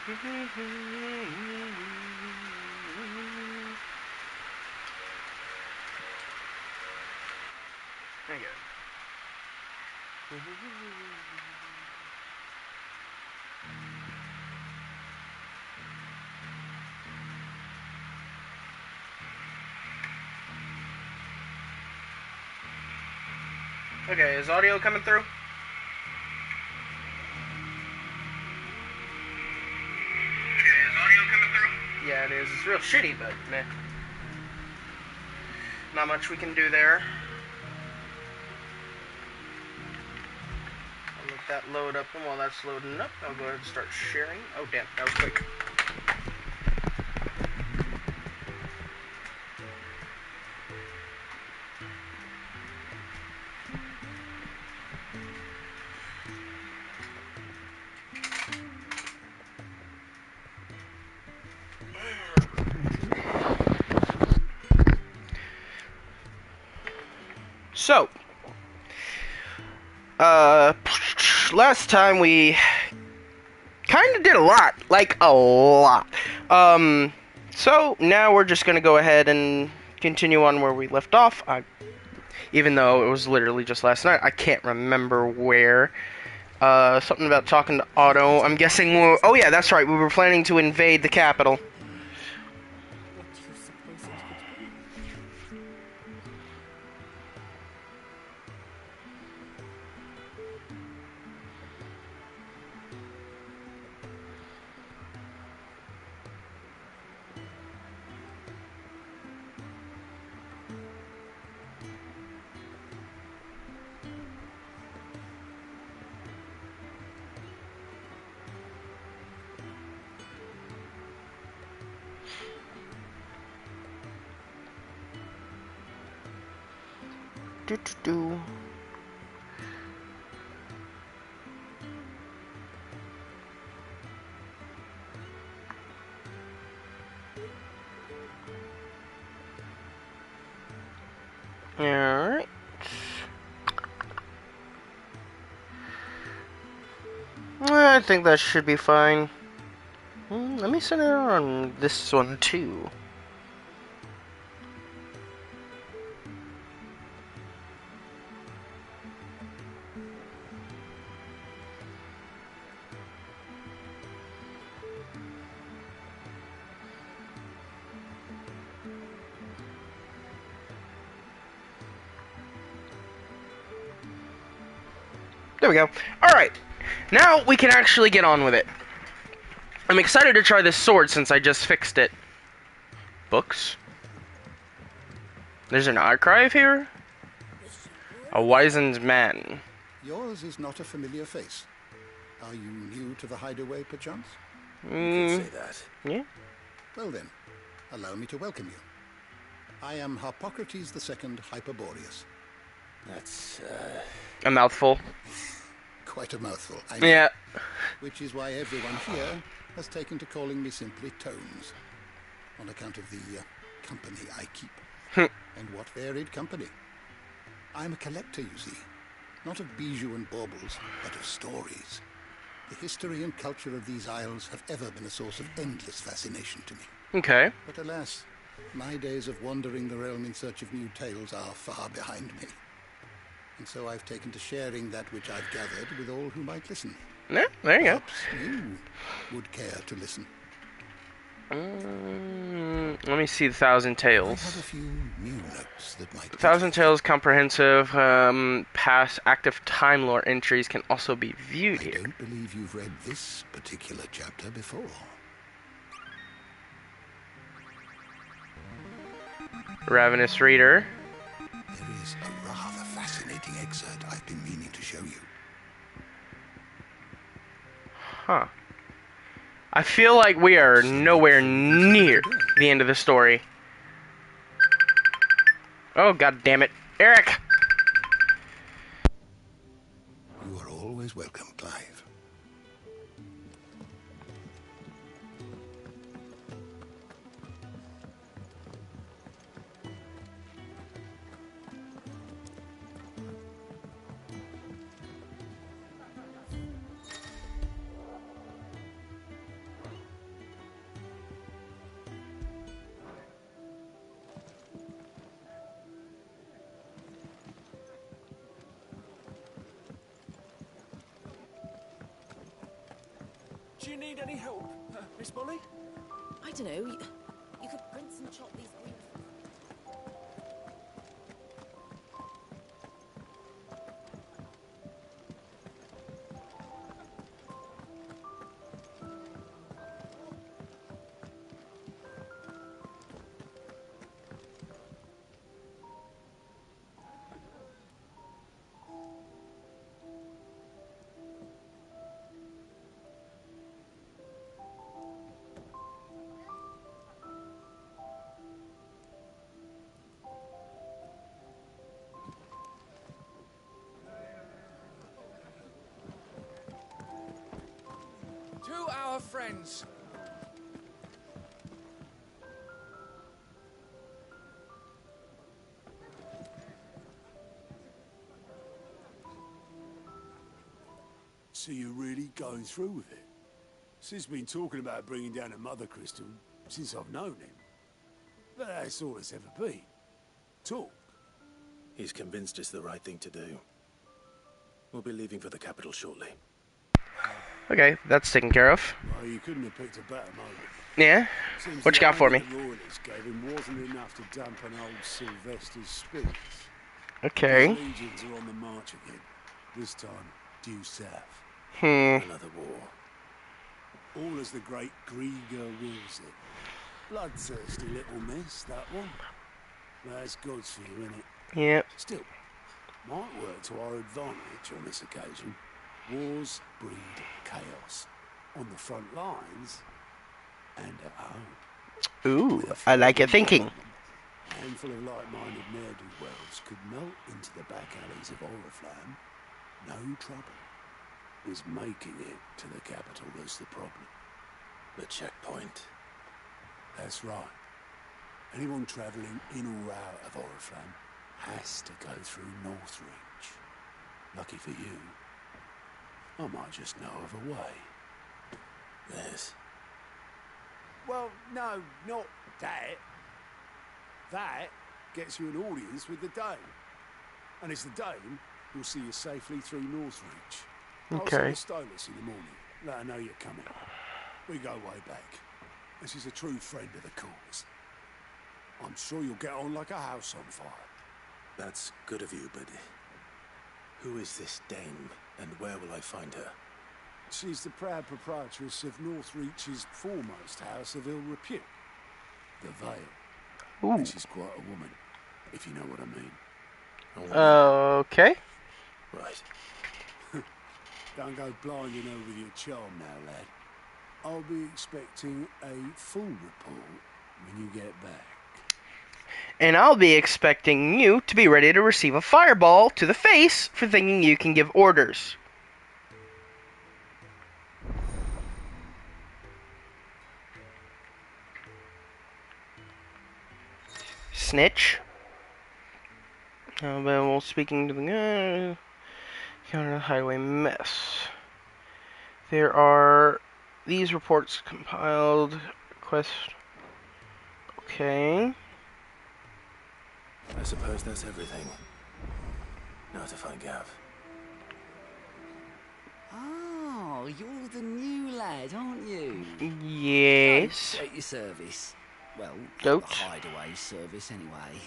There you go. Okay, is audio coming through? Yeah, it is. It's real shitty, but meh. Not much we can do there. I'll let that load up, and while that's loading up, I'll go ahead and start sharing. Oh, damn, that was quick. So, last time we kind of did a lot, like a lot. So now we're just gonna go ahead and continue on where we left off. Even though it was literally just last night, I can't remember where. Something about talking to Otto. I'm guessing. Oh yeah, that's right. We were planning to invade the capital. What do you suppose it could be? Do. Alright. I think that should be fine. Let me set it on this one too. There we go. Alright, now we can actually get on with it. I'm excited to try this sword since I just fixed it. Books? There's an archive here? A wizened man. Yours is not a familiar face. Are you new to the hideaway, perchance? You could say that. Yeah? Well then, allow me to welcome you. I am Harpocrates II Hyperboreus. That's, A mouthful. Quite a mouthful, I know. Yeah. Which is why everyone here has taken to calling me simply Tones, on account of the company I keep. And what varied company. I'm a collector, you see. Not of bijou and baubles, but of stories. The history and culture of these isles have ever been a source of endless fascination to me. Okay. But alas, my days of wandering the realm in search of new tales are far behind me. And so I've taken to sharing that which I've gathered with all who might listen. Yeah, there you Perhaps you would care to listen. go. Let me see the Thousand I have a Tales. few new notes that might... Thousand Tales comprehensive past active Time Lore entries can also be viewed I here. don't believe you've read this particular chapter before. Ravenous Reader. There is a rather fascinating excerpt I've been meaning to show you. Huh. I feel like we are nowhere near the end of the story. Oh, god damn it. Eric! You are always welcome, Clive. Do you need any help, Miss Molly? I don't know. You could rinse and chop these green. To our friends. So you're really going through with it? Sid's been talking about bringing down a mother crystal since I've known him. But that's all it's ever been. Talk. He's convinced it's the right thing to do. We'll be leaving for the capital shortly. Okay, that's taken care of. Well, you couldn't have picked a better moment. Yeah? Seems What you the got for anger me? the Royalists gave him wasn't enough to dampen old Sylvester's spirits. Okay. His legions are on the march again. This time, due south. Another war. All as the great Grieger wills it. Bloodthirsty little mess, that one. That's God's for you, innit? Yep. Still, might work to our advantage on this occasion. Wars breed chaos. On the front lines and at home. Ooh, I like your thinking. A handful of like-minded ne'er-do-wells could melt into the back alleys of Oriflamme. No trouble. It's making it to the capital that's the problem. The checkpoint. That's right. Anyone travelling in or out of Oriflamme has to go through Northreach. Lucky for you, I might just know of a way. Yes. Well, no, not that. That gets you an audience with the Dane. And it's the Dane who'll see you safely through Northreach. I'll Okay. send Stolas in the morning. Let her know you're coming. We go way back. And she's a true friend of the cause. I'm sure you'll get on like a house on fire. That's good of you, but who is this dame, and where will I find her? She's the proud proprietress of Northreach's foremost house of ill repute, the Vale. Ooh. And she's quite a woman, if you know what I mean. Okay. Right. Don't go blinding her with your charm now, lad. I'll be expecting a full report when you get back. And I'll be expecting you to be ready to receive a fireball to the face for thinking you can give orders. Snitch. Available speaking to the guy. Counter the highway mess. There are these reports compiled. Request. Okay. I suppose that's everything. Now to find Gav. Oh, you're the new lad, aren't you? Yes. At your service. Well, Goat. the hideaway service anyway.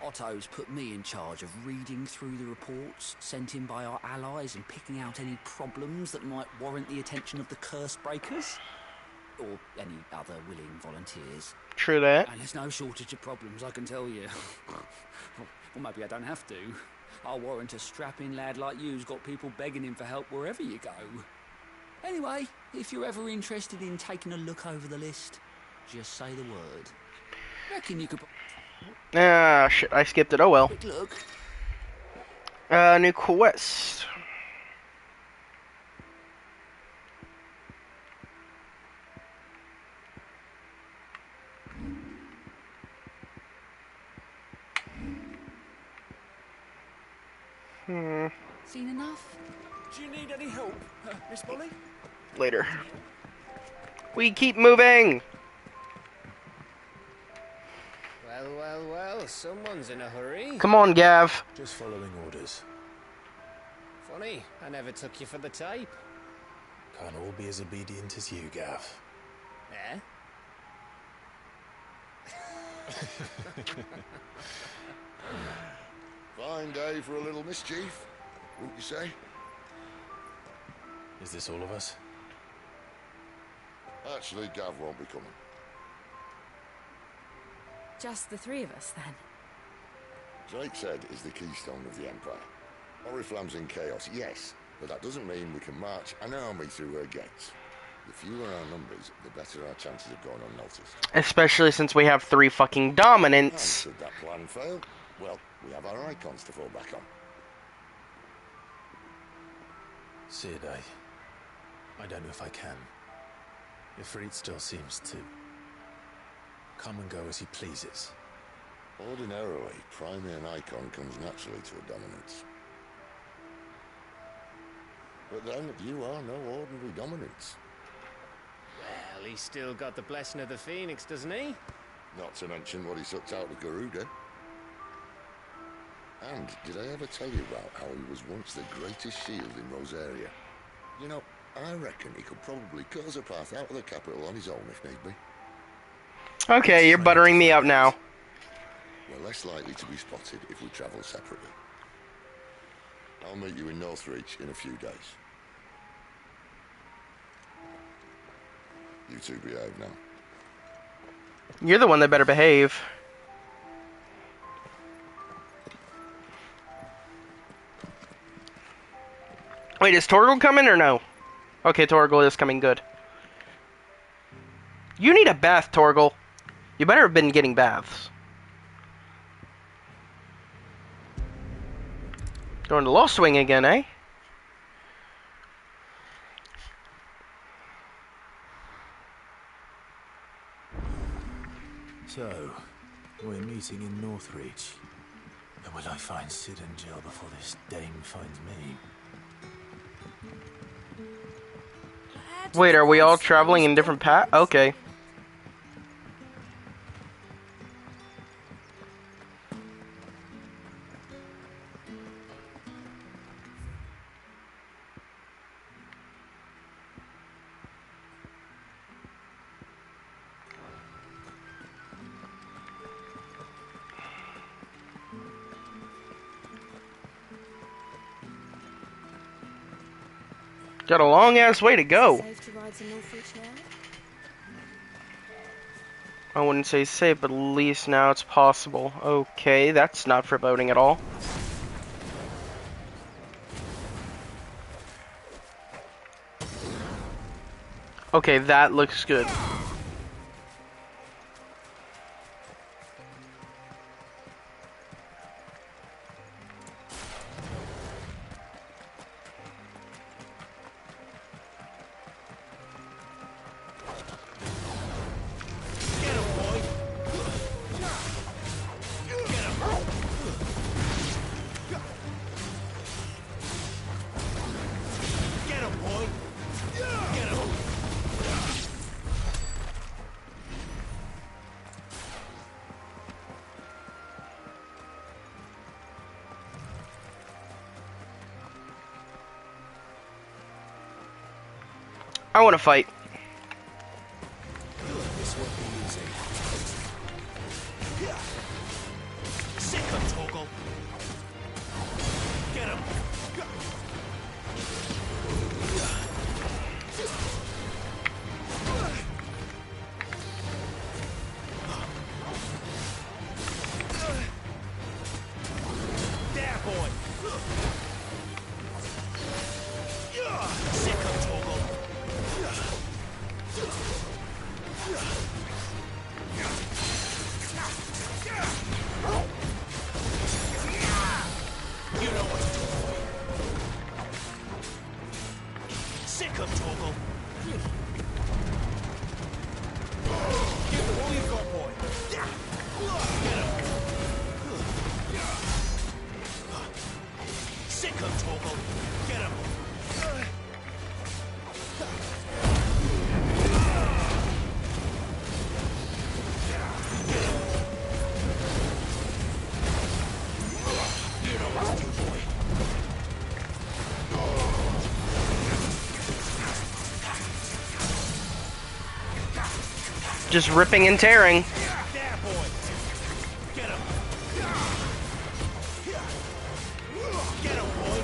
Otto's put me in charge of reading through the reports sent in by our allies and picking out any problems that might warrant the attention of the curse breakers. Or any other willing volunteers. True that. And there's no shortage of problems, I can tell you. Or maybe I don't have to. I'll warrant a strapping lad like you's got people begging him for help wherever you go. Anyway, if you're ever interested in taking a look over the list, just say the word. Reckon you could Ah, shit, I skipped it. Oh well. quick look. New quest. Seen enough? Do you need any help, Miss Molly? Later. We keep moving. Well, well, well, someone's in a hurry. Come on, Gav. Just following orders. Funny, I never took you for the type. Can't all be as obedient as you, Gav. Eh? Fine day for a little mischief, wouldn't you say? Is this all of us? Actually, Gav won't be coming. Just the three of us, then. Drake's Head is the keystone of the Empire. Oriflamme's in chaos, yes, but that doesn't mean we can march an army through her gates. The fewer our numbers, the better our chances of going unnoticed. Especially since we have 3 fucking And dominants. should that plan fail, well, we have our icons to fall back on. Sid, I don't know if I can. Ifrit still seems to come and go as he pleases. Ordinarily, priming an icon comes naturally to a dominance. But then, you are no ordinary dominance. Well, he's still got the blessing of the Phoenix, doesn't he? Not to mention what he sucked out of Garuda. And did I ever tell you about how he was once the greatest shield in Rosaria? You know, I reckon he could probably cut us a path out of the capital on his own if need be. Okay, you're buttering me up now. We're less likely to be spotted if we travel separately. I'll meet you in Northreach in a few days. You two behave now. You're the one that better behave. Wait, is Torgal coming or no? Okay, Torgal is coming, good. You need a bath, Torgal. You better have been getting baths. Going to Lost Wing again, eh? So, we're meeting in Northreach. And will I find Sid and Jill before this dame finds me? Wait, are we all traveling in different paths? Okay. Got a long ass way to go. Safe to ride to Northreach now? I wouldn't say safe, but at least now it's possible. Okay, that's not foreboding at all. Okay, that looks good. I want to fight. This won't be easy. Sick of Torgal. Get him. There, boy. Sick of Torgal. You know what to do, boy. Sick of Torgal. Give them all you've got, boy. Get him. Sick of Torgal. Get him. You know what to do, boy. Just ripping and tearing. There, boy. Get him. Get him, boy.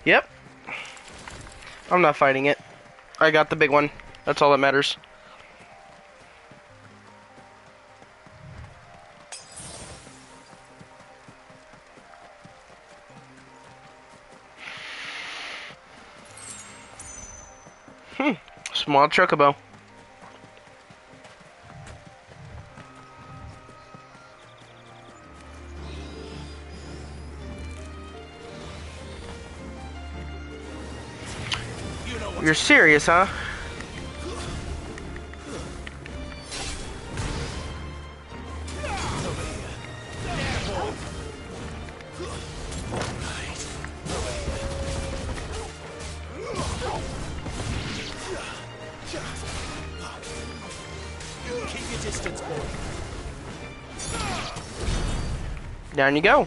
Yep. I'm not fighting it. I got the big one. That's all that matters. Small chocobo. You're serious, huh? Keep your distance, boy. Down you go.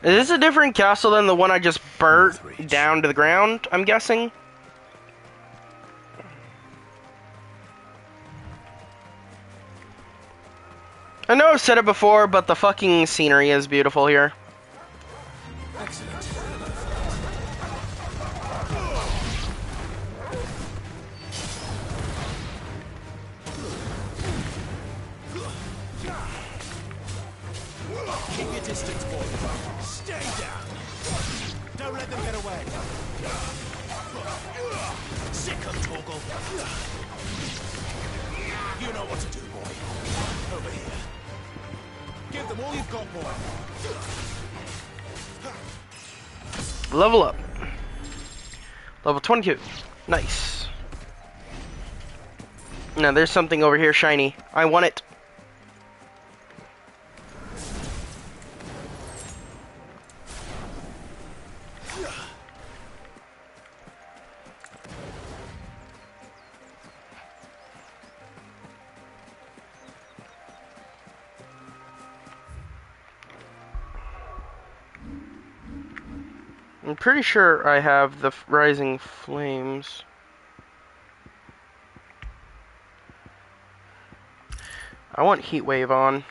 Is this a different castle than the one I just burnt down to the ground, I'm guessing? I know I've said it before, but the fucking scenery is beautiful here. Excellent. Keep your distance, boy. Stay down. Don't let them get away. Sick of Torgal. You know what to do, boy. Over here. Give them all you've got, boy. Level up. Level 22. Nice. Now there's something over here shiny. I want it. I'm pretty sure I have the rising flames. I want heat wave on.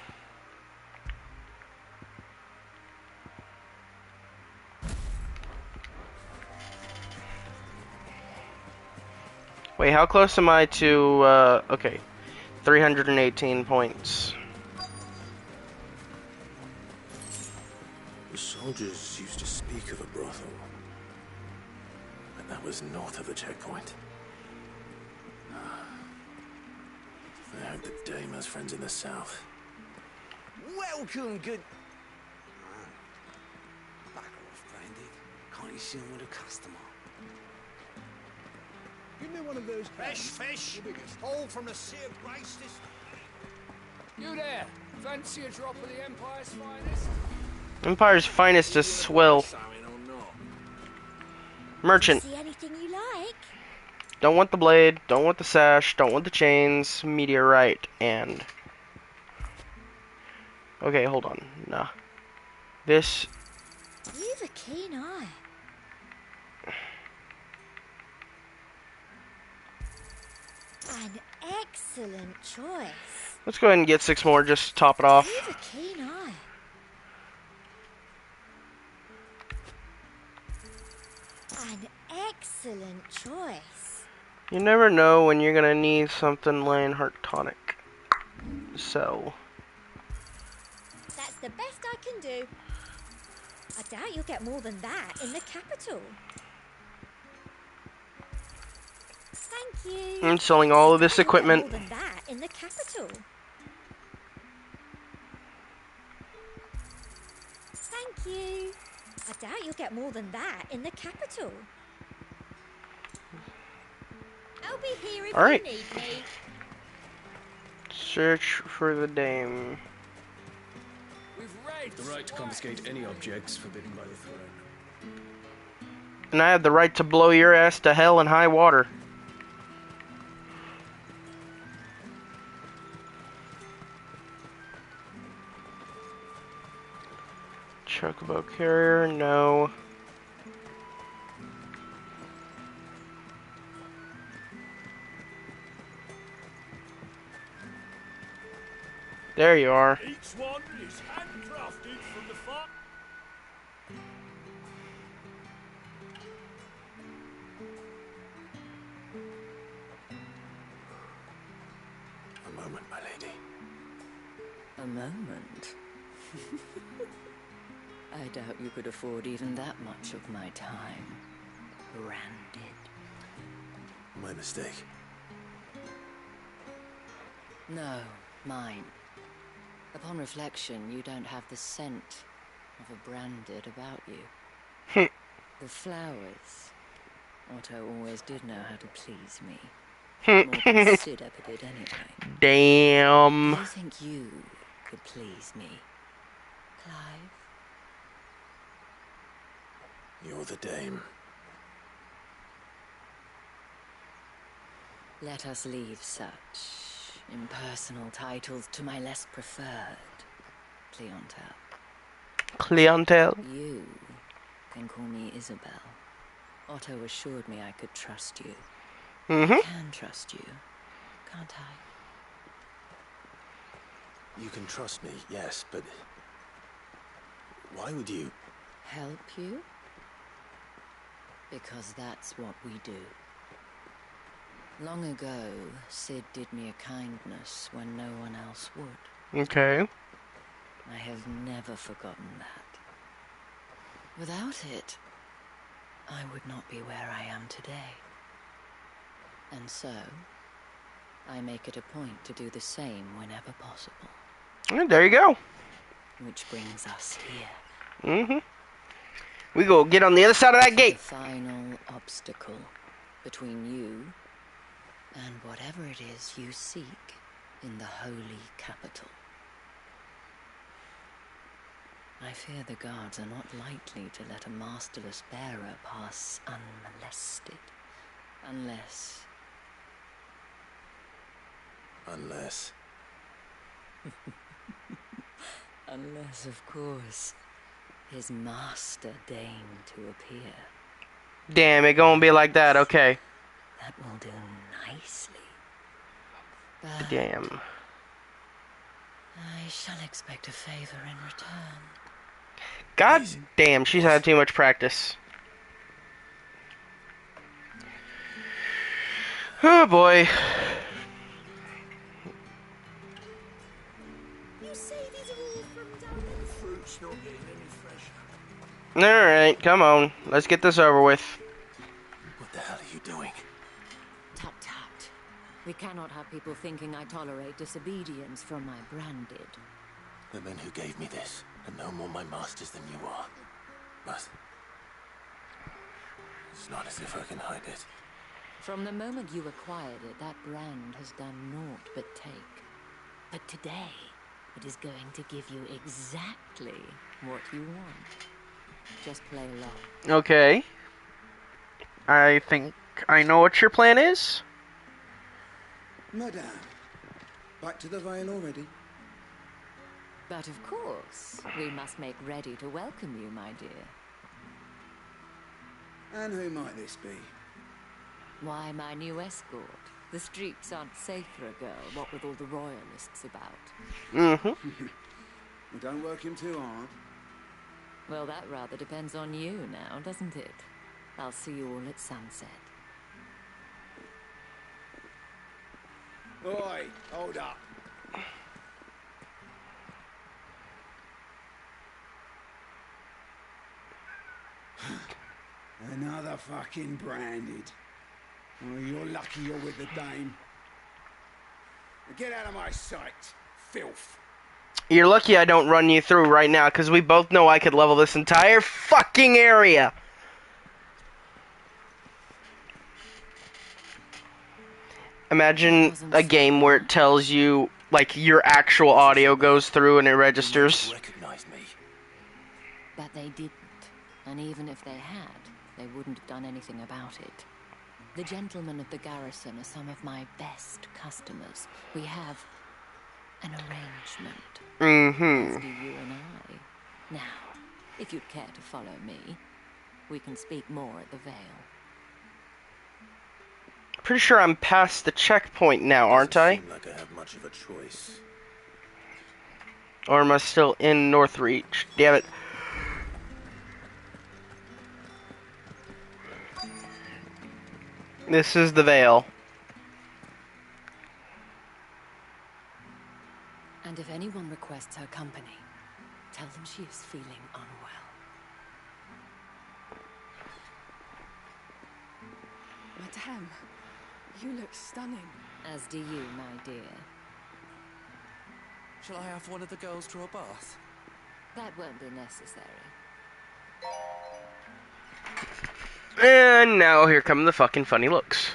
Wait, how close am I to, okay. 318 points. The soldiers used to speak of a brothel. And that was north of the checkpoint. I hope that Dame has friends in the south. Welcome, good... Back off, Brandy. Can't you see I'm with a customer? Give me one of those fish. The biggest hole from the sea of grace this... You there? Fancy a drop of the Empire's finest? Empire's finest is swill. Merchant. See anything you like? Don't want the blade, don't want the sash, don't want the chains, meteorite, and... Okay, hold on. Nah. This... You've a keen eye. An excellent choice. Let's go ahead and get 6 more, just to top it off. You've a keen eye. An excellent choice. You never know when you're gonna need something Lionheart tonic. So... That's the best I can do. I doubt you'll get more than that in the capital. Thank you. I'm selling all of this equipment. More than that in the capital. Thank you. I doubt you'll get more than that in the capital. I'll be here if All right. you need me. Search for the dame. We've read The right to confiscate any objects forbidden by the throne. And I have the right to blow your ass to hell and high water. Chocobo carrier, no. There you are. Each one is handcrafted from the farm. A moment, my lady. A moment? I doubt you could afford even that much of my time. Branded. My mistake. No, mine. Upon reflection, you don't have the scent of a branded about you. The flowers. Otto always did know how to please me. More than Sid ever did anyway. Damn. Do you think you could please me, Clive? You're the dame. Let us leave such impersonal titles to my less preferred clientele. Clientele. You can call me Isabel. Otto assured me I could trust you. I can trust you, can't I? You can trust me, yes, but... why would you... Help you? Because that's what we do. Long ago, Sid did me a kindness when no one else would. Okay. I have never forgotten that. Without it, I would not be where I am today. And so, I make it a point to do the same whenever possible. There you go. Which brings us here. We go get on the other side of that gate. The final obstacle between you and whatever it is you seek in the holy capital. I fear the guards are not likely to let a masterless bearer pass unmolested. Unless... Unless, of course, his master deigned to appear. Damn, it gonna be like that, okay. That will do nicely. But Damn. I shall expect a favor in return. God damn, she's had too much practice. Oh boy. You say these are all from down there? The fruit's not getting any fresher. Alright, come on. Let's get this over with. What the hell are you doing? Tut tut. We cannot have people thinking I tolerate disobedience from my branded. The men who gave me this are no more my masters than you are. But... it's not as if I can hide it. From the moment you acquired it, that brand has done naught but take. But today, it is going to give you exactly what you want. Just play along. Okay. I think I know what your plan is. Madame, back to the Vale already? But of course, we must make ready to welcome you, my dear. And who might this be? Why, my new escort. The streets aren't safe for a girl, what with all the royalists about. Well, don't work him too hard. Well, that rather depends on you now, doesn't it? I'll see you all at sunset. Oi, hold up. Another fucking branded. Oh, you're lucky you're with the dame. Get out of my sight, filth. You're lucky I don't run you through right now, because we both know I could level this entire fucking area. Imagine a game where it tells you, like, your actual audio goes through and it registers. But they didn't. And even if they had, they wouldn't have done anything about it. The gentlemen of the garrison are some of my best customers. We have an arrangement. As do you and I. Now, If you'd care to follow me, we can speak more at the Vale. Pretty sure I'm past the checkpoint now, aren't I? Doesn't seem like I have much of a choice. Or am I still in Northreach? Damn it. This is the Vale. And if anyone requests her company, tell them she is feeling unwell. Madame, you look stunning. As do you, my dear. Shall I have one of the girls draw a bath? That won't be necessary. And now here come the fucking funny looks.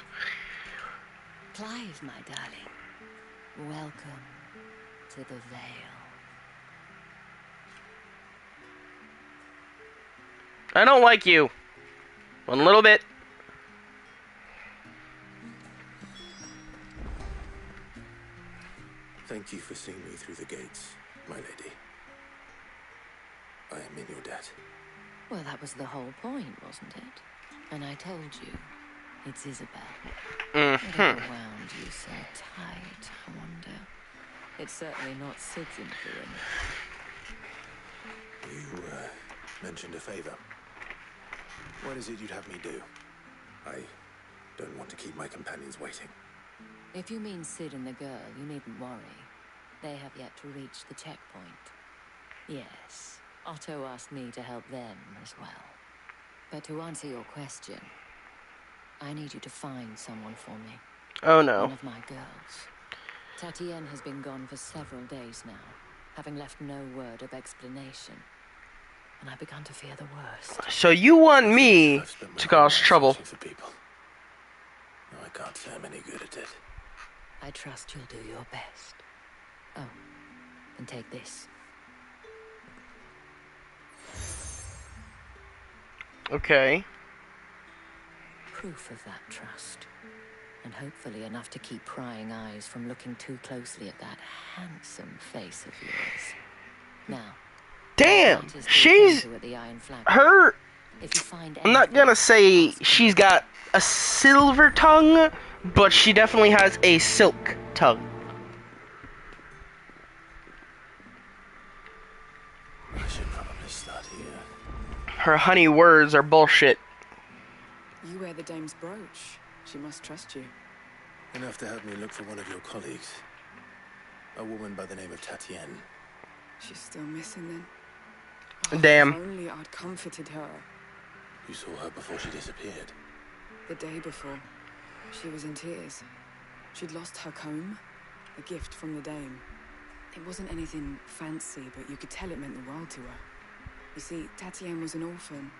Clive, my darling. Welcome to the Vale. I don't like you. One little bit. Thank you for seeing me through the gates, my lady. I am in your debt. Well, that was the whole point, wasn't it? And I told you, it's Isabel. What wound you so tight, I wonder. It's certainly not Sid's influence. You, mentioned a favor. What is it you'd have me do? I don't want to keep my companions waiting. If you mean Sid and the girl, you needn't worry. They have yet to reach the checkpoint. Yes, Otto asked me to help them as well. But to answer your question, I need you to find someone for me. Oh no. One of my girls. Tatienne has been gone for several days now, having left no word of explanation. And I've begun to fear the worst. So you want me to cause trouble? For people. No, I can't say I'm any good at it. I trust you'll do your best. Oh, and take this. Okay. Proof of that trust. And hopefully enough to keep prying eyes from looking too closely at that handsome face of yours. Now. Damn! She's... her... I'm not gonna say she's got a silver tongue, but she definitely has a silk tongue. I should probably start here. Her honey words are bullshit. You wear the dame's brooch. She must trust you. Enough to help me look for one of your colleagues. A woman by the name of Tatienne. She's still missing then. Damn. If only I'd comforted her. You saw her before she disappeared? The day before. She was in tears. She'd lost her comb, a gift from the dame. It wasn't anything fancy, but you could tell it meant the world to her. You see, Tatienne was an orphan.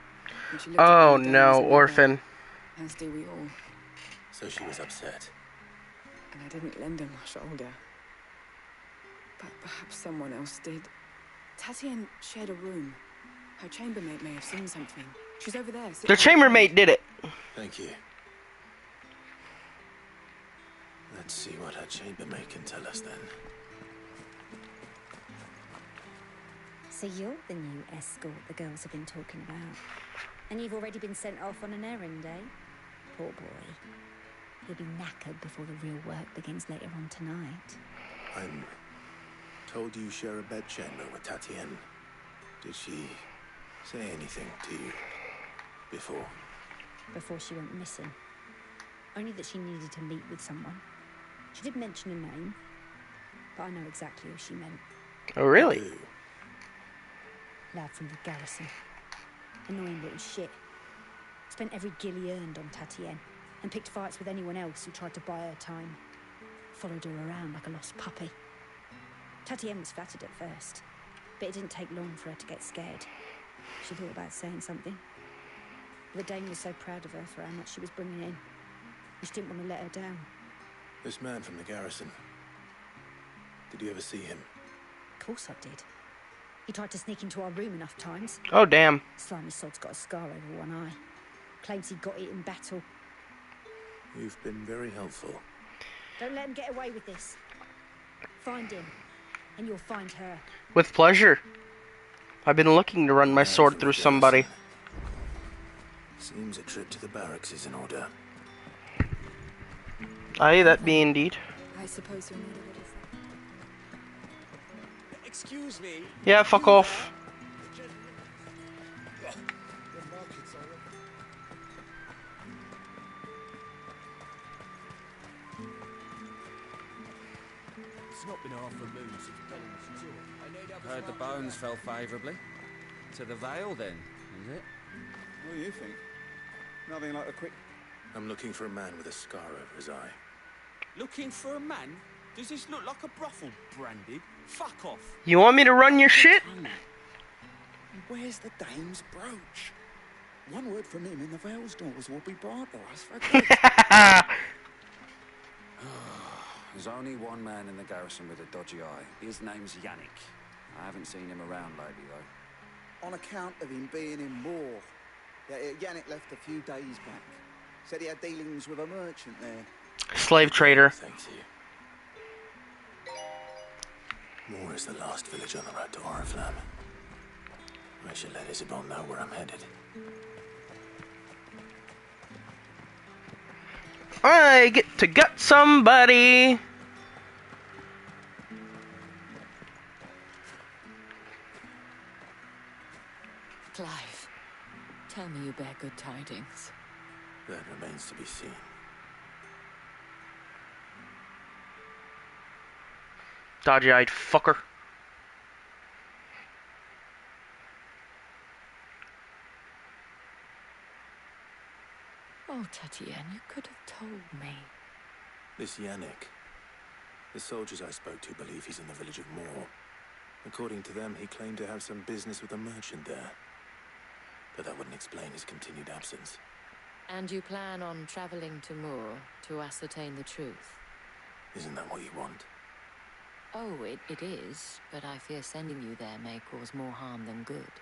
And she looked oh upon the dame no, as a mother, orphan. as do we all. So she was upset. And I didn't lend her my shoulder. But perhaps someone else did. Tatienne shared a room. Her chambermaid may have seen something. She's over there. The chambermaid did it. Thank you. Let's see what her chambermaid can tell us then. So you're the new escort the girls have been talking about. And you've already been sent off on an errand, eh? Poor boy. He'll be knackered before the real work begins later on tonight. I'm told you share a bedchamber with Tatienne. Did she say anything to you before? Before she went missing. Only that she needed to meet with someone. She did mention a name, but I know exactly who she meant. Oh, really? Lad from the garrison. Annoying little shit. Spent every guil he earned on Tatienne, and picked fights with anyone else who tried to buy her time. Followed her around like a lost puppy. Tatienne was flattered at first, but it didn't take long for her to get scared. She thought about saying something. The dame was so proud of her for how much she was bringing in. She didn't want to let her down. This man from the garrison. Did you ever see him? Of course I did. He tried to sneak into our room enough times. Oh, damn. Slimy sod's got a scar over one eye. Claims he got it in battle. You've been very helpful. Don't let him get away with this. Find him, and you'll find her. With pleasure. I've been looking to run my sword through somebody. Seems a trip to the barracks is in order. Aye, that be indeed. I suppose you'll need a little something. Excuse me. Yeah, fuck off. It's not been half a moon since Bellingham's tour. Heard the bones fell favourably. To the Vale, then, is it? What do you think? Nothing like a quick... I'm looking for a man with a scar over his eye. Looking for a man? Does this look like a brothel, Branded? Fuck off. You want me to run your shit? And where's the dame's brooch? One word from him and the Vale's daughters will be brought to us for good. There's only one man in the garrison with a dodgy eye. His name's Yannick. I haven't seen him around lately, though. On account of him being in war. Yeah, Yannick left a few days back. Said he had dealings with a merchant there. Slave trader. Thanks you. Moore is the last village on the road to Oriflamme. I should let Isabel know where I'm headed. I get to gut somebody. Clive, tell me you bear good tidings. That remains to be seen. Dodgy-eyed fucker. Oh, Tatienne, you could have told me. This Yannick. The soldiers I spoke to believe he's in the village of Moore. According to them, he claimed to have some business with a merchant there. But that wouldn't explain his continued absence. And you plan on traveling to Moore to ascertain the truth? Isn't that what you want? Oh, it is, but I fear sending you there may cause more harm than good.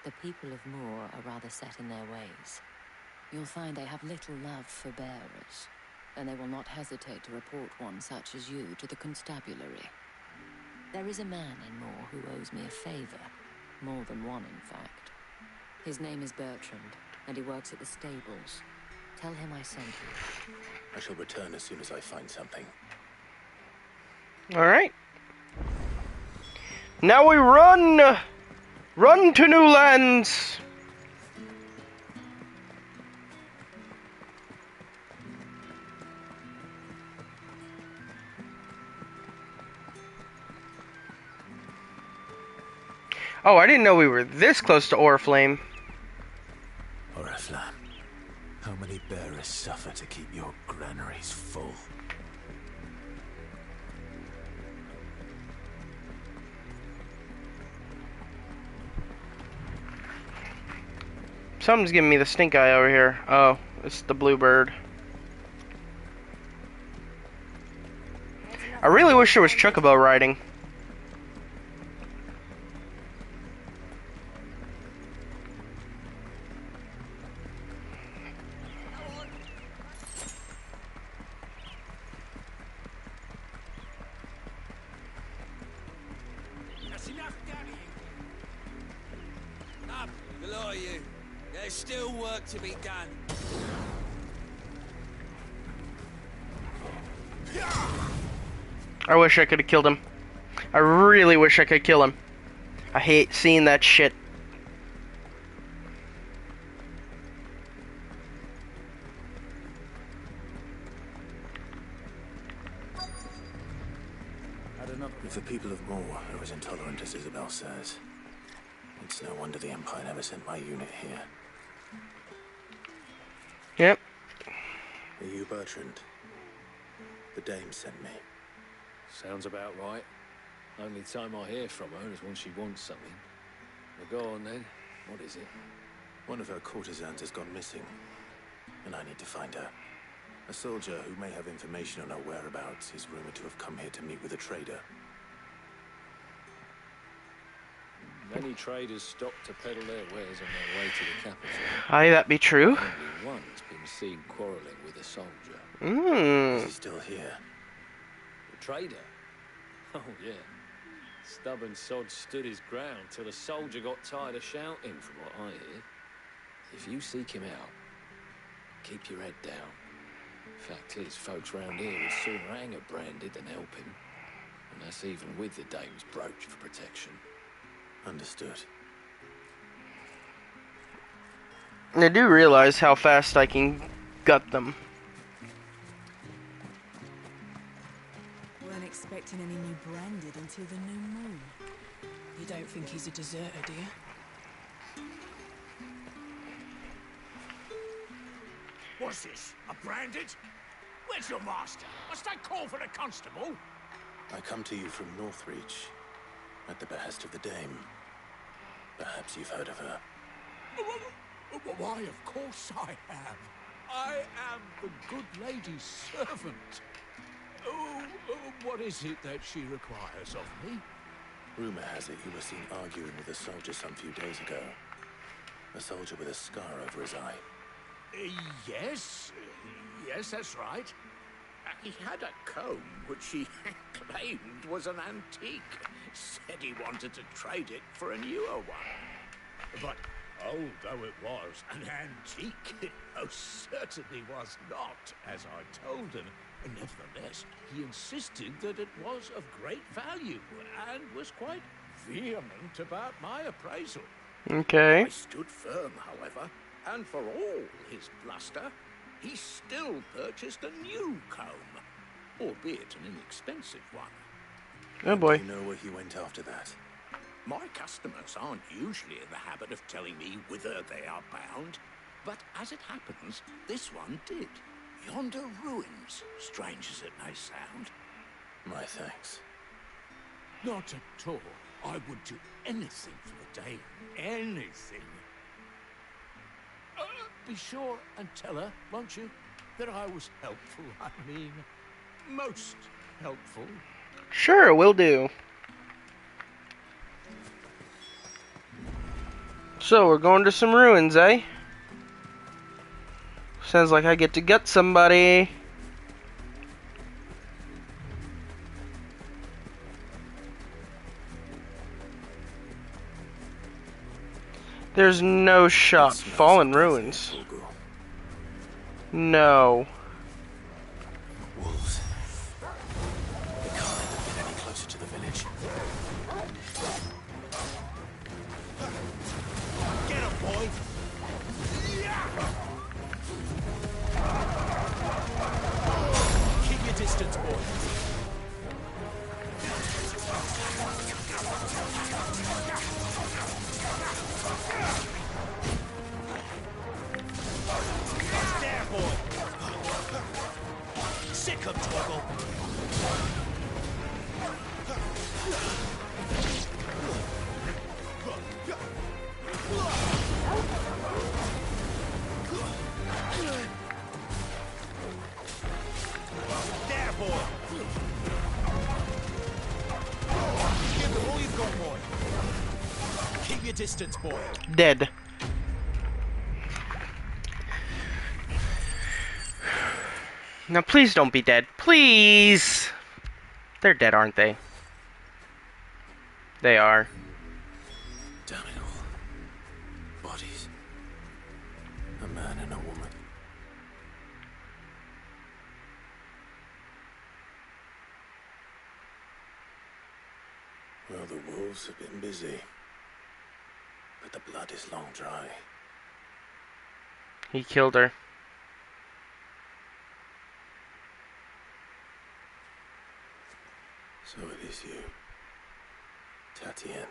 The people of Moore are rather set in their ways. You'll find they have little love for bearers, and they will not hesitate to report one such as you to the constabulary. There is a man in Moore who owes me a favor, more than one in fact. His name is Bertrand, and he works at the stables. Tell him I sent you. I shall return as soon as I find something. Alright. Now we run! Run to new lands! Oh, I didn't know we were this close to Oriflamme. Oriflamme. How many bearers suffer to keep your granaries full? Something's giving me the stink eye over here. Oh, it's the bluebird. I really wish there was chocobo riding. That's enough, Danny. Up, the lot of you. There's still work to be done. I wish I could have killed him. I really wish I could kill him. I hate seeing that shit. If the people of Moore are as intolerant as Isabel says, it's no wonder the Empire never sent my unit here. Yep. Are you Bertrand? The dame sent me. Sounds about right. Only time I hear from her is when she wants something. Well, go on then. What is it? One of her courtesans has gone missing, and I need to find her. A soldier who may have information on her whereabouts is rumored to have come here to meet with a trader. Many traders stop to peddle their wares on their way to the capital. Aye, that be true. Only one's been seen quarrelling with a soldier. Is he still here? The trader? Oh, yeah. Stubborn sod stood his ground till the soldier got tired of shouting, from what I hear. If you seek him out, keep your head down. Fact is, folks round here would sooner hang a branded than help him. And that's even with the dame's brooch for protection. Understood. And I do realize how fast I can gut them. Weren't expecting any new branded until the new moon. You don't think he's a deserter, do you? What's this? A branded? Where's your master? Must I call for the constable? I come to you from Northreach, at the behest of the dame. Perhaps you've heard of her. Why, of course I have. I am the good lady's servant. What is it that she requires of me? Rumor has it you were seen arguing with a soldier some few days ago. A soldier with a scar over his eye. Yes. Yes, that's right. He had a comb which he claimed was an antique. Said he wanted to trade it for a newer one. But old though it was, an antique it most certainly was not, as I told him. Nevertheless, he insisted that it was of great value and was quite vehement about my appraisal. Okay. I stood firm, however, and for all his bluster, he still purchased a new comb, albeit an inexpensive one. Oh boy. Do you know where he went after that? My customers aren't usually in the habit of telling me whither they are bound, but as it happens, this one did. Yonder ruins, strange as it may sound. My thanks. Not at all. I would do anything for the dame. Anything. Be sure and tell her, won't you, that I was helpful. I mean, most helpful. Sure, will do. So, we're going to some ruins, eh? Sounds like I get to gut somebody. There's no shot. Fallen ruins. No. Wolves. They can't let them get any closer to the village. Get him, boy! Keep your distance, boy. There, boy! Sick of trouble. There, boy! Give them all you've got, boy. Keep your distance, boy. Dead. Now please don't be dead. Please! They're dead, aren't they? They are. Damn it all. Bodies. A man and a woman. Well, the wolves have been busy. But the blood is long dry. He killed her. So it is you, Tatienne.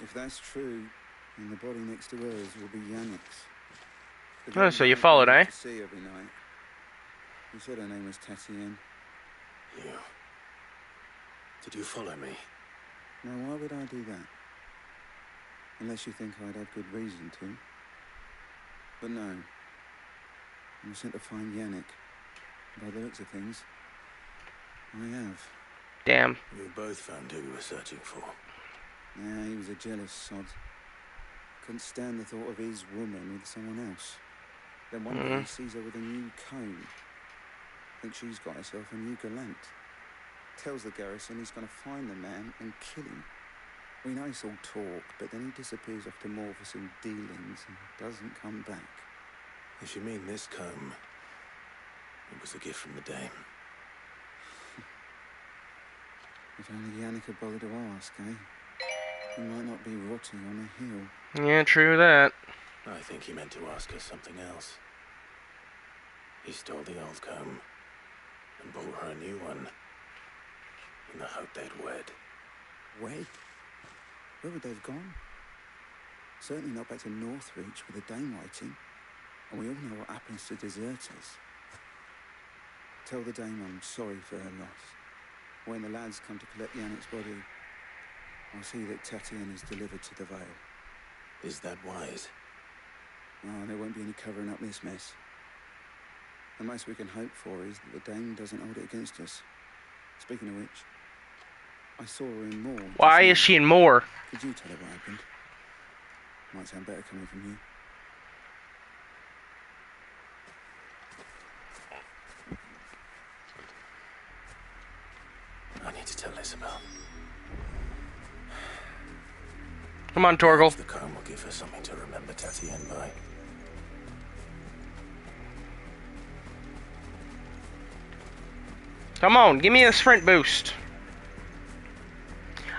If that's true, then the body next to hers will be Yannick's. Oh, so you followed, eh? To see every night. You said her name was Tatienne. You. Did you follow me? Now, why would I do that? Unless you think I'd have good reason to. But no. I was sent to find Yannick. By the looks of things, I have. Damn. We both found who we were searching for. Yeah, he was a jealous sod. Couldn't stand the thought of his woman with someone else. Then one day he sees her with a new comb. Thinks she's got herself a new gallant. tells the garrison he's going to find the man and kill him. We know it's all talk, but then he disappears off to Moor for some dealings and doesn't come back. If you mean this comb, it was a gift from the dame. If only Yannick had bothered to ask, eh? He might not be rotting on a hill. Yeah, true that. I think he meant to ask us something else. He stole the old comb and bought her a new one in the hope they'd wed. Wed? Where would they have gone? Certainly not back to Northreach with the dame waiting. And we all know what happens to deserters. Tell the dame I'm sorry for her loss. When the lads come to collect Yannick's body, I'll see that Tatienne is delivered to the Vale. Is that wise? Oh, there won't be any covering up this mess. The most we can hope for is that the dame doesn't hold it against us. Speaking of which, I saw her in Moor. Why is she in Moor? Could you tell her what happened? Might sound better coming from you. I need to tell Isabel. Come on, Torgal. The comb will give her something to remember Tatienne by. Come on, give me a sprint boost.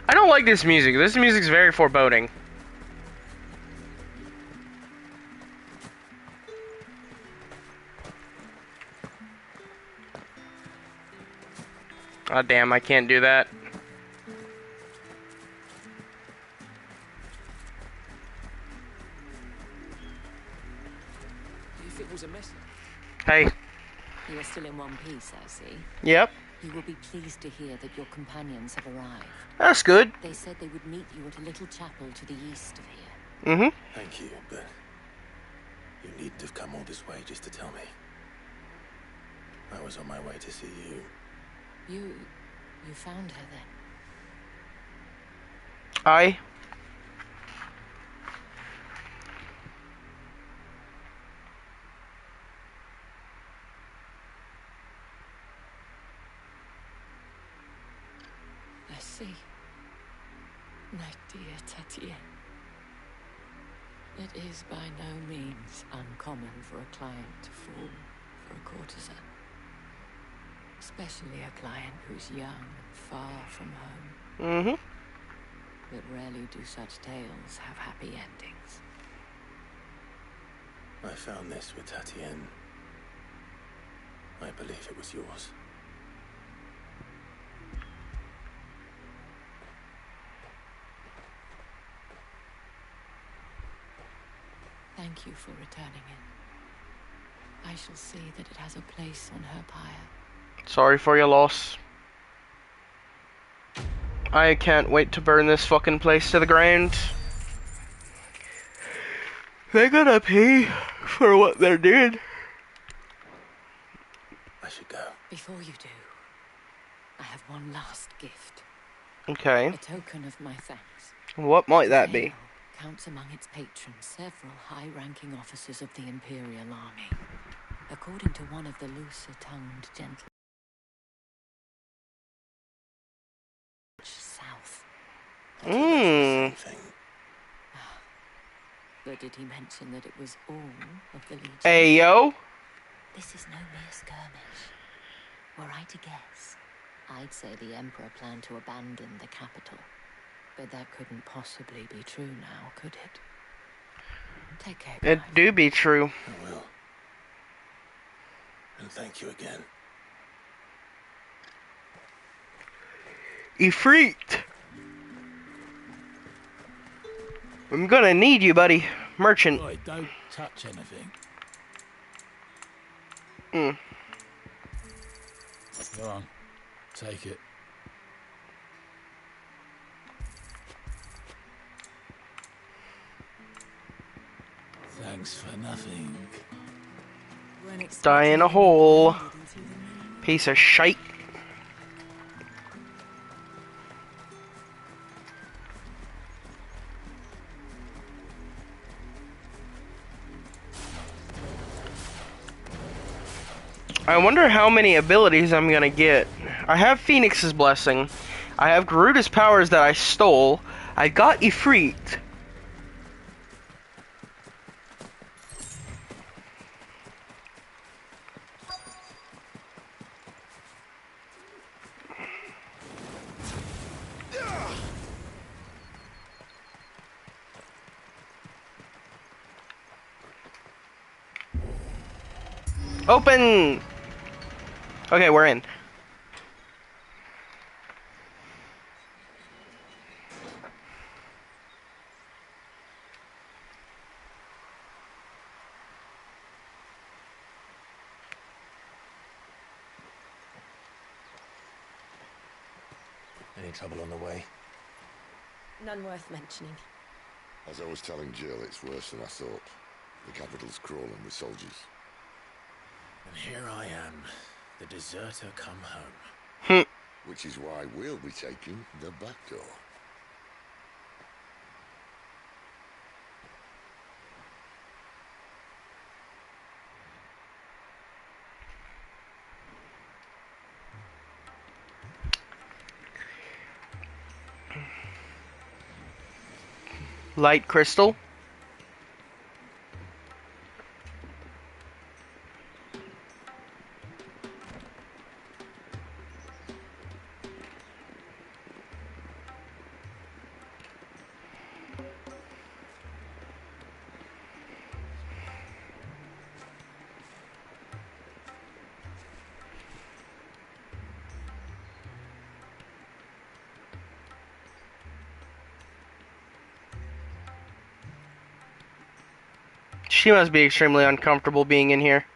I don't like this music. This music's very foreboding. Oh damn, I can't do that. If it was a message. Hey. You are still in one piece, I see. Yep. You will be pleased to hear that your companions have arrived. That's good. They said they would meet you at a little chapel to the east of here. Mm-hmm. Thank you, but you needn't have come all this way just to tell me. I was on my way to see you. You found her then? I see. My dear Tatienne. It is by no means uncommon for a client to fall for a courtesan. Especially a client who's young and far from home. Mm-hmm. But rarely do such tales have happy endings. I found this with Tatienne. I believe it was yours. Thank you for returning it. I shall see that it has a place on her pyre. Sorry for your loss. I can't wait to burn this fucking place to the ground. They're gonna pay for what they're doing. I should go. Before you do, I have one last gift. Okay. A token of my thanks. What might that be? Counts among its patrons several high-ranking officers of the Imperial Army. According to one of the looser-tongued gentlemen south. But did he mention that it was all of the Legion? Ayo. This is no mere skirmish. Were I to guess, I'd say the Emperor planned to abandon the capital. But that couldn't possibly be true now, could it? Take care. It do be true. I will. And thank you again. Ifrit. I'm gonna need you, buddy. Merchant. Boy, don't touch anything. Go on. Take it. Thanks for nothing. Die in a hole. Piece of shite. I wonder how many abilities I'm gonna get. I have Phoenix's Blessing. I have Garuda's powers that I stole. I got Ifrit. Open! Okay, we're in. Any trouble on the way? None worth mentioning. As I was telling Jill, it's worse than I thought. The capital's crawling with soldiers. And here I am, the deserter come home. Which is why we'll be taking the back door. Light crystal. She must be extremely uncomfortable being in here.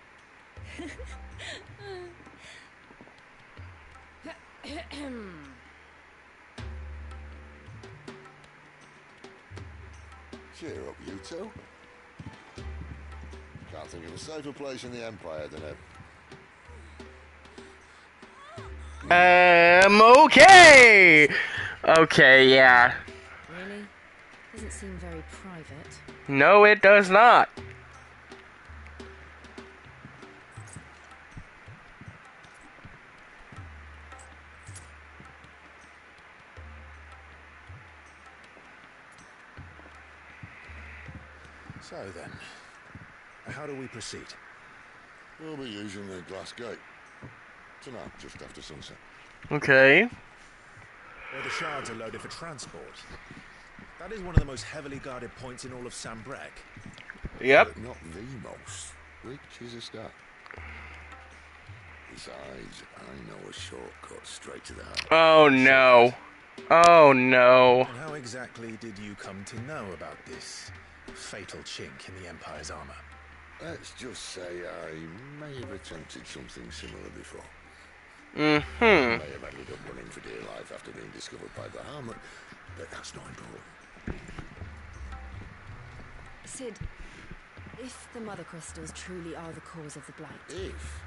Cheer up, you two. Can't think of a safer place in the Empire than Okay! Okay, yeah. Really? Doesn't seem very private. No, it does not. So then, how do we proceed? We'll be using the glass gate. Tonight, just after sunset. Okay. Where the shards are loaded for transport. That is one of the most heavily guarded points in all of Sambrek. Yep. But not the most, which is a start. Besides, I know a shortcut straight to the heart. Oh no. Oh no. And how exactly did you come to know about this fatal chink in the Empire's armor? Let's just say I may have attempted something similar before. Mm-hmm. I may have ended up running for dear life after being discovered by Bahamut, but that's not important. Sid, if the Mother Crystals truly are the cause of the Blight... If?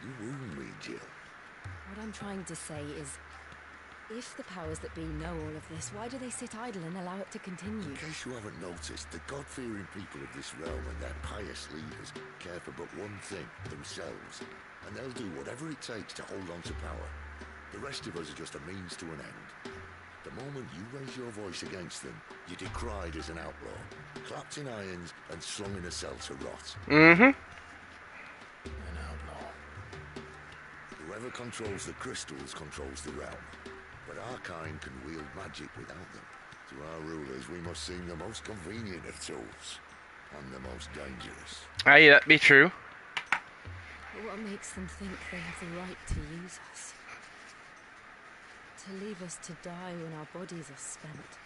You wound me, Jill. What I'm trying to say is, if the powers that be know all of this, why do they sit idle and allow it to continue? In case you haven't noticed, the God-fearing people of this realm and their pious leaders care for but one thing, themselves. And they'll do whatever it takes to hold on to power. The rest of us are just a means to an end. The moment you raise your voice against them, you're decried as an outlaw, clapped in irons and slung in a cell to rot. Mm-hmm. An outlaw. Whoever controls the crystals controls the realm. But our kind can wield magic without them. To our rulers, we must seem the most convenient of tools. And the most dangerous. Aye, that be true. But what makes them think they have the right to use us? To leave us to die when our bodies are spent?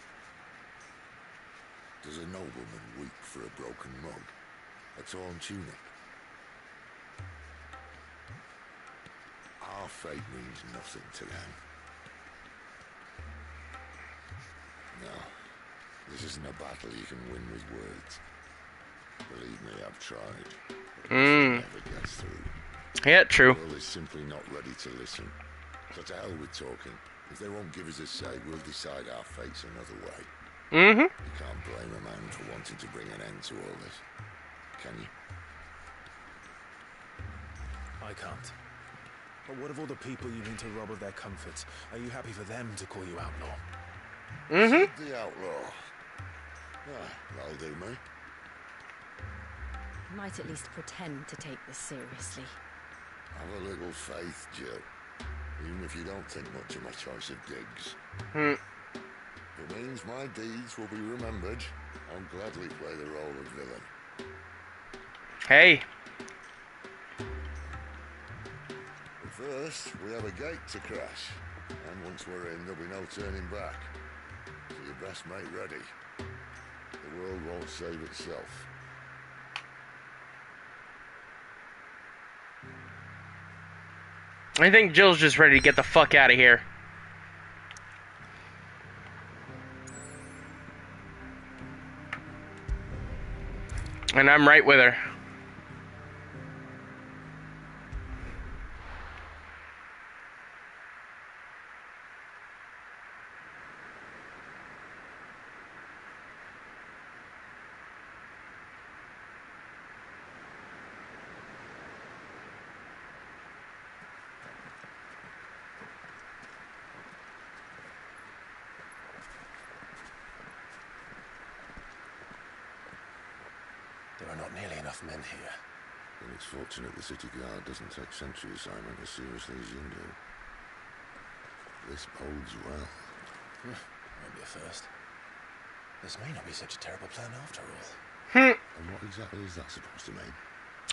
Does a nobleman weep for a broken mug? A torn tunic? Our fate means nothing to them. No, this isn't a battle you can win with words. Believe me, I've tried. Never gets through. Yeah, true. The world is simply not ready to listen. So to hell with talking. If they won't give us a say, we'll decide our fates another way. Mm-hmm. You can't blame a man for wanting to bring an end to all this, can you? I can't. But what of all the people you mean to rob of their comforts? Are you happy for them to call you outlaw? Said the outlaw. Ah, that'll do me. You might at least pretend to take this seriously. Have a little faith, Jill. Even if you don't think much of my choice of gigs. If it means my deeds will be remembered, I'll gladly play the role of villain. Hey. But first, we have a gate to crash. And once we're in, there'll be no turning back. So you best make ready. The world won't save itself. I think Jill's just ready to get the fuck out of here. And I'm right with her. There are not nearly enough men here. Then it's fortunate the city guard doesn't take sentry assignment as seriously as you do. This bodes well. Won't be a first. This may not be such a terrible plan after all. And what exactly is that supposed to mean?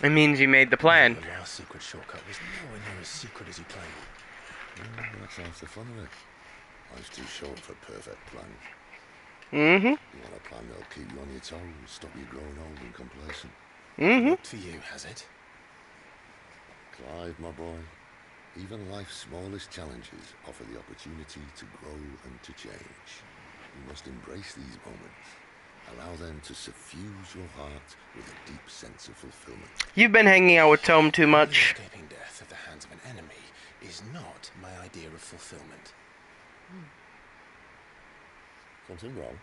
It means you made the plan. The last secret shortcut was nowhere near as secret as you claim. That's half the fun of it. Life's too short for perfect plans. You want a plan that'll keep you on your toes, stop you growing old and complacent. Worked for you, has it? Clive, my boy, even life's smallest challenges offer the opportunity to grow and to change. You must embrace these moments. Allow them to suffuse your heart with a deep sense of fulfillment. You've been hanging out with Tome too much. Escaping death at the hands of an enemy is not my idea of fulfillment. Something wrong?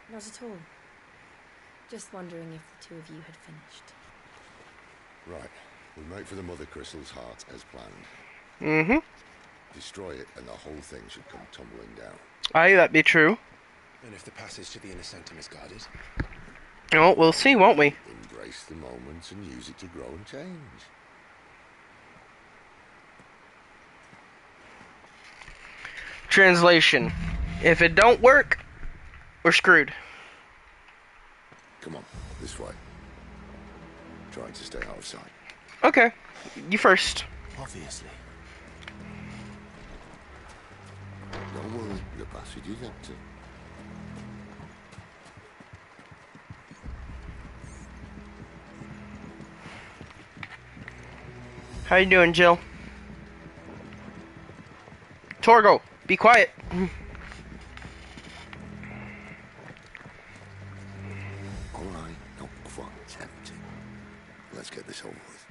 Not at all. Just wondering if the two of you had finished. Right. We make for the Mother Crystal's heart as planned. Destroy it and the whole thing should come tumbling down. Aye, that be true. And if the passage to the inner sanctum is guarded? Oh, we'll see, won't we? Embrace the moment and use it to grow and change. Translation. If it don't work, we're screwed. Come on, this way. Trying to stay out of sight. Okay, you first. Obviously. Don't worry, the passage is empty. How you doing, Jill? Torgo, be quiet. All right, not quite tempting. Let's get this over with.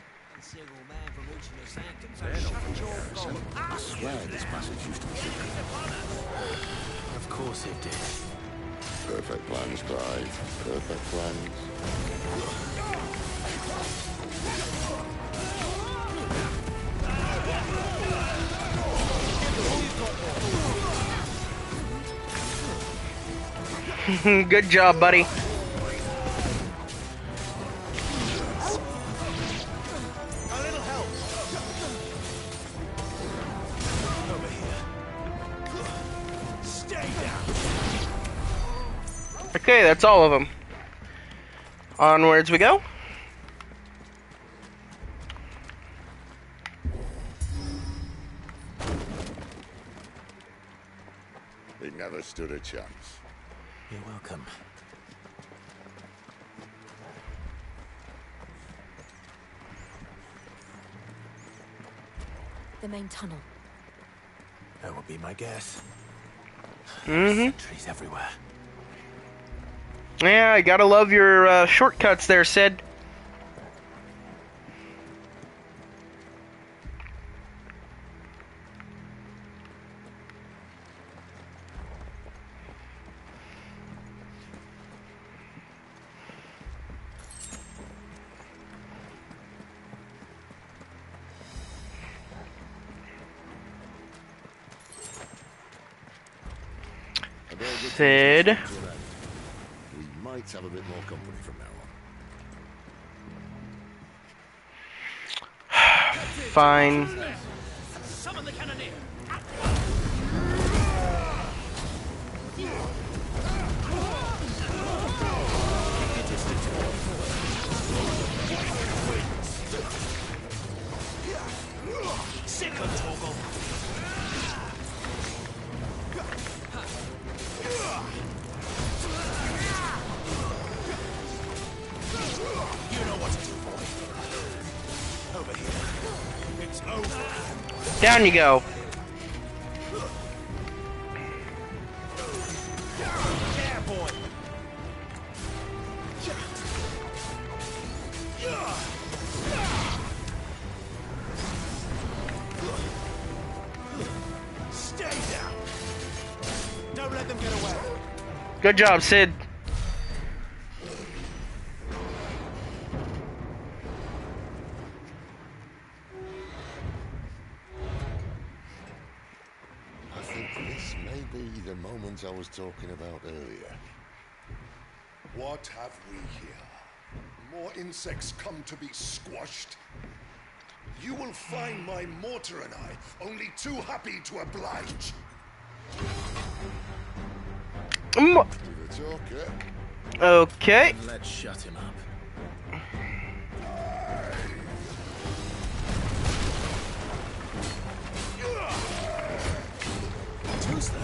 I swear this passage used to be secret. Of course it did. Perfect plans, Clive. Perfect plans. Good job, buddy. Okay, that's all of them. Onwards we go. It never stood a chance. You're welcome. The main tunnel. That would be my guess. Mm-hmm. Sentries everywhere. Yeah, I gotta love your shortcuts there, Sid. Sid. We might have a bit more company from now on. Fine. Summon the cannoneer. Sick of Toggle. You know what to do, boy. Over here. It's over. Down you go. Yeah, boy. Stay down. Don't let them get away. Good job, Sid. I think this may be the moment I was talking about earlier. What have we here? More insects come to be squashed? You will find my mortar and I only too happy to oblige. Okay. Let's shut him up. Too slow.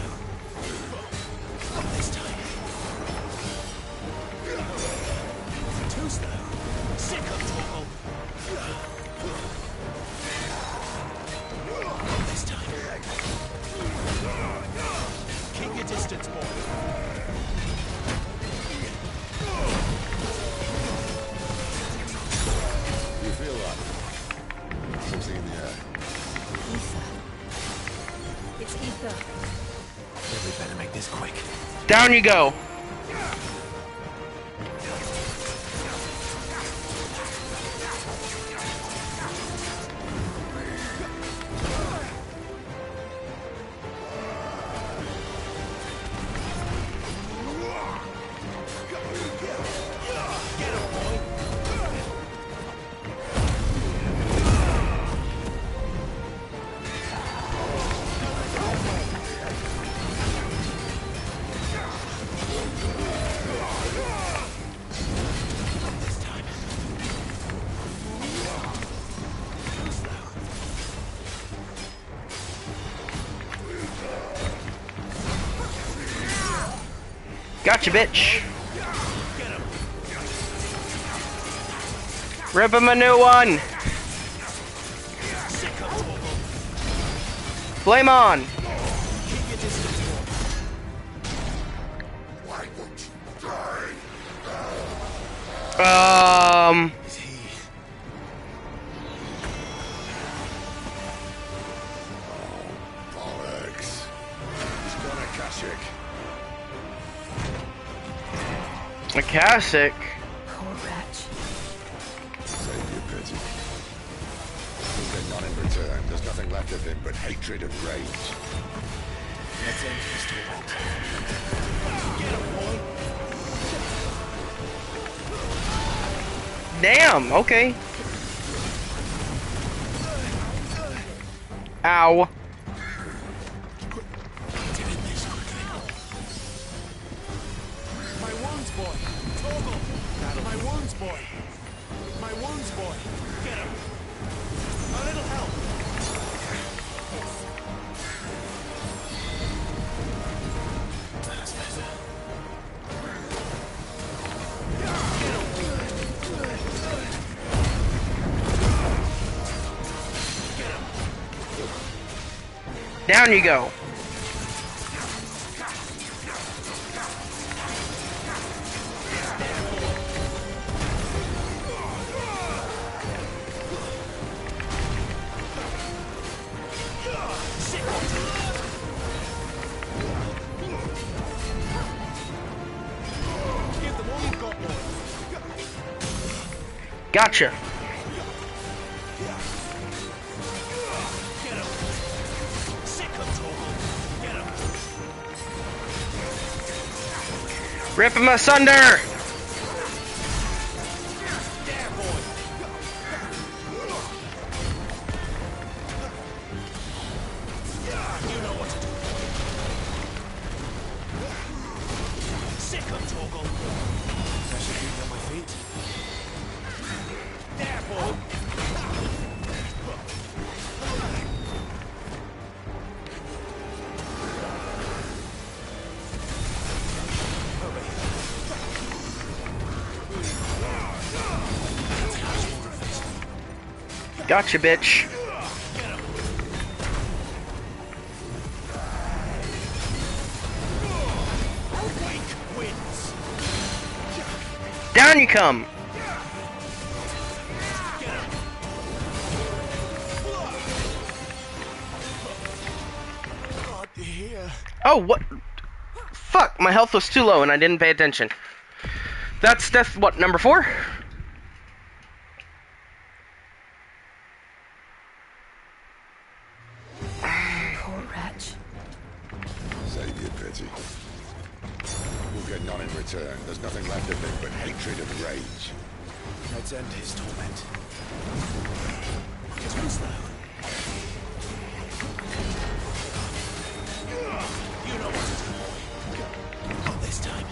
Not this time. Too slow. Sick of Toggle. Not this time. Keep your distance, boy. You feel that? Something in the air. Ether. It's ether. We better make this quick. Down you go. Gotcha, bitch. Rip him a new one. Flame on. Bollocks. He's gone Akashic. Akashic. Poor wretch. Save your pity. He's been none in return. There's nothing left of him but hatred and rage. Let's end this torment. Damn, okay. Ow. My wounds, boy. Toggle. My wounds, boy. My wounds, boy. Get him. A little help. That's better. Down you go. Gotcha. Rip him asunder! Gotcha, bitch. Down you come. Oh, what? Fuck, my health was too low and I didn't pay attention. That's death, what, number 4? Poor wretch. Save your pity. We'll get none in return. There's nothing left of it but hatred and rage. Let's end his torment. Too slow. You know what to do, boy. Not this time.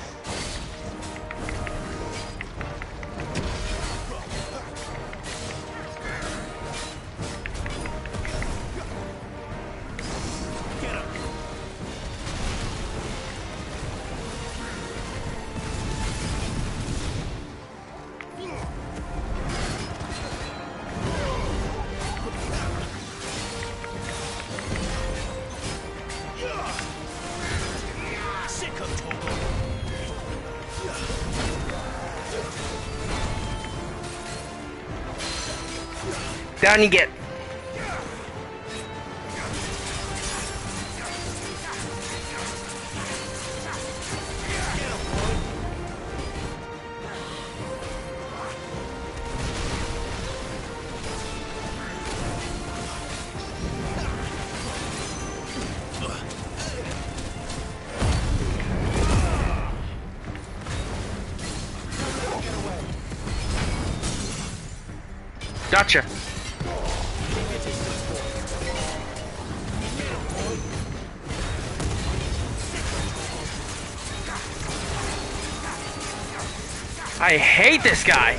Down you get. Gotcha. I hate this guy.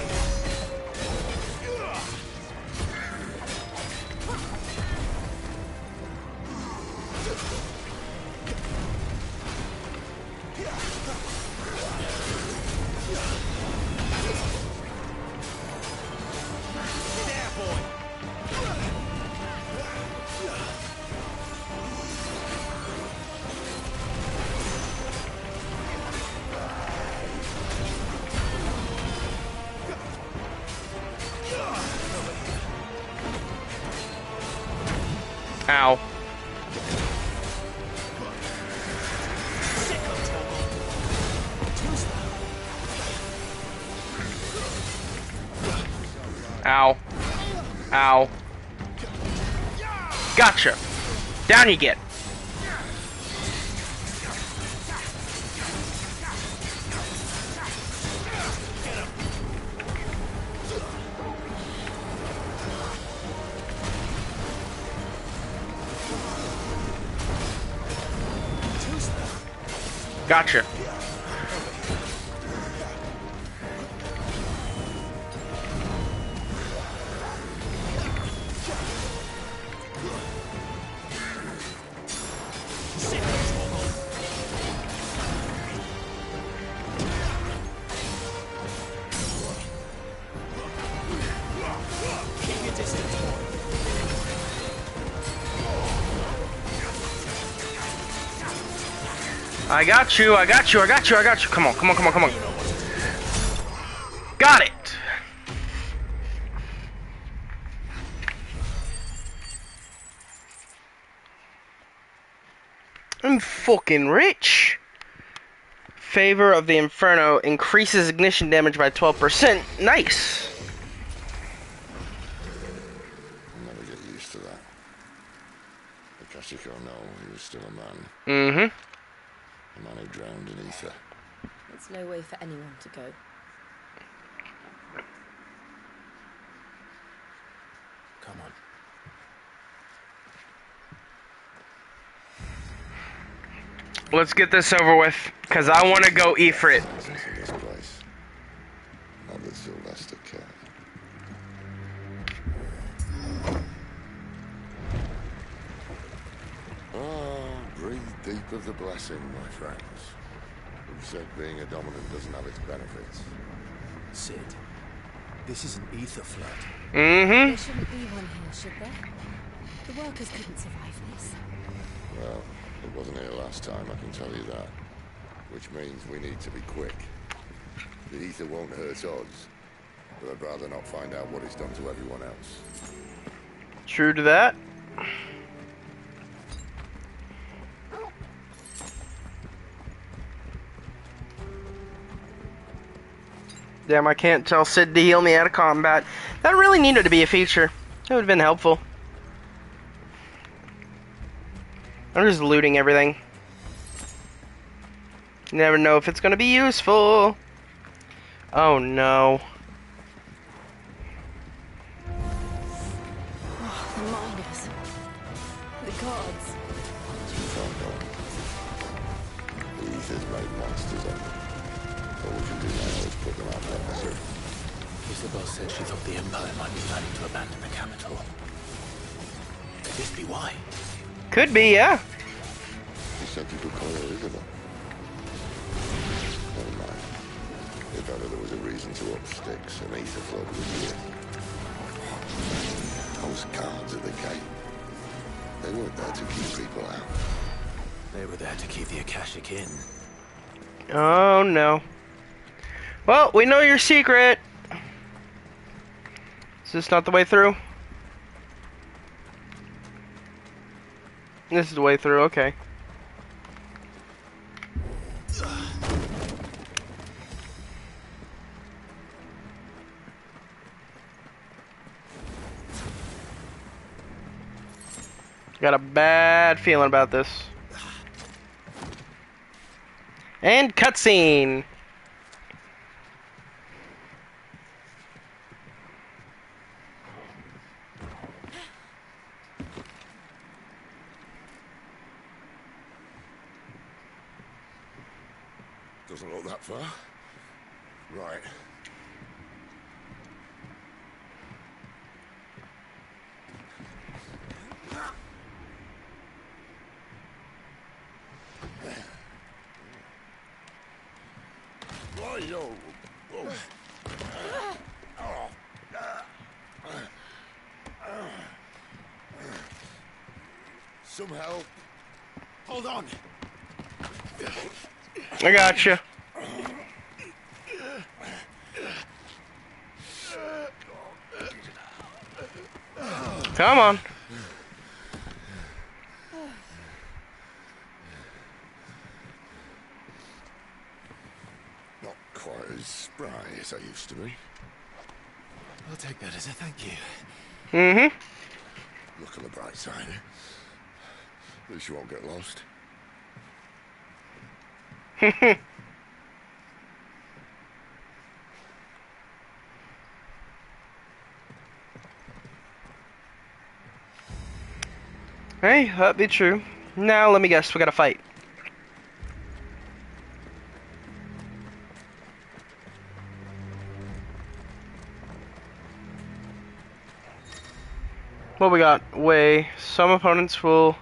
Ow. Ow. Ow. Gotcha. Down you get. Gotcha. I got you, I got you, I got you, I got you. Come on, come on, come on, come on. Got it! I'm fucking rich. Favor of the Inferno increases ignition damage by 12%. Nice. I'll never get used to that. Akashiko, no, he was still a man. Mm-hmm. A man who drowned in ether. It's no way for anyone to go. Come on. Let's get this over with, because I want to go Ifrit. In this place. Not that Sylvester cared. Breathe deep of the blessing, my friends. Who said being a dominant doesn't have its benefits? Sid, this is an ether flood. Mm-hmm. There shouldn't be one here, should there? The workers couldn't survive this. Well, it wasn't here last time, I can tell you that. Which means we need to be quick. The ether won't hurt us, but I'd rather not find out what it's done to everyone else. True to that. Damn, I can't tell Sid to heal me out of combat. That really needed to be a feature. It would have been helpful. I'm just looting everything. You never know if it's going to be useful. Oh no. Oh, the miners. The gods. The ether's made monsters of them. All we can do now is put them out of their misery. Isabel said she thought the Empire might be planning to abandon the capital. Could this be why? Could be, yeah. He said you could call her Isabel. Never mind. If ever there was a reason to up sticks, an ether flood was here. Those guards at the gate. They weren't there to keep people out. They were there to keep the Akashic in. Oh no. Well, we know your secret. Is this not the way through? This is the way through, okay. Got a bad feeling about this. And cutscene. Doesn't look that far. Right. Yo. Some help. Hold on. I gotcha. Come on. Not quite as spry as I used to be. I'll take that as a thank you. Mm-hmm. Look on the bright side. At least you won't get lost. Hey, that'd be true. Now, let me guess, we gotta fight. What we got? Way. Some opponents will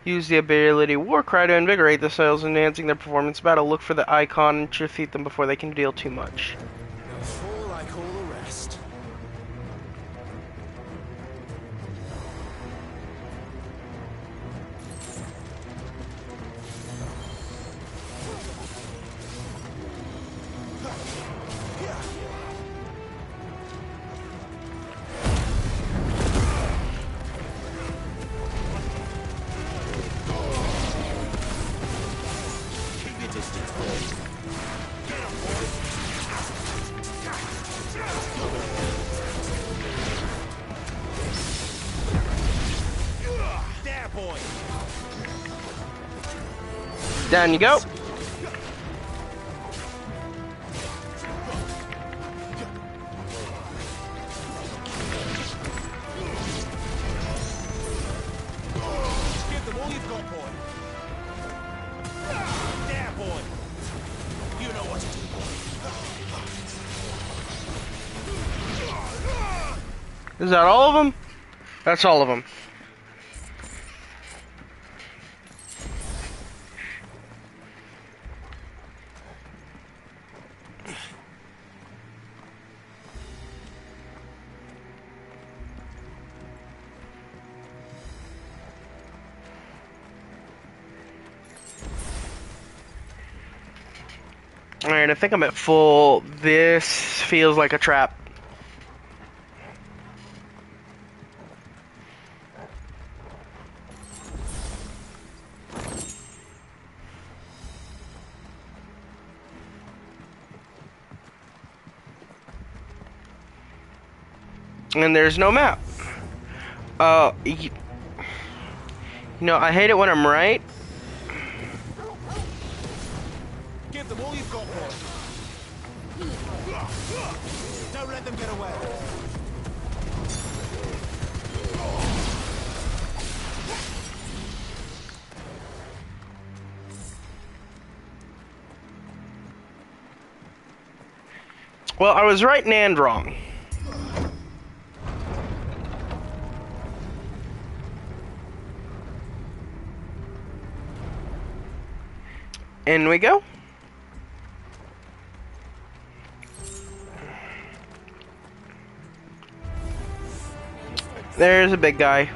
use the ability Warcry to invigorate the cells, enhancing their performance battle. Look for the icon and defeat them before they can deal too much. They'll fall like all the rest. Down you go. Is that all of them? That's all of them. Alright, I think I'm at full. This feels like a trap. And there's no map. You know, I hate it when I'm right. Give them all you've got, boy. Don't let them get away. Well, I was right and wrong. In we go. There's a big guy.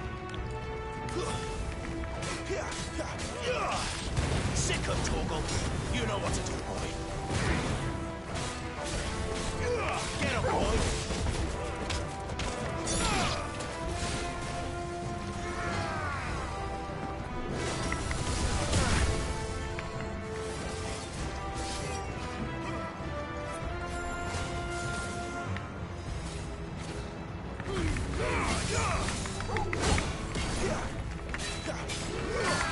Sick of Torgal. You know what to do, boy. Get him, boy.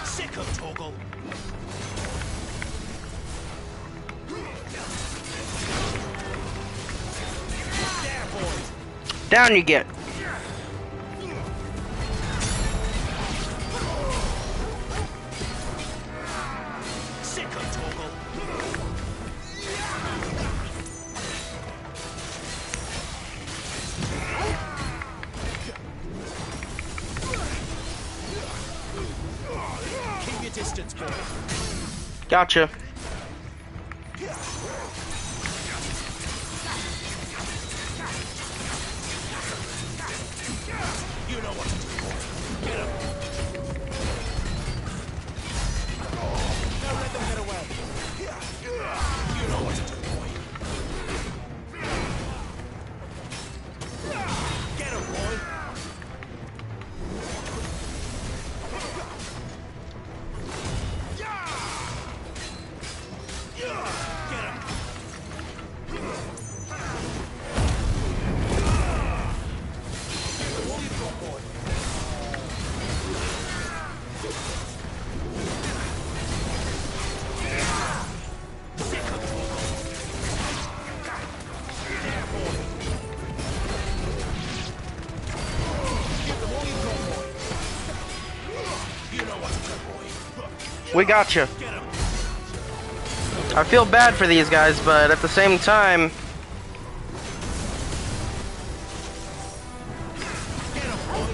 Sick of Torgal. There, boys. Down you get. Sick of Torgal. Keep your distance, boy. Gotcha. You know what to do, boy. Get him. Don't let them get away. You know what to do, boy. Get him, boy. Get him. All you've got, boy. Sick of Torgal. There, boy. Give them all you've got, boy. You know what to do, boy. We gotcha. Get him. I feel bad for these guys, but at the same time, Get him, boy.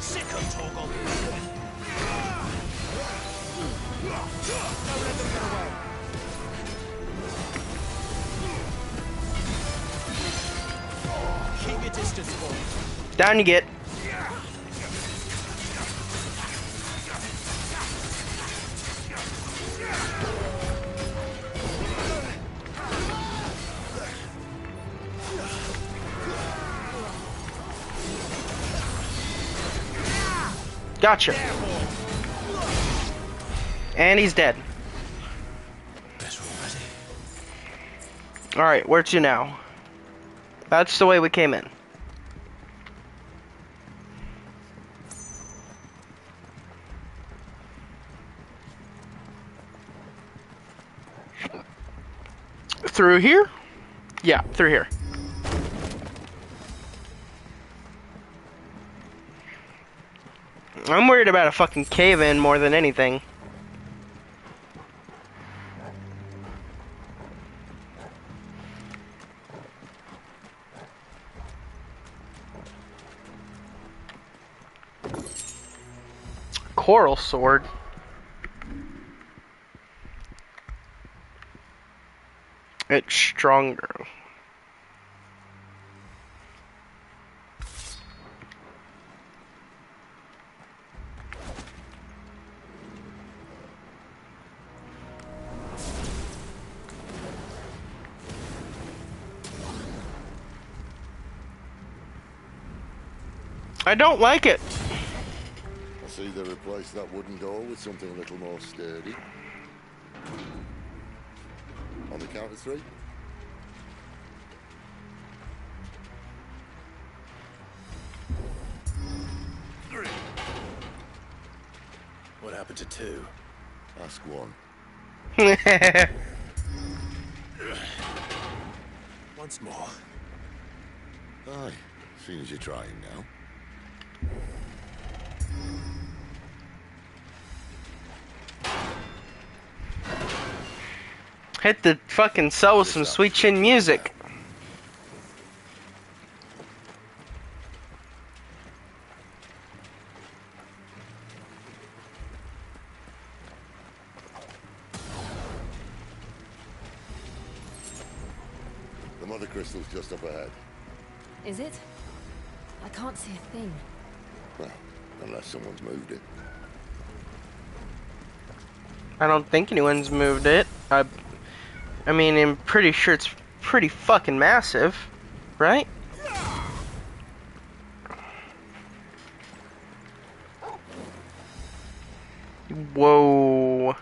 Sick of Torgal. Don't let them get away. Keep your distance, boy. down you get. Gotcha. And he's dead. Alright, where to now? That's the way we came in. Through here? Yeah, through here. I'm worried about a fucking cave-in more than anything. coral sword. It's stronger. I don't like it. I see they replaced that wooden door with something a little more sturdy. On the count of 3. What happened to 2? Ask 1. Once more. Aye, seeing as you're trying now. Hit the fucking cell with some sweet chin music. The mother crystal's just up ahead. Is it? I can't see a thing. Well, unless someone's moved it. I don't think anyone's moved it. I mean, I'm pretty sure it's pretty fucking massive, right? Whoa.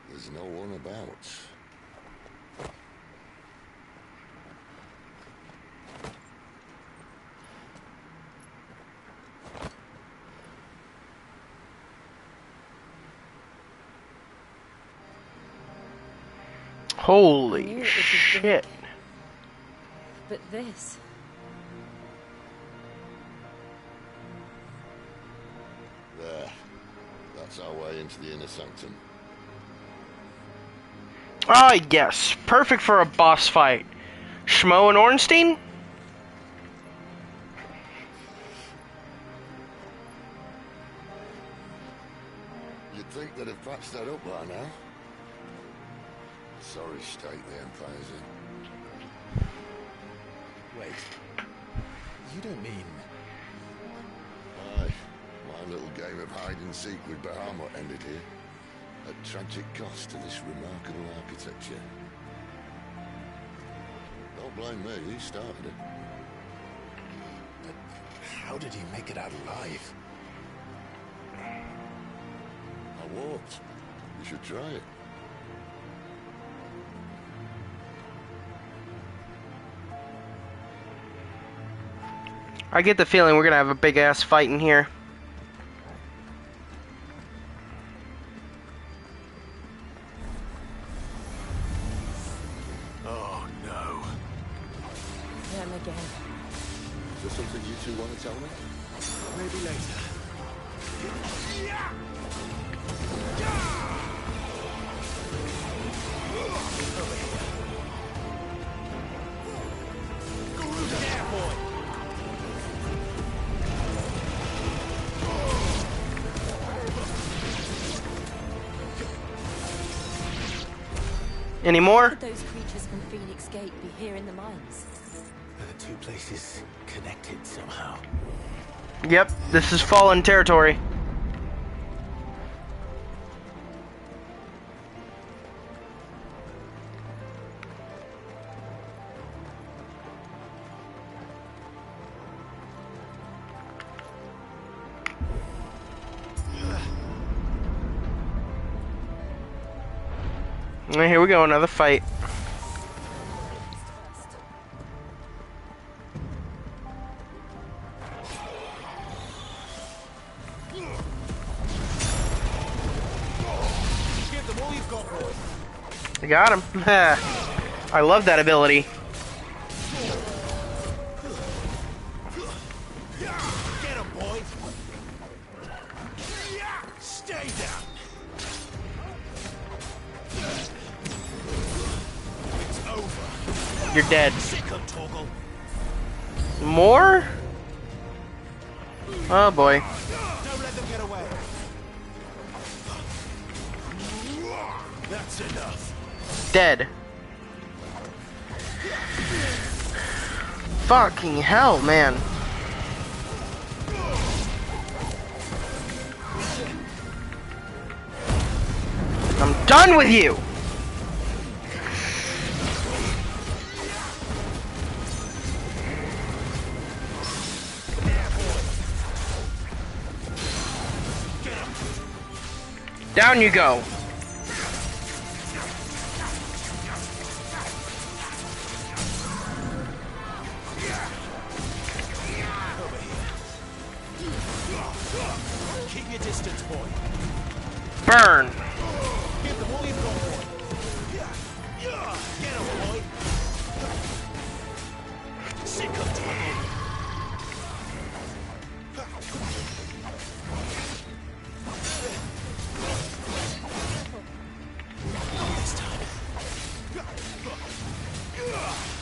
There's no one about. Holy shit. But this... There. That's our way into the inner sanctum. Ah, yes. Perfect for a boss fight. Schmo and Ornstein? You'd think they'd have patched that up by now. Sorry state the Empire's in. Wait. You don't mean... Aye. My little game of hide-and-seek with Bahamut ended here. At tragic cost to this remarkable architecture. Don't blame me, he started it. But how did he make it out alive? I walked. You should try it. I get the feeling we're gonna have a big ass fight in here. Oh no. Them again. Is there something you two want to tell me? Maybe later. Any more? Could those creatures from Phoenix Gate be here in the mines? Are the 2 places connected somehow? Yep, this is fallen territory. And here we go, another fight. I got him. I love that ability. Get him, boy! You're dead. More? Oh boy. Don't let them get away. That's enough. Dead. Fucking hell, man. I'm done with you! Down you go. Keep your distance, boy. Burn. Give them all you've got, boy. Get him, boy. Sick of trouble. This time.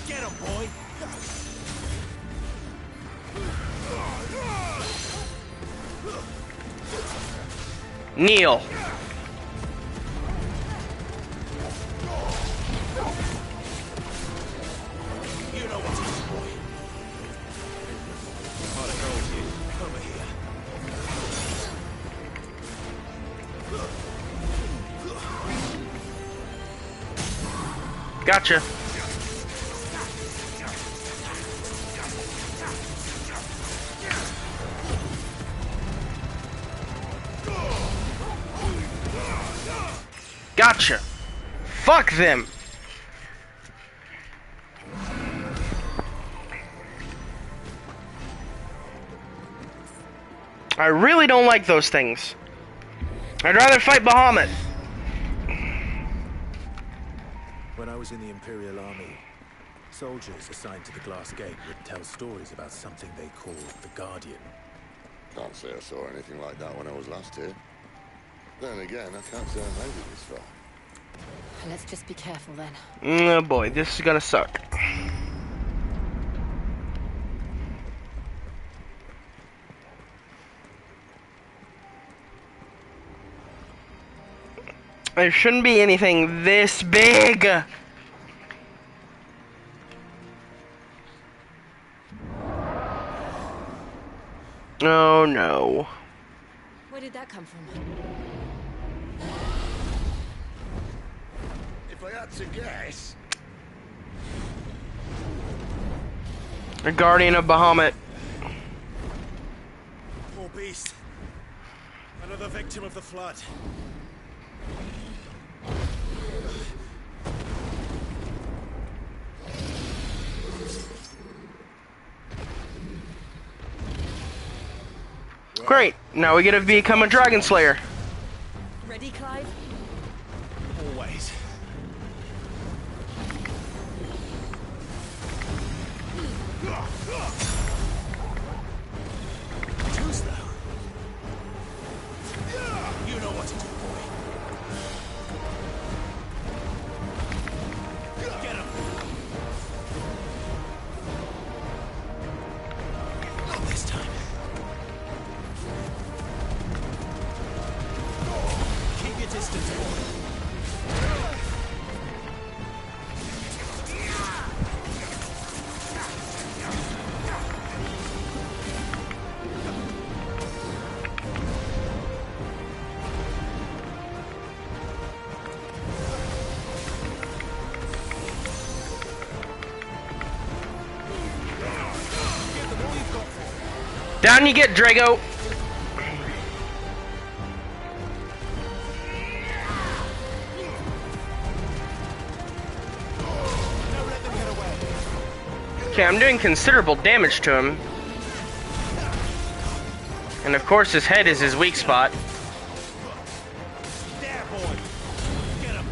Get him, boy. Kneel. You know what to do, boy. Pot of gold here. Over here. Gotcha. Gotcha. Fuck them. I really don't like those things. I'd rather fight Bahamut. When I was in the Imperial Army, soldiers assigned to the Glass Gate would tell stories about something they called the Guardian. Can't say I saw anything like that when I was last here. Then again, I can't say I made it this far. Let's just be careful then. Oh boy, this is gonna suck. There shouldn't be anything this big. Oh no. Where did that come from? If I had to guess, A guardian of Bahamut. Poor beast. Another victim of the flood. Great. Now we get to become a dragon slayer. Ready, Clive? Always. Too slow. You know what to do, boy. Get him. Not this time. Keep your distance, boy. Down you get, Drago. Okay, I'm doing considerable damage to him. And of course his head is his weak spot. There, boy. Get him.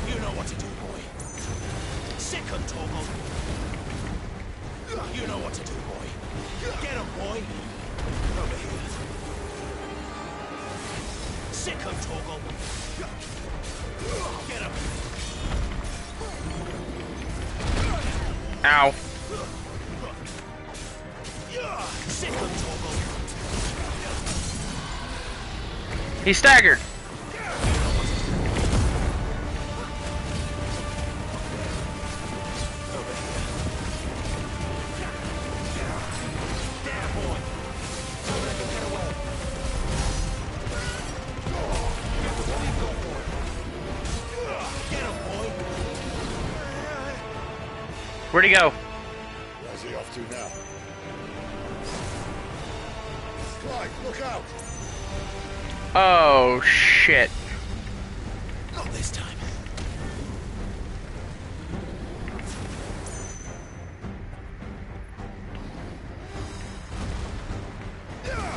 You know what to do, boy. Second toggle. You know what to do, boy. Get him, boy. Over here. Sick of Torgal. Get him. Ow. Sick of Torgal. He's staggered. Where'd he go? Where's he off to now? Clyde, look out! Oh, shit. Not this time.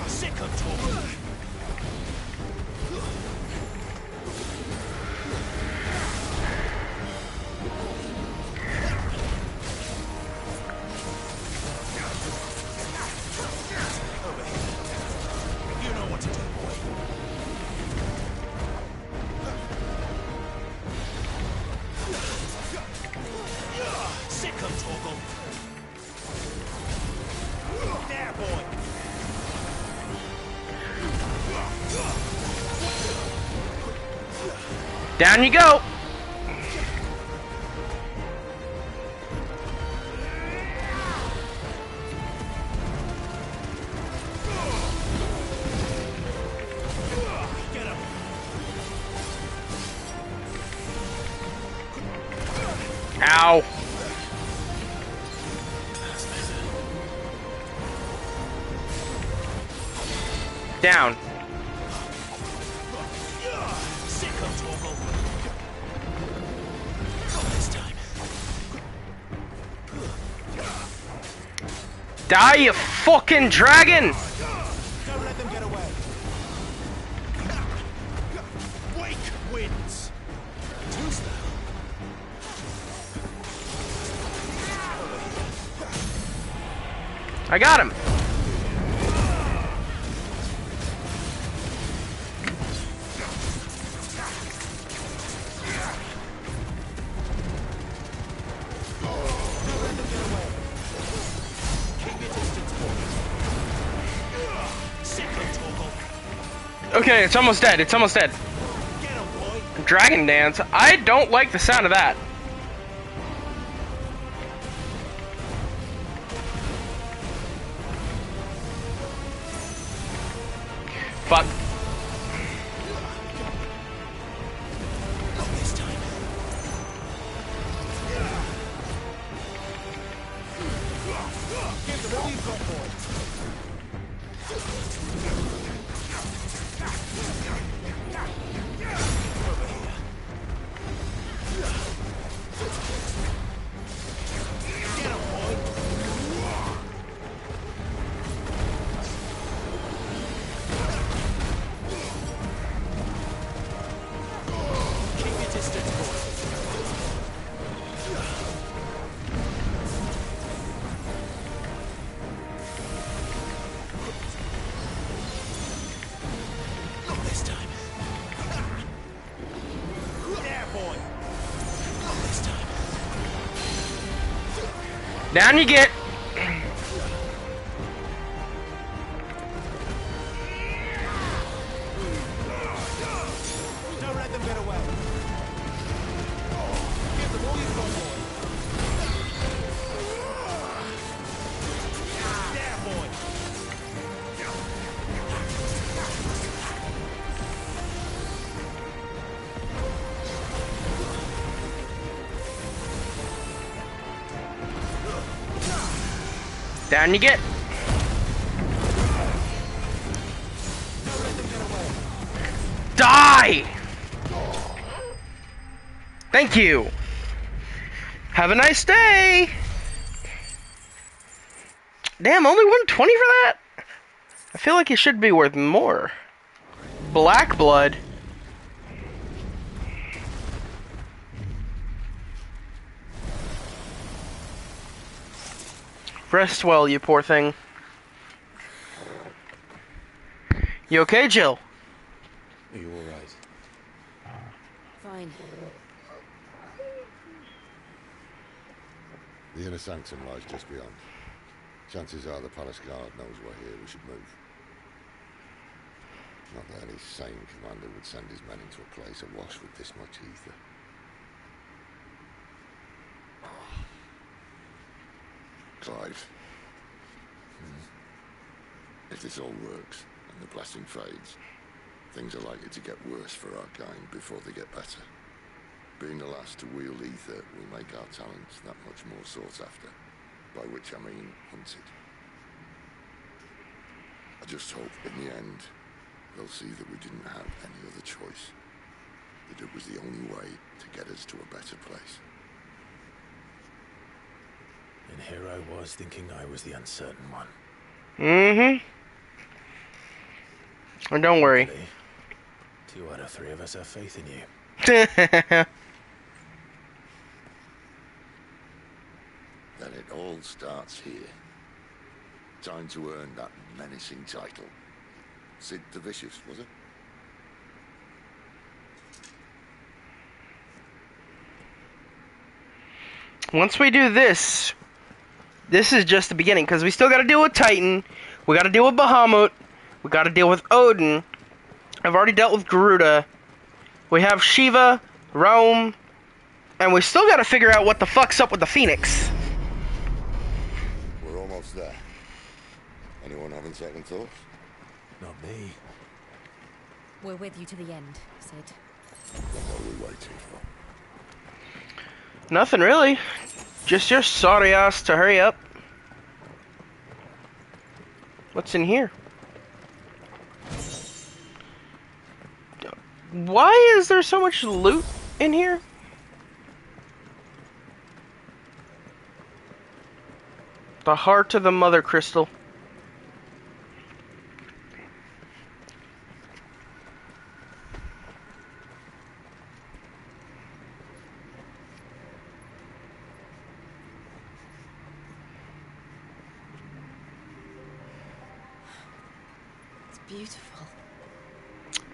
Sick of talking. You know what to do, boy. Sick of Torgal. There, boy. Down you go. Get him. Ow. Down. Sick of Torgal. Not this time. Die, you fucking dragon! Don't let them get away. Wake wins. Too slow. I got him. Okay, it's almost dead. It's almost dead. Dragon dance. I don't like the sound of that. Fuck. Down you get. Don't let them get away. Give them all you've got, boy. There, boy. Down you get. Die! Thank you. Have a nice day. Damn, only 120 for that? I feel like it should be worth more. Black blood. Rest well, you poor thing. You okay, Jill? Are you all right? Fine. The inner sanctum lies just beyond. Chances are the palace guard knows we're here. We should move. Not that any sane commander would send his men into a place awash with this much ether. Clive. If this all works, and the blessing fades, things are likely to get worse for our kind before they get better. Being the last to wield ether will make our talents that much more sought after, by which I mean hunted. I just hope in the end they'll see that we didn't have any other choice, that it was the only way to get us to a better place. And here I was thinking I was the uncertain one. Mm-hmm. And don't worry. Luckily, 2 out of 3 of us have faith in you. Then it all starts here. Time to earn that menacing title. Sid the Vicious, was it? Once we do this, this is just the beginning, because we still got to deal with Titan, we got to deal with Bahamut, we got to deal with Odin. I've already dealt with Garuda. We have Shiva, Rome, and we still got to figure out what the fuck's up with the Phoenix. We're almost there. Anyone having second thoughts? Not me. We're with you to the end, Sid. What are we waiting for? Nothing really. Just your sorry ass to hurry up. What's in here? Why is there so much loot in here? The heart of the mother crystal. It's beautiful.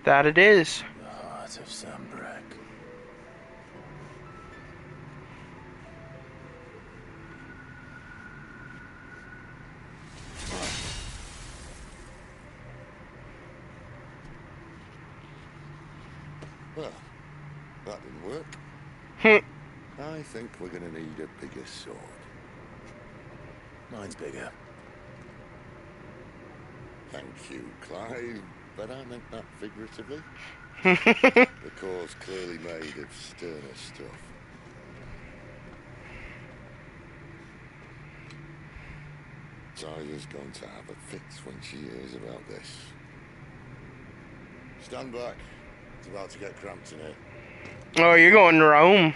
That it is. The heart of Sambrak. Well, that didn't work. I think we're gonna need a bigger sword. Mine's bigger. Thank you, Clive, but I meant that figuratively. The core's clearly made of sterner stuff. Tyler's going to have a fit when she hears about this. Stand back. It's about to get cramped in here. Oh, you're going to Rome.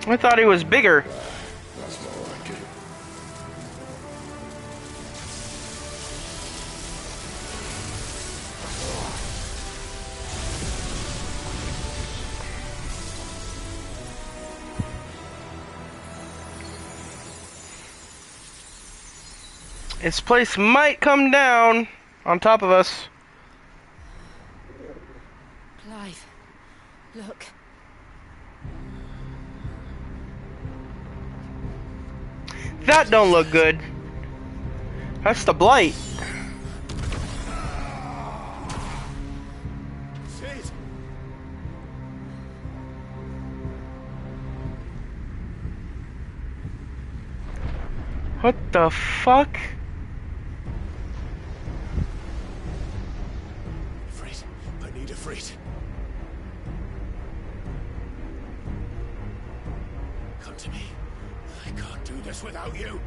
I thought he was bigger. That's more like it. This place might come down on top of us. Clive, look. That don't look good. That's the blight. Sid! What the fuck? Freight. I need a freight. Come to me. I can't do this without you.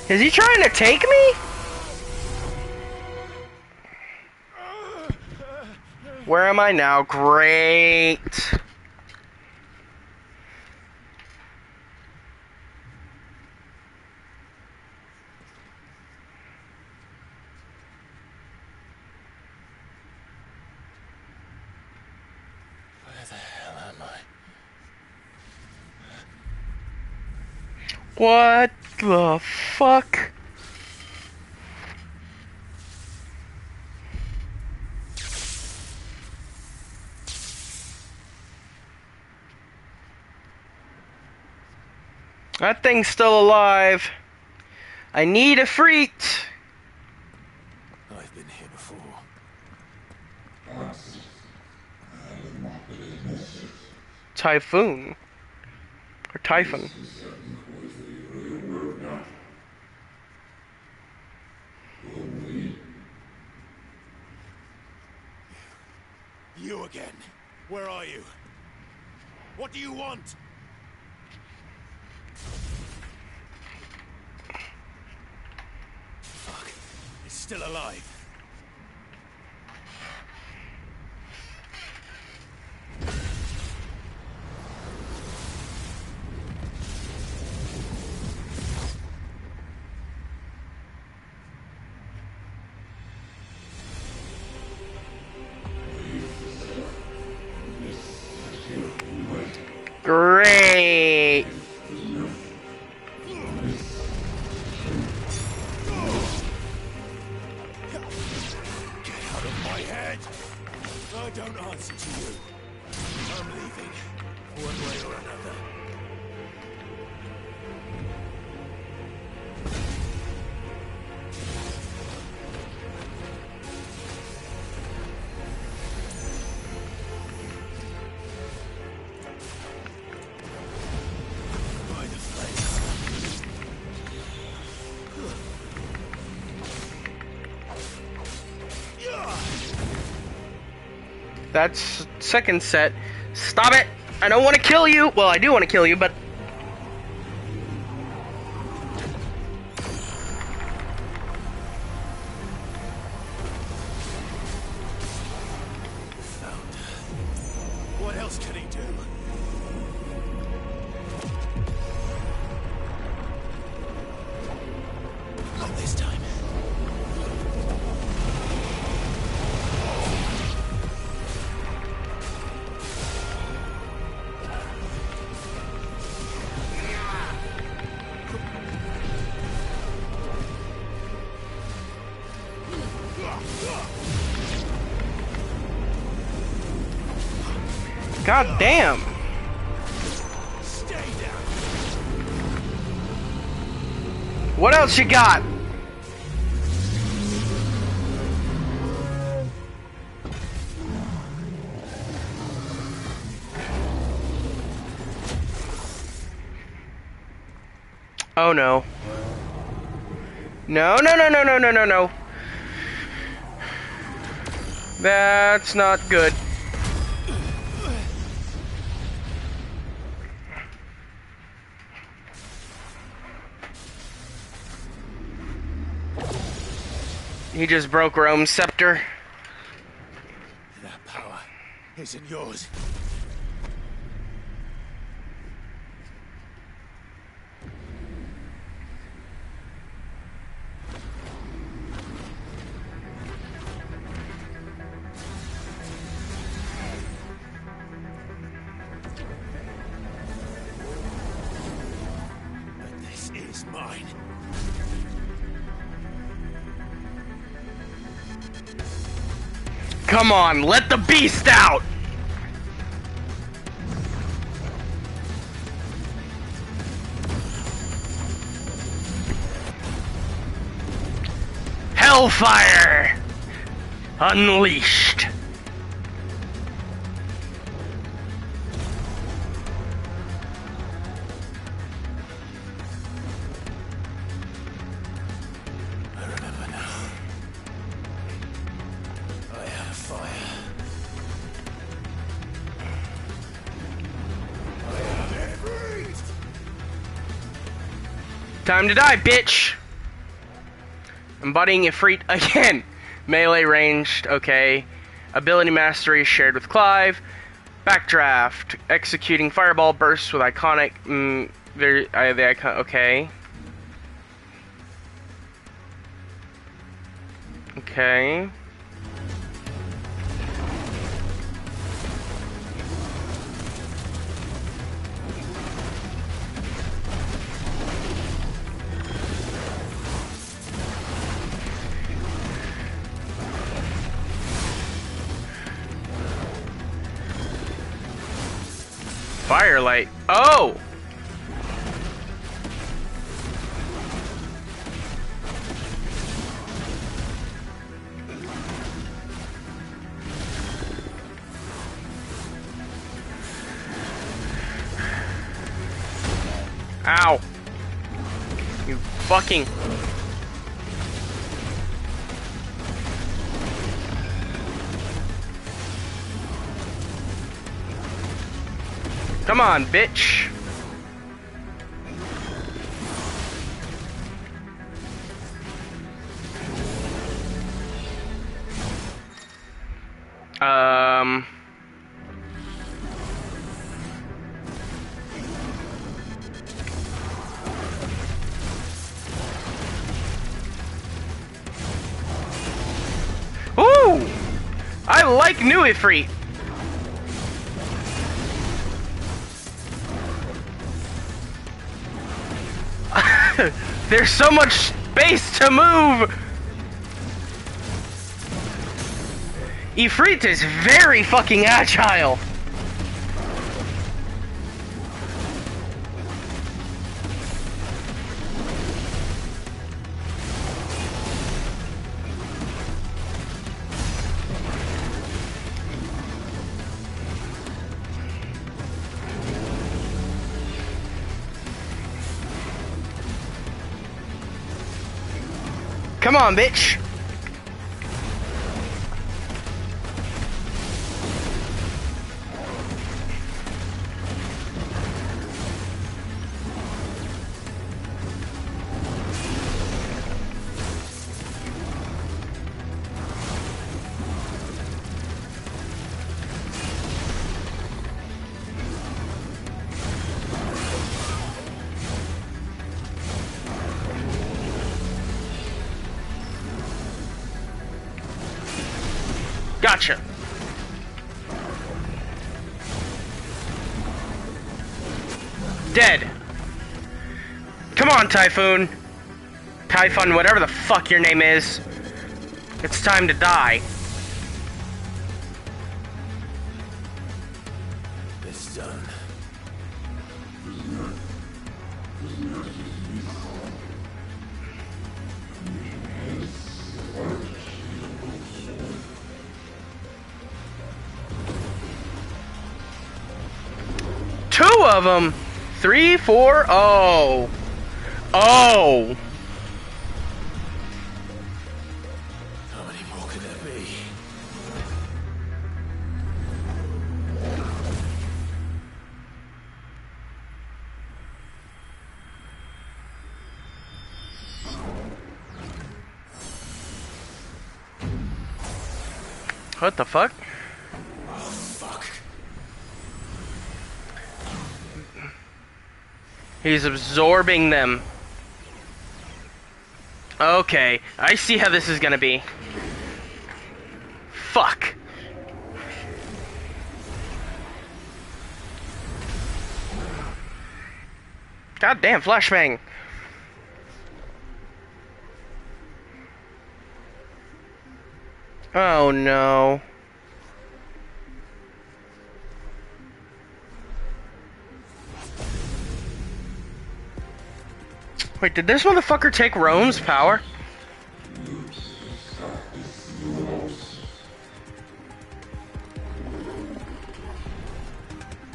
Is he trying to take me? Where am I now? Great. Where the hell am I? What the fuck? That thing's still alive. I need a freak. I've been here before. Typhoon. Or Typhon. You again. Where are you? What do you want? Fuck. It's still alive. Great. Get out of my head! I don't answer to you. I'm leaving. One way or another. By the flames. That's second set. Stop it! I don't want to kill you! Well, I do want to kill you, but... What else can he do? Not this time. God damn! Stay down. What else you got? Oh no. No, no, no, no, no, no, no, no. That's not good. He just broke Rome's scepter. That power isn't yours. But this is mine. Come on, let the beast out! Hellfire! Unleashed. I remember now. I have fire. I have it breathed. Time to die, bitch! Embodying Ifrit again. Melee ranged, okay. Ability mastery shared with Clive. Backdraft. Executing fireball bursts with iconic. The icon. Okay. Okay. Firelight. Oh! Ow. You fucking... Come on, bitch. Ooh! I like new Ifrit. There's so much space to move! Ifrit is very fucking agile! Come on, bitch! Gotcha. Dead. Come on, Typhoon. Typhon, whatever the fuck your name is. It's time to die. It's done. Two of them. 3, 4. Oh. Oh. How many more could there be? What the fuck? Oh, fuck. He's absorbing them. Okay, I see how this is gonna be. Fuck. Goddamn flashbang. Oh no. Wait, did this motherfucker take Rome's power?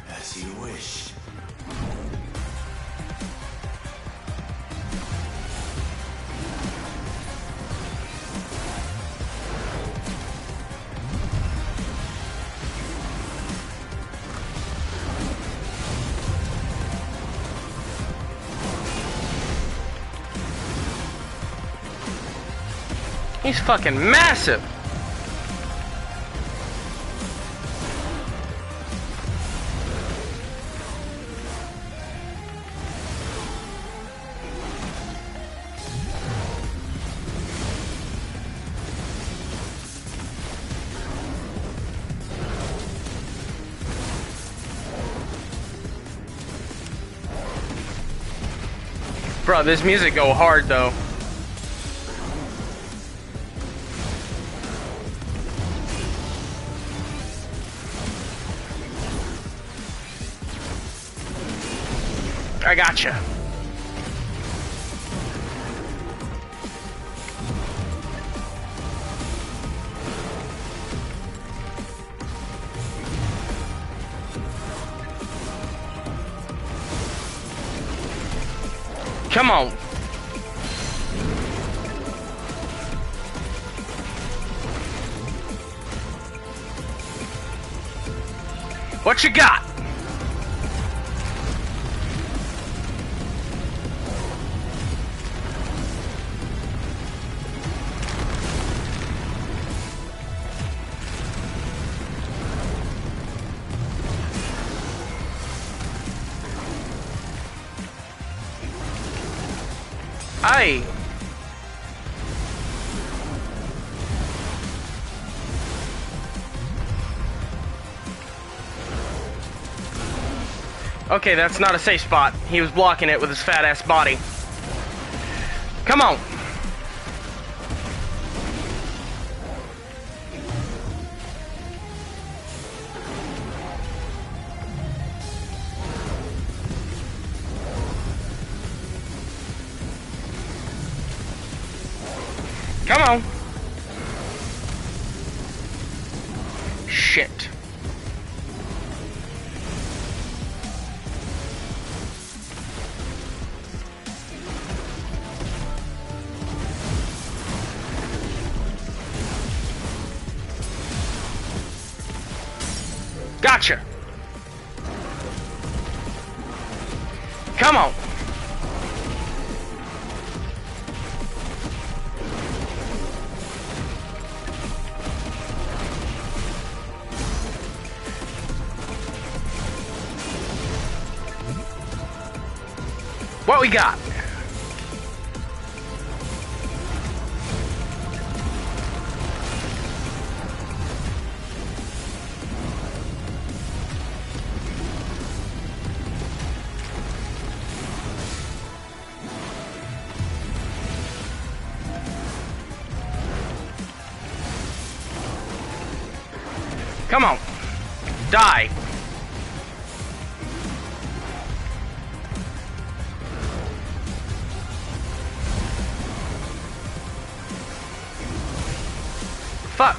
As you wish. He's fucking massive. Bro, this music go hard though. I gotcha. Come on. What you got? Aye. Okay, that's not a safe spot. He was blocking it with his fat ass body. Come on. Come on. Shit. Gotcha. Come on. What we got? Come on. Die. Fuck.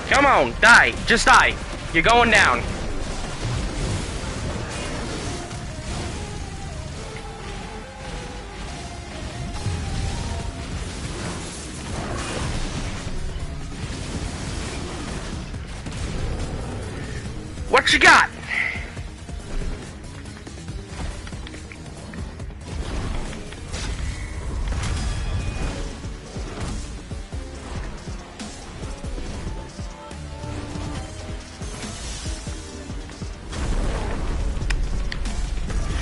Come on, die. Just die. You're going down. What you got?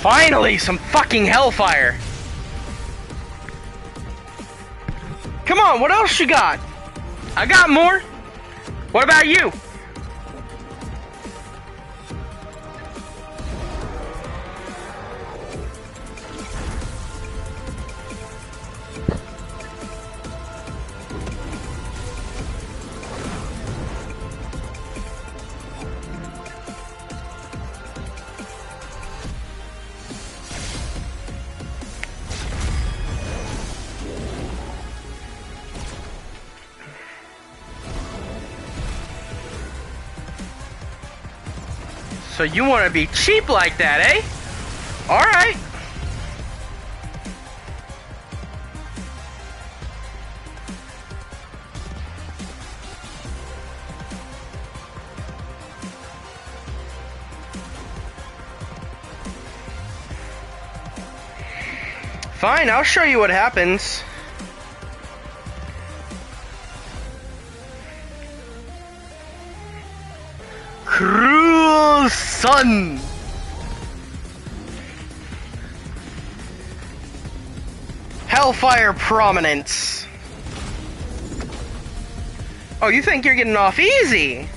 Finally, some fucking hellfire. Come on, what else you got? I got more. What about you? So you want to be cheap like that, eh? Alright. Fine, I'll show you what happens. Cruel Sun! Hellfire Prominence! Oh, you think you're getting off easy?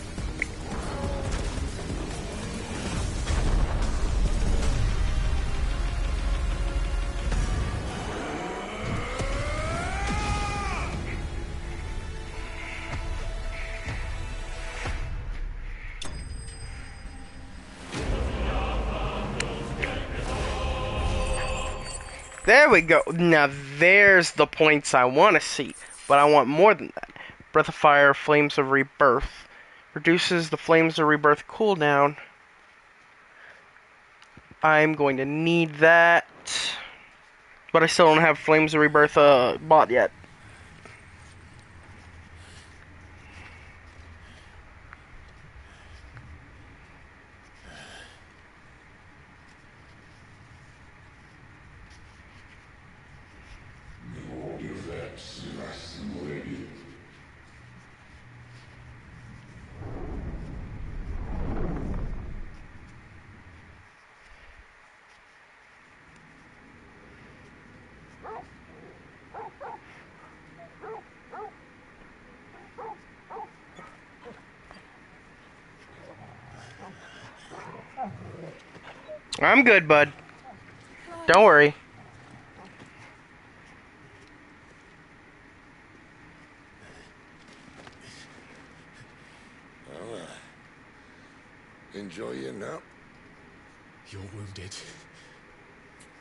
There we go. Now there's the points I want to see, but I want more than that. Breath of Fire, Flames of Rebirth. Reduces the Flames of Rebirth cooldown. I'm going to need that. But I still don't have Flames of Rebirth bought yet. I'm good, bud. Don't worry. Well, enjoy your nap. You're wounded.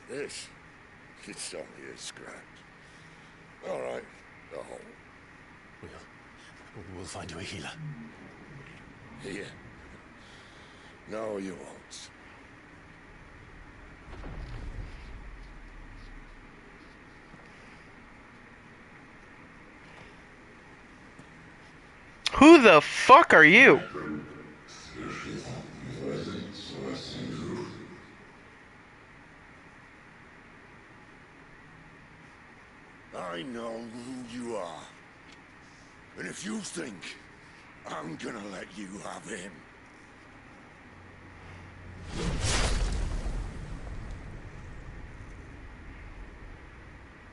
This? It's only a scratch. All right, go home. We'll find you a healer. Here? No, you won't. Who the fuck are you? I know who you are. And if you think I'm gonna let you have him...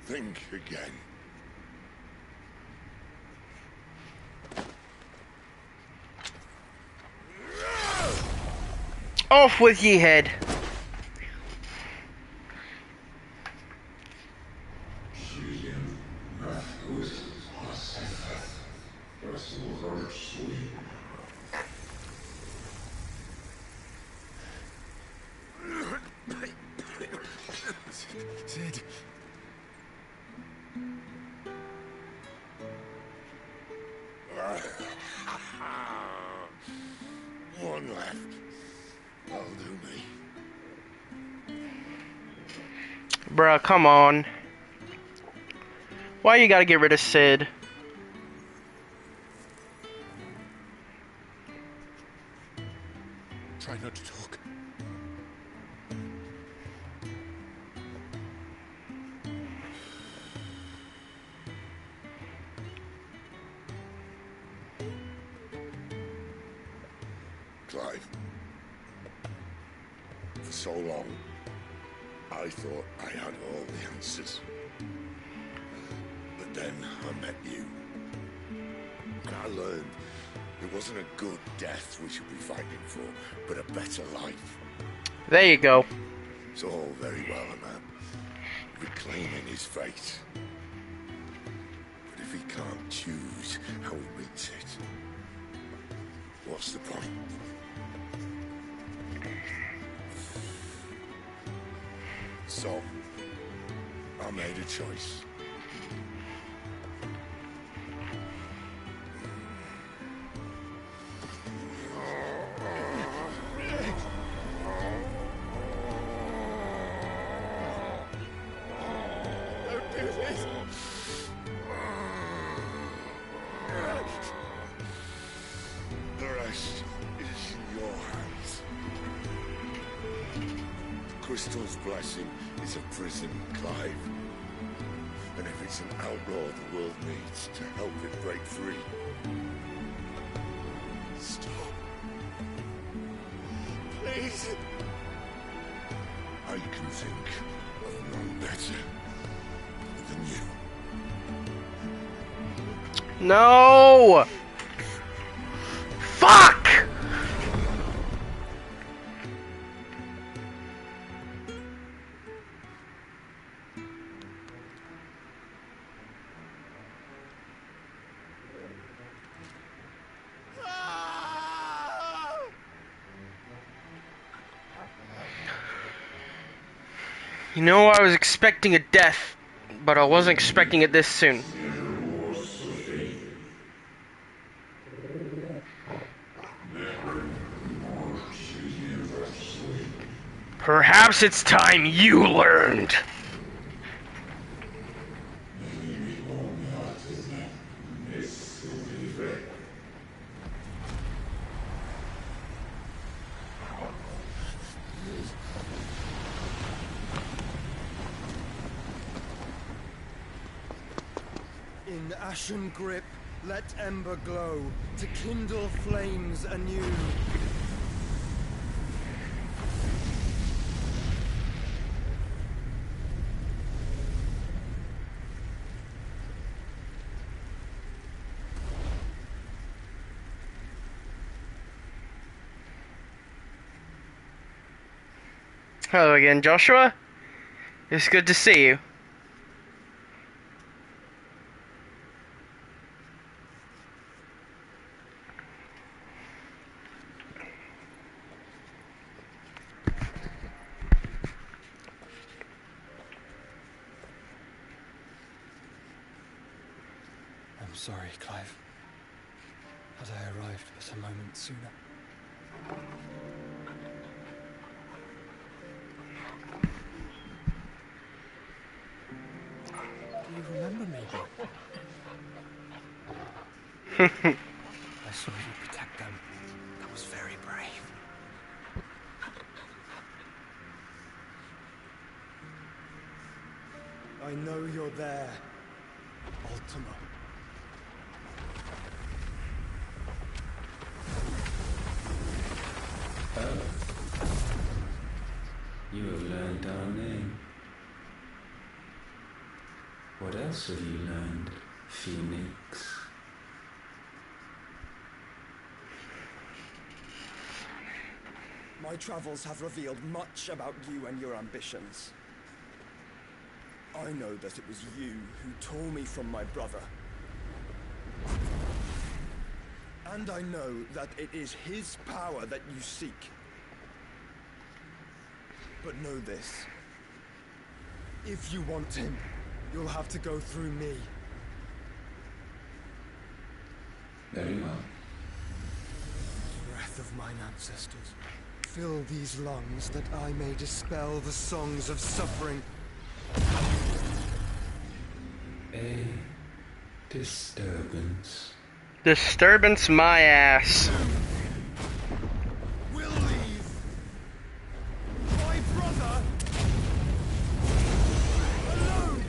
think again. Off with ye head. Sid. One left. That'll do me. Bruh, come on. Why you gotta get rid of Sid? Try not to talk. Clive. For so long, I thought I had all the answers. But then I met you. And I learned it wasn't a good death we should be fighting for, but a better life. There you go. It's all very well, a man reclaiming his fate. But if he can't choose how he meets it, what's the point? So, I made a choice. Don't do this! The rest is in your hands. Crystal's blessing is a prison, Clive. It's an outlaw the world needs to help it break free. Stop. Please. I can think of none better than you. No! Fuck! You know, I was expecting a death, but I wasn't expecting it this soon. Perhaps it's time you learned. In ashen grip, let ember glow, to kindle flames anew. Hello again, Joshua. It's good to see you. I'm sorry, Clive. Had I arrived but a moment sooner. Do you remember me, boy? I saw you protect them. That was very brave. I know you're there, Ultima. You have learned our name. What else have you learned, Phoenix? My travels have revealed much about you and your ambitions. I know that it was you who tore me from my brother. And I know that it is his power that you seek. But know this. If you want him, you'll have to go through me. Very well. Breath of mine ancestors, fill these lungs that I may dispel the songs of suffering. A disturbance. Disturbance my ass. We'll leave. My brother alone.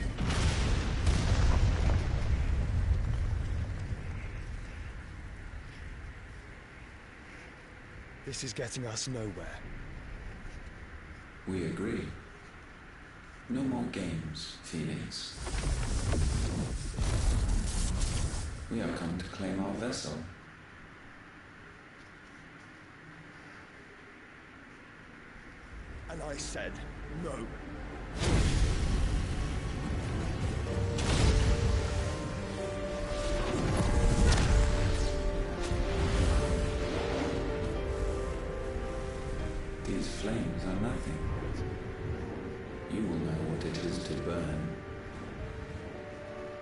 This is getting us nowhere. We agree. No more games, Phoenix. We have come to claim our vessel. And I said no. These flames are nothing. You will know what it is to burn.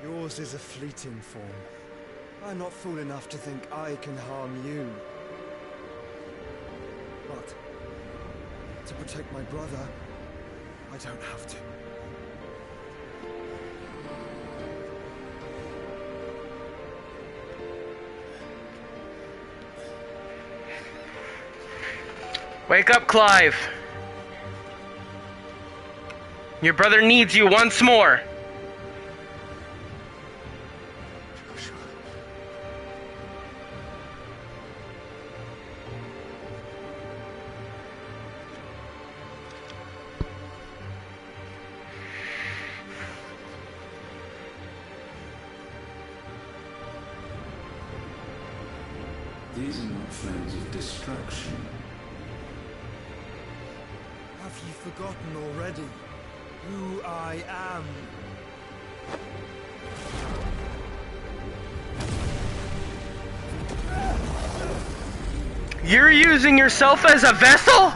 Yours is a fleeting form. I'm not fool enough to think I can harm you. But to protect my brother, I don't have to. Wake up, Clive. Your brother needs you once more. These are not flames of destruction. Have you forgotten already who I am? You're using yourself as a vessel?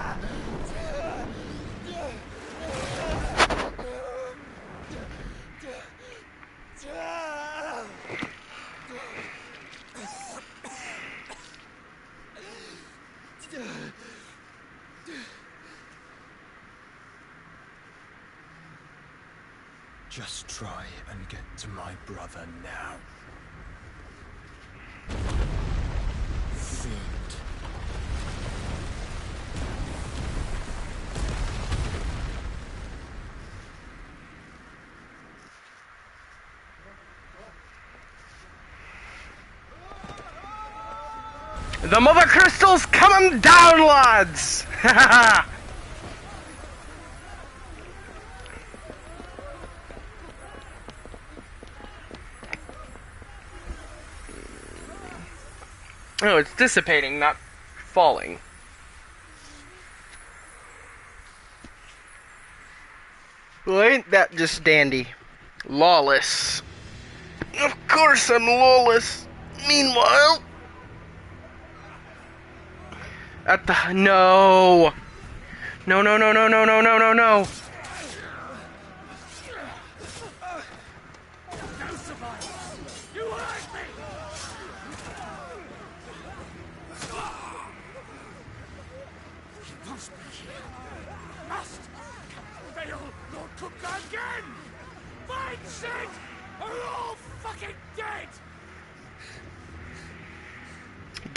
Just try and get to my brother now. Fiend. The mother crystal's coming down, lads! Oh, it's dissipating, not falling. Well, ain't that just dandy? Lawless. Of course I'm lawless. Meanwhile... At the... No! No, no, no, no, no, no, no, no, no!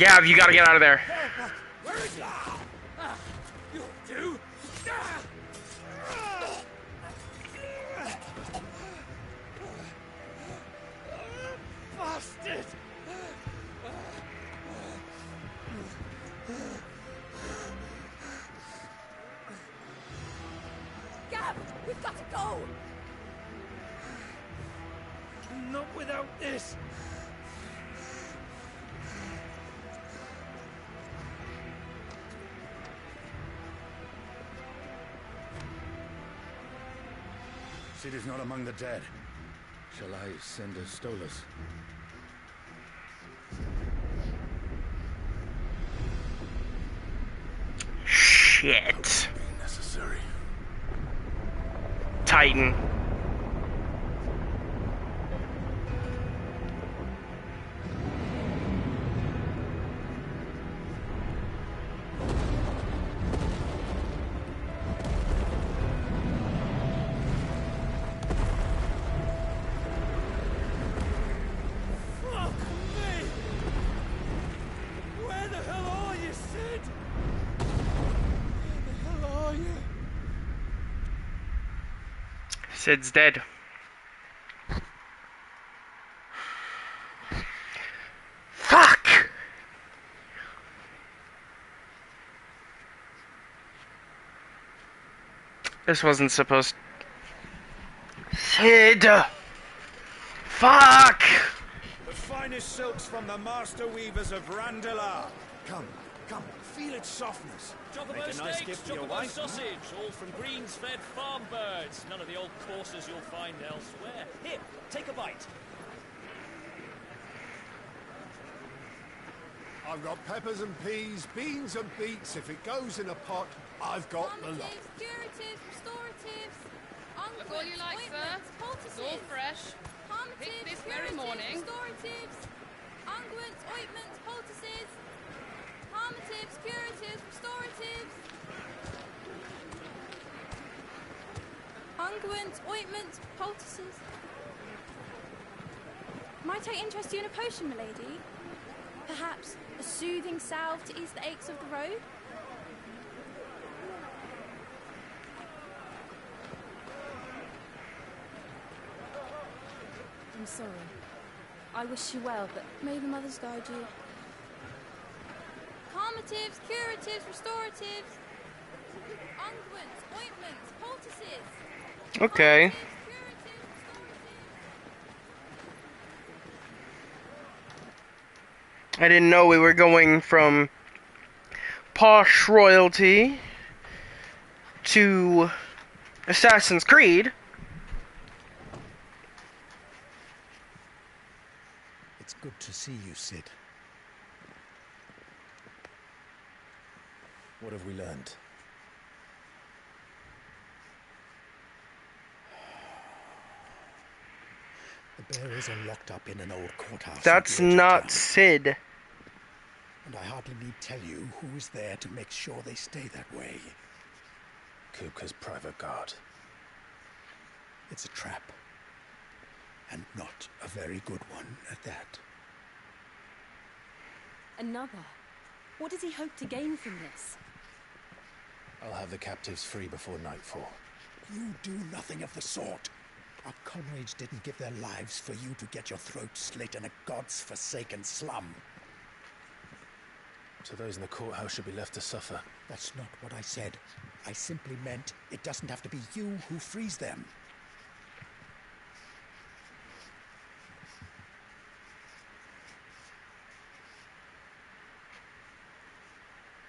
Gav, you gotta get out of there. Where is he? You do? Bastard! Gab, we've got to go! Not without this! Sid is not among the dead. Shall I send a Stolas? Shit. Necessary. Titan. Sid's dead. Fuck! This wasn't supposed... Sid! Fuck! The finest silks from the master weavers of Randalar. Come, come, feel its softness. Chocobo Make a nice steaks, gift for your chocobo wife. sausage, all from greens-fed farm birds. None of the old courses you'll find elsewhere. Here, take a bite. I've got peppers and peas, beans and beets. If it goes in a pot, I've got the lot. Curatives, restoratives, Look all you like, sir. It's all fresh. Picked this very morning. Restoratives, unguents, ointments, poultices, palmatives, curatives, restoratives, unguents, ointments, poultices. Might I interest you in a potion, milady? Perhaps a soothing salve to ease the aches of the road? I'm sorry. I wish you well, but may the mothers guide you. Calmatives, curatives, restoratives, unguents, ointments, poultices. Okay. I didn't know we were going from posh royalty to Assassin's Creed. It's good to see you, Sid. What have we learned? The bearers are locked up in an old courthouse. That's not Sid. And I hardly need tell you who is there to make sure they stay that way. Kupka's private guard. It's a trap. And not a very good one at that. Another? What does he hope to gain from this? I'll have the captives free before nightfall. You do nothing of the sort. Our comrades didn't give their lives for you to get your throat slit in a god's forsaken slum. So those in the courthouse should be left to suffer. That's not what I said. I simply meant it doesn't have to be you who frees them.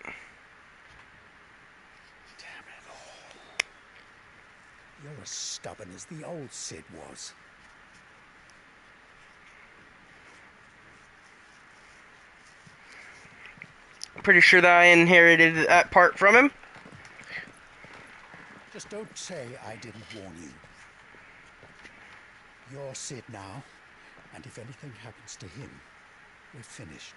Damn it all. You're as stubborn as the old Sid was. Pretty sure that I inherited that part from him. Just don't say I didn't warn you. You're Sid now, and if anything happens to him, we're finished.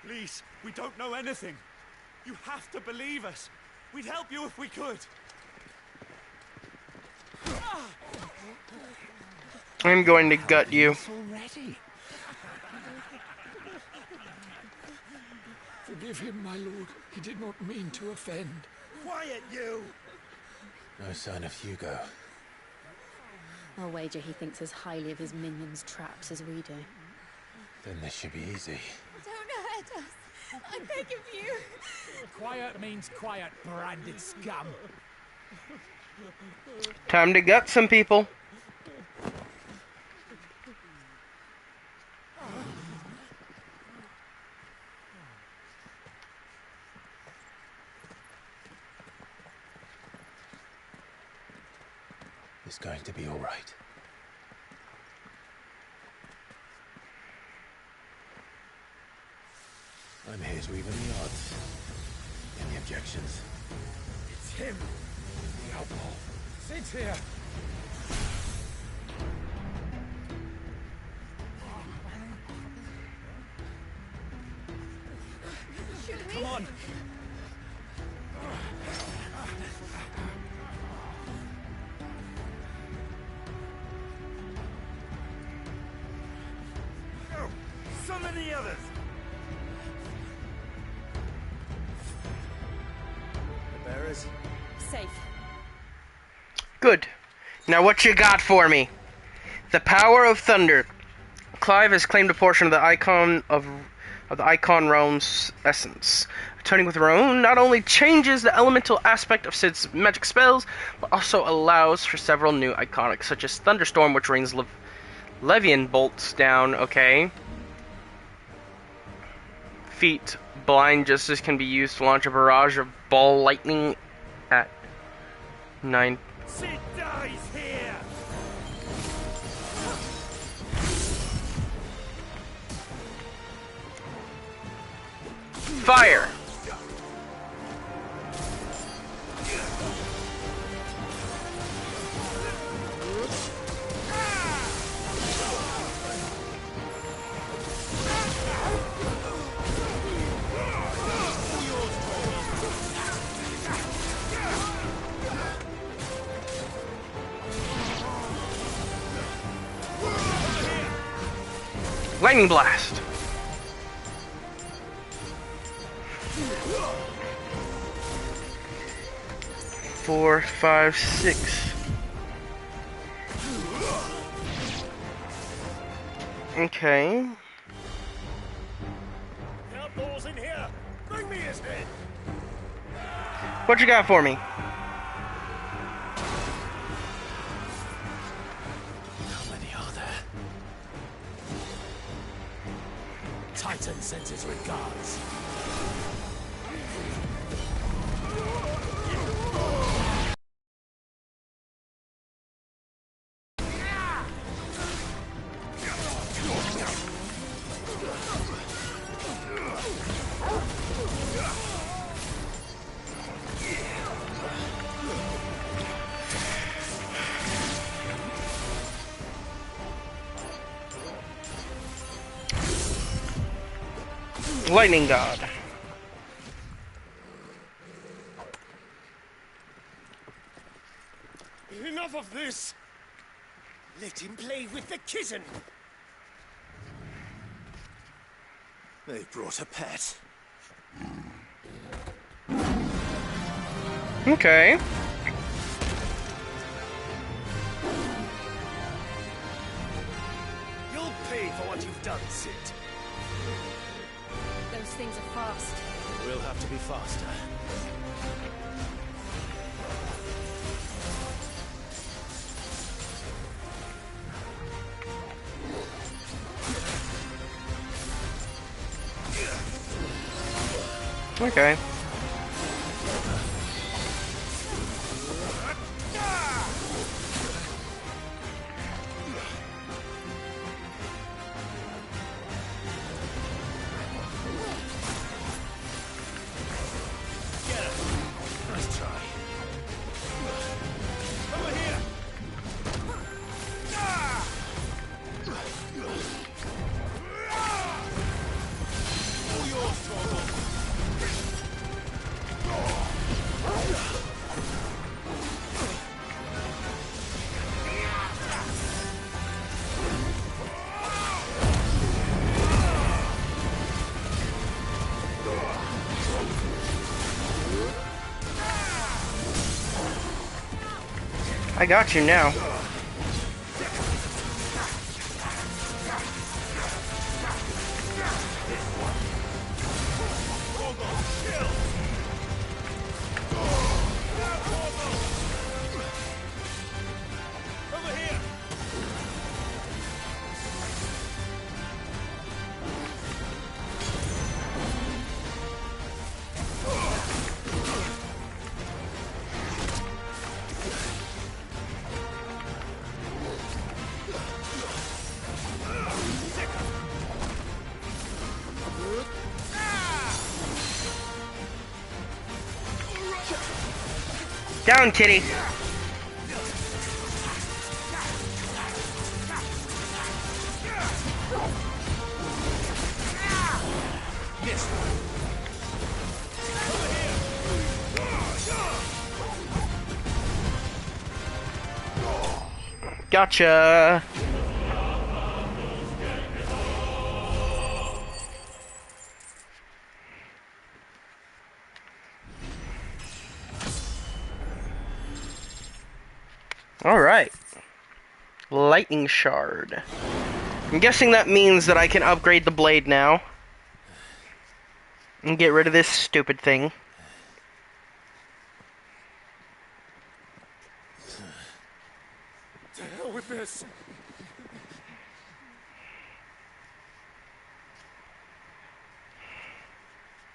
Please, we don't know anything. You have to believe us. We'd help you if we could. I'm going to gut you. Already. Forgive him, my lord. He did not mean to offend. Quiet, you! No sign of Hugo. I'll wager he thinks as highly of his minions' traps as we do. Then this should be easy. Don't hurt us. I beg of you. Quiet means quiet, branded scum. Time to gut some people. It's going to be all right. I'm here to even the odds. Any objections? It's him, the outlaw. Sid's here. Come on. Go! Summon the others! The bearers? Safe. Good. Now what you got for me? The power of thunder. Clive has claimed a portion of the icon of the Icon Realm's essence. Atoning with Roan not only changes the elemental aspect of Sid's magic spells, but also allows for several new iconics, such as Thunderstorm, which rains Levian bolts down. Okay. Feat Blind Justice can be used to launch a barrage of ball lightning at 9. Sid dies here! Fire! Lightning Blast! 4, 5, 6. Okay. Outlaws in here! Bring me his head! What you got for me? How many are there? Titan sends his regards. Lightning God. Enough of this! Let him play with the kitten! They brought a pet. Okay. You'll pay for what you've done, Sid. Those things are fast. We'll have to be faster. Okay. Nice try. Over here! All yours, Torvald. I got you now. Down, kitty. Gotcha. Alright. Lightning Shard. I'm guessing that means that I can upgrade the blade now. And get rid of this stupid thing. To hell with this!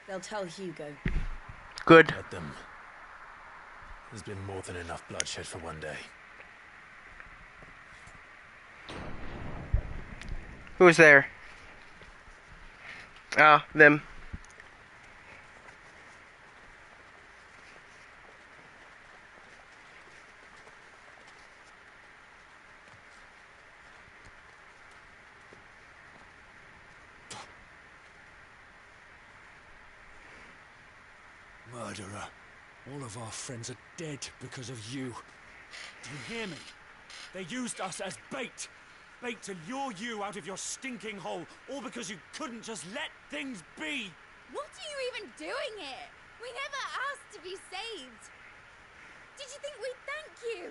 They'll tell Hugo. Good. Let them. There's been more than enough bloodshed for one day. Who's there? Ah, them. Murderer. All of our friends are dead because of you. Do you hear me? They used us as bait. Bait to lure you out of your stinking hole, all because you couldn't just let things be. What are you even doing here? We never asked to be saved. Did you think we'd thank you?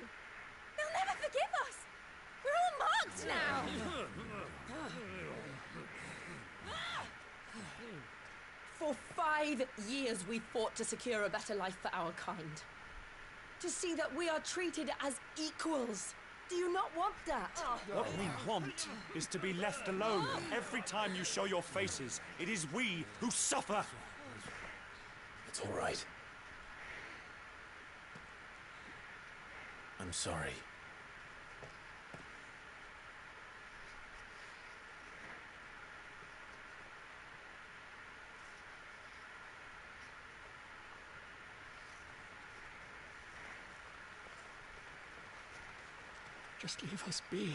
They'll never forgive us. We're all marked now. For 5 years we fought to secure a better life for our kind. To see that we are treated as equals. Do you not want that? What we want is to be left alone. Every time you show your faces, it is we who suffer. It's all right. I'm sorry. Just leave us be.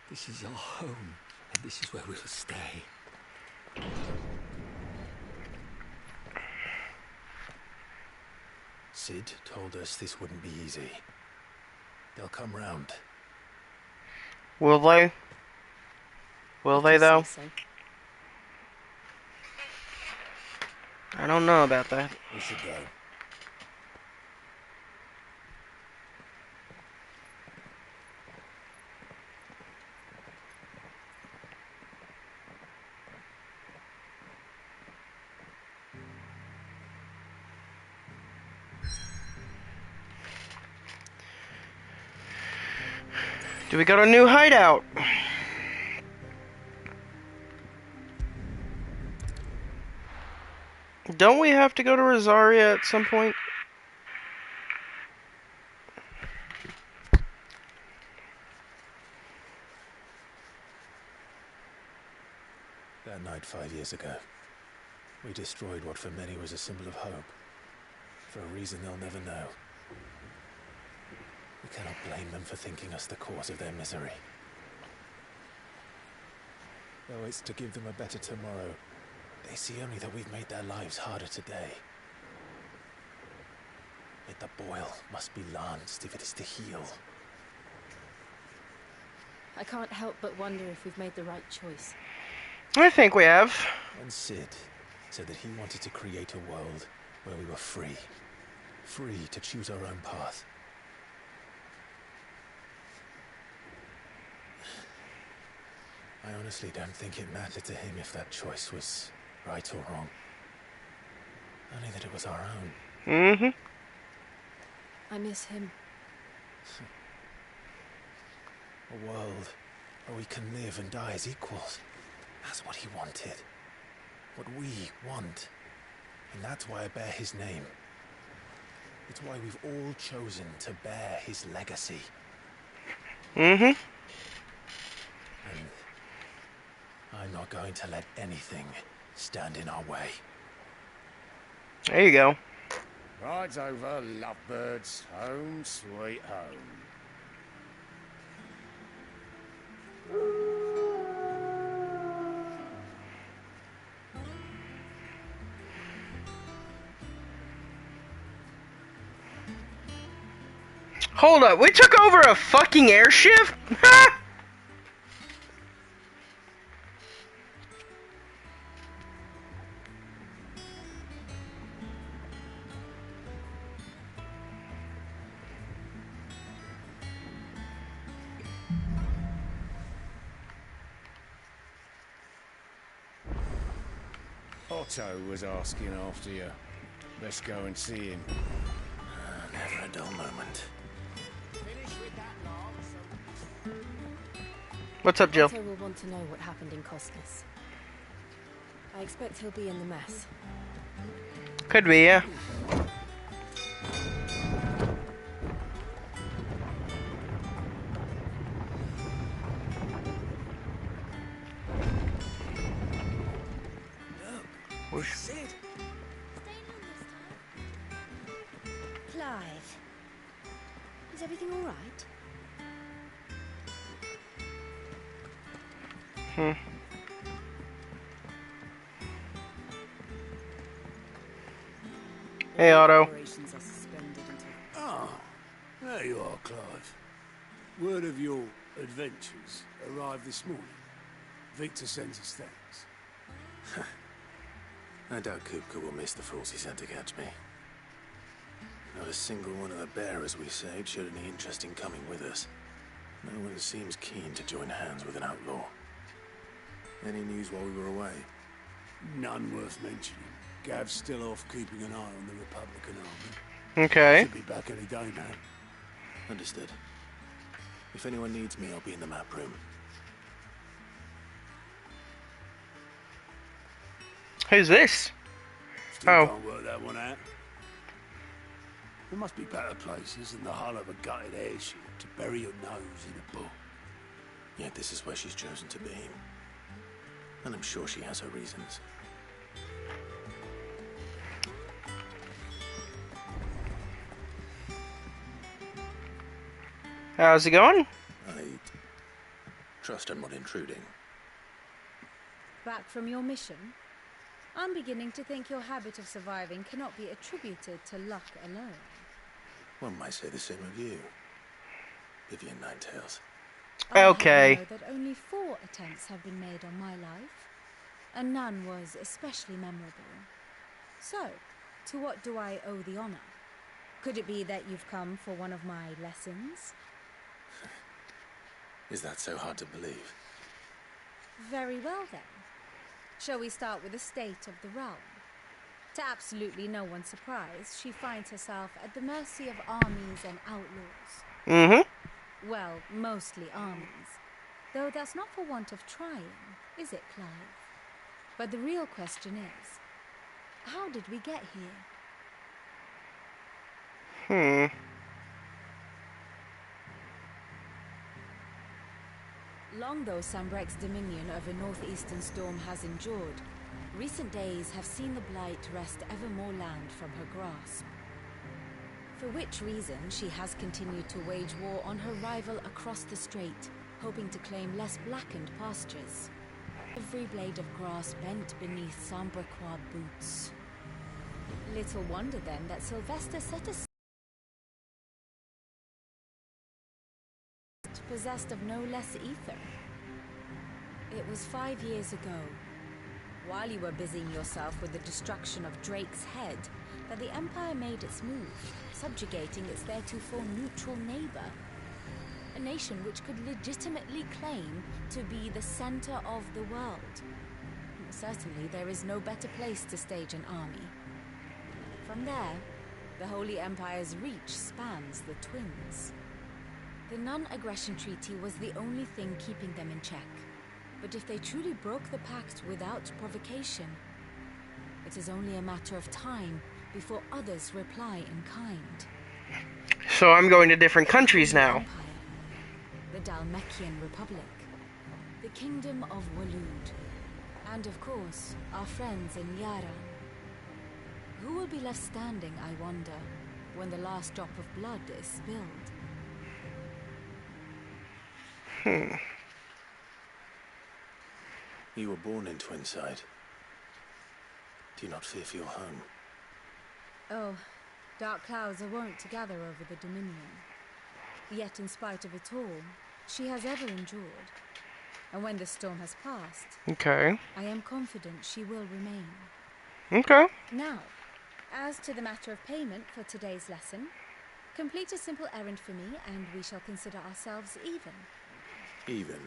This is our home, and this is where we'll stay. Sid told us this wouldn't be easy. They'll come round. Will they? Will they, though? I don't know about that. We should go. Do we got a new hideout? Don't we have to go to Rosaria at some point? That night 5 years ago, we destroyed what for many was a symbol of hope. For a reason they'll never know. We cannot blame them for thinking us the cause of their misery. Though it's to give them a better tomorrow, they see only that we've made their lives harder today. Yet the boil must be lanced if it is to heal. I can't help but wonder if we've made the right choice. I think we have. When Sid said that he wanted to create a world where we were free. Free to choose our own path. I honestly don't think it mattered to him if that choice was right or wrong. Only that it was our own. Mm-hmm. I miss him. A world where we can live and die as equals. That's what he wanted. What we want. And that's why I bear his name. It's why we've all chosen to bear his legacy. Mm-hmm. And I'm not going to let anything stand in our way. There you go. Ride's over, lovebirds. Home sweet home. Hold up, we took over a fucking airship? Otto was asking after you. Let's go and see him. Never a dull moment. What's up, Jill? Otto will want to know what happened in Costas. I expect he'll be in the mess. Could be, yeah. Sid. Clive. Is everything all right? Hey, Otto. Ah, there you are, Clive. Word of your adventures arrived this morning. Victor sends his thanks. I doubt Kupka will miss the fools he sent to catch me. Not a single one of the bearers we saved showed any interest in coming with us. No one seems keen to join hands with an outlaw. Any news while we were away? None worth mentioning. Gav's still off keeping an eye on the Republican army. Okay. Should be back any day now. Understood. If anyone needs me, I'll be in the map room. Who's this? Still can't work that one out. There must be better places than the hull of a gutted airship to bury your nose in a book. Yet this is where she's chosen to be. And I'm sure she has her reasons. How's it going? I trust I'm not intruding. Back from your mission? I'm beginning to think your habit of surviving cannot be attributed to luck alone. One might say the same of you, Vivian Ninetails. Okay. I know that only 4 attempts have been made on my life, and none was especially memorable. So, to what do I owe the honor? Could it be that you've come for one of my lessons? Is that so hard to believe? Very well then. Shall we start with the state of the realm? To absolutely no one's surprise, she finds herself at the mercy of armies and outlaws. Mm-hmm. Well, mostly armies. Though that's not for want of trying, is it, Clive? But the real question is, how did we get here? Long though Sambrek's dominion over northeastern storm has endured, recent days have seen the blight wrest ever more land from her grasp. For which reason she has continued to wage war on her rival across the strait, hoping to claim less blackened pastures. Every blade of grass bent beneath Sambrequois boots. Little wonder then that Sylvester set a possessed of no less ether. It was 5 years ago, while you were busying yourself with the destruction of Drake's head, that the Empire made its move, subjugating its theretofore neutral neighbor. A nation which could legitimately claim to be the center of the world. Certainly there is no better place to stage an army. From there, the Holy Empire's reach spans the Twins. The non-aggression treaty was the only thing keeping them in check. But if they truly broke the pact without provocation, it is only a matter of time before others reply in kind. So I'm going to different countries now. Empire, the Dalmekian Republic, the Kingdom of Waloed, and of course, our friends in Yaran. Who will be left standing, I wonder, when the last drop of blood is spilled? You were born in Twinside. Do you not fear for your home? Oh, dark clouds are wont to gather over the Dominion. Yet in spite of it all, she has ever endured. And when the storm has passed, Okay. I am confident she will remain. Okay. Now, as to the matter of payment for today's lesson, complete a simple errand for me and we shall consider ourselves even. Even?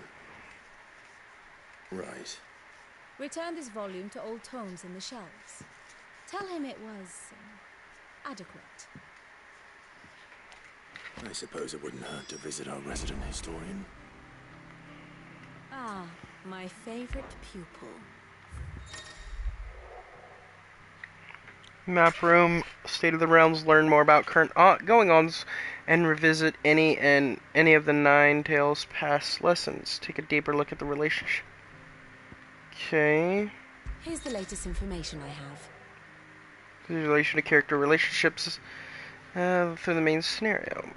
Right. Return this volume to old tomes in the shelves. Tell him it was adequate. I suppose it wouldn't hurt to visit our resident historian. Ah, my favorite pupil. Map room, state of the realms, learn more about current going-ons, and revisit any of the Nine Tails past lessons. Take a deeper look at the relationship. Okay. Here's the latest information I have. The relation to character relationships through the main scenario.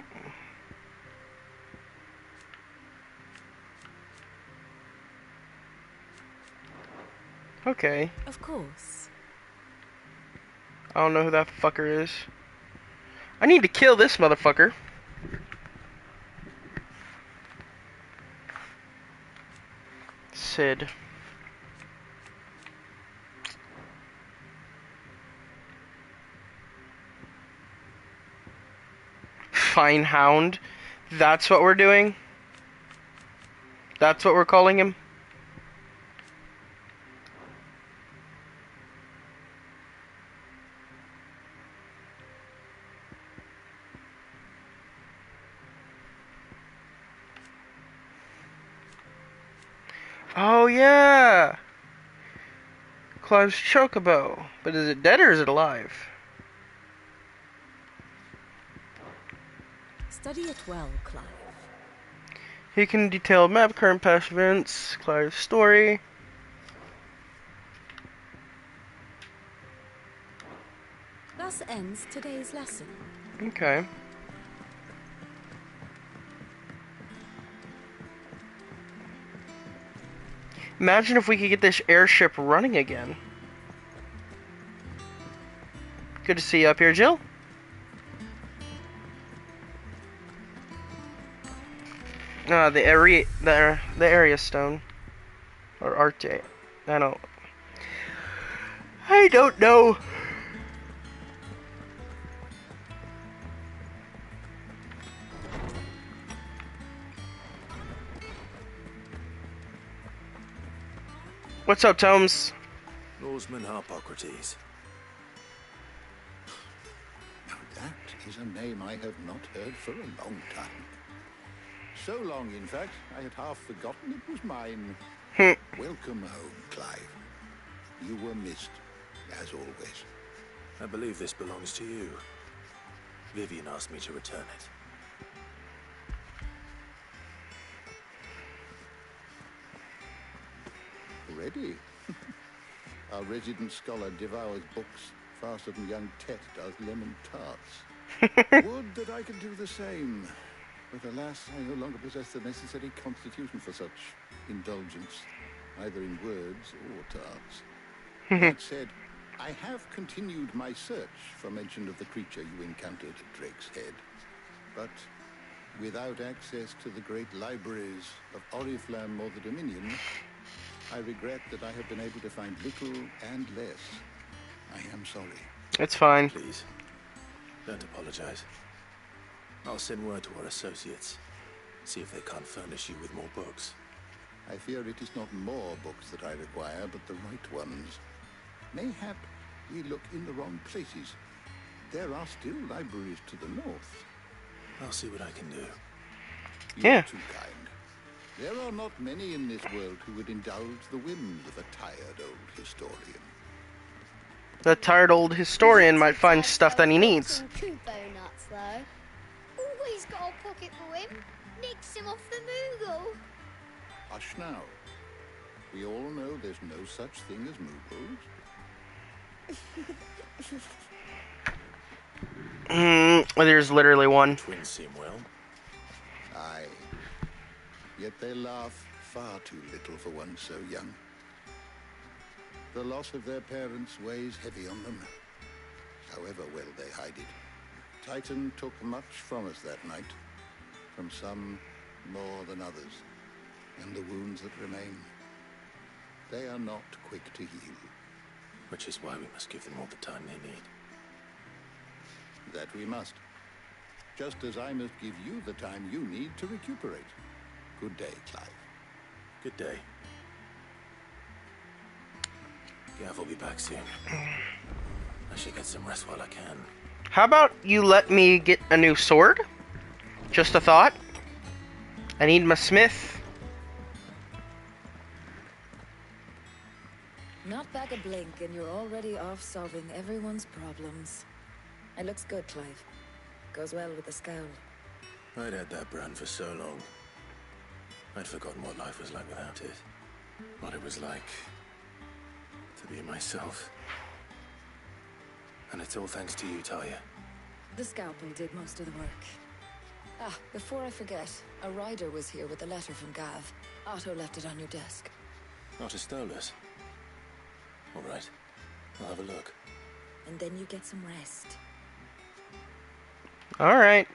Okay. Of course. I don't know who that fucker is. I need to kill this motherfucker. Sid. Fine Hound. That's what we're doing? That's what we're calling him? Oh, yeah! Clive's chocobo. But is it dead or is it alive? Study it well, Clive. He can detail map, current past events, Clive's story. Thus ends today's lesson. Okay. Imagine if we could get this airship running again. Good to see you up here, Jill. The area stone. Or arte. I don't know. What's up, Tomes? Norseman Harpocrates. Now that is a name I have not heard for a long time. So long, in fact, I had half forgotten it was mine. Welcome home, Clive. You were missed, as always. I believe this belongs to you. Vivian asked me to return it. Ready? Our resident scholar devours books faster than young Tet does lemon tarts. Would that I could do the same. But alas, I no longer possess the necessary constitution for such indulgence, either in words or tarts. That said, I have continued my search for mention of the creature you encountered at Drake's Head. But without access to the great libraries of Oriflamme or the Dominion, I regret that I have been able to find little and less. I am sorry. It's fine. Please, don't apologize. I'll send word to our associates. See if they can't furnish you with more books. I fear it is not more books that I require, but the right ones. Mayhap we look in the wrong places. There are still libraries to the north. I'll see what I can do. You're too kind. There are not many in this world who would indulge the whims of a tired old historian. The tired old historian might find stuff that he needs. Kubo nuts, though. Always got a pocket for him. Nicks him off the Moogle. Hush now. We all know there's no such thing as Moogles. There's literally one. Twins seem well. Aye. Yet they laugh far too little for one so young. The loss of their parents weighs heavy on them, however well they hide it. Titan took much from us that night, from some more than others, and the wounds that remain, they are not quick to heal. Which is why we must give them all the time they need. That we must. Just as I must give you the time you need to recuperate. Good day, Clive. Good day. Gav will be back soon. I should get some rest while I can. How about you let me get a new sword? Just a thought. I need my smith. Not back a blink and you're already off solving everyone's problems. It looks good, Clive. Goes well with the scowl. I'd had that brand for so long. I'd forgotten what life was like without it. What it was like to be myself. And it's all thanks to you, Talia. The scalpel did most of the work. Ah, before I forget, a rider was here with a letter from Gav. Otto left it on your desk. Otto stole us. All right, I'll have a look. And then you get some rest. Alright.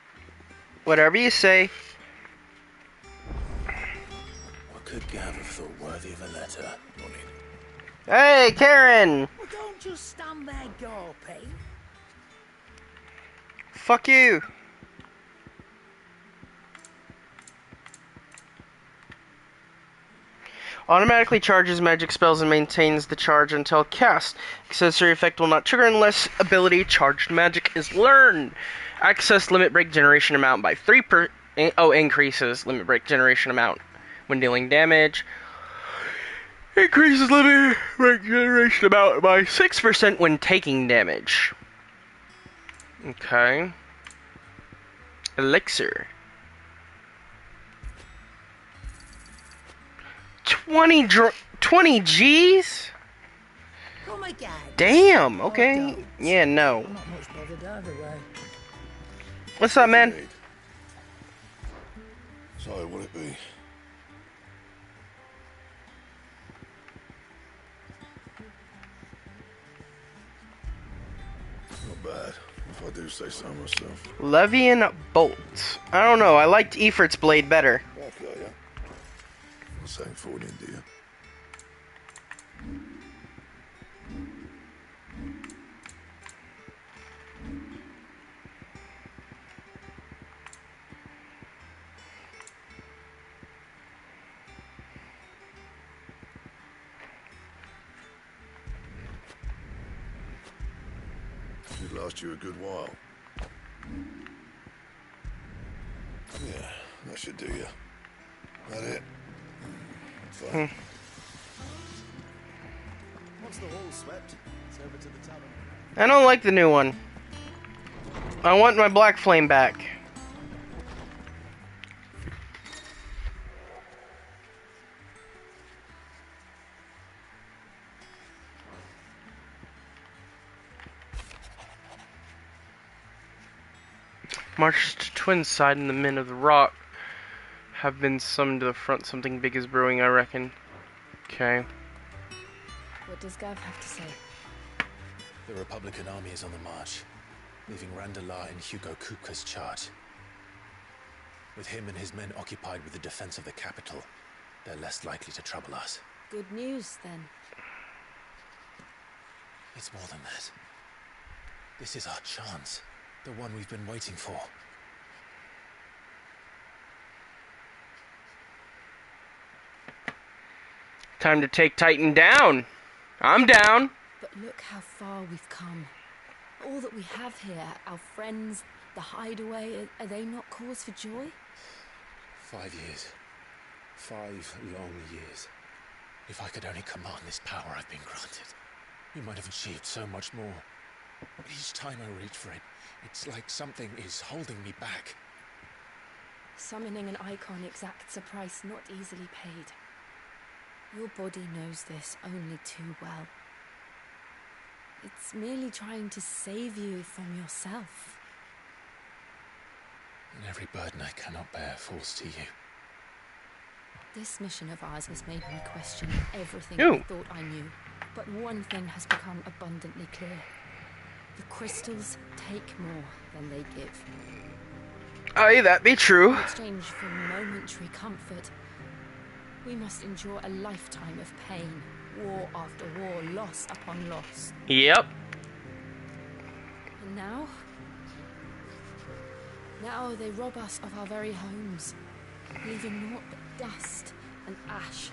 Whatever you say. What could Gav have thought worthy of a letter? Morning. Hey, Karen! Well, don't just stand there gawping. Fuck you. Automatically charges magic spells and maintains the charge until cast. Accessory effect will not trigger unless ability charged magic is learned. Access limit break generation amount by 3%. Increases limit break generation amount when dealing damage. Increases limit break generation amount by 6% when taking damage. Okay. Elixir. 20 Gs? Oh my god. Damn, okay. Yeah, no. I'm not much bothered either way. What's up, man? Sorry, will it be? Not bad, if I do say so myself. Levian Bolt. I don't know, I liked Effort's blade better. Okay, yeah. Same for an India. Should last you a good while. Yeah, that should do you. That it? Fine. Once the hall's swept, it's over to the tavern. I don't like the new one. I want my black flame back. March to Twin Side and the Men of the Rock have been summoned to the front. Something big is brewing, I reckon. Okay. What does Gav have to say? The Republican army is on the march, leaving Randallar in Hugo Kupka's charge. With him and his men occupied with the defense of the capital, they're less likely to trouble us. Good news, then. It's more than that. This is our chance. The one we've been waiting for. Time to take Titan down. I'm down. But look how far we've come. All that we have here, our friends, the hideaway, are they not cause for joy? 5 years. 5 long years. If I could only command this power I've been granted, we might have achieved so much more. But each time I reach for it, it's like something is holding me back. Summoning an icon exacts a price not easily paid. Your body knows this only too well. It's merely trying to save you from yourself. And every burden I cannot bear falls to you. This mission of ours has made me question everything Ew. I thought I knew. But one thing has become abundantly clear. The crystals take more than they give. Aye, that be true. In exchange for momentary comfort, we must endure a lifetime of pain, war after war, loss upon loss. Yep. And now they rob us of our very homes, leaving naught but dust and ash.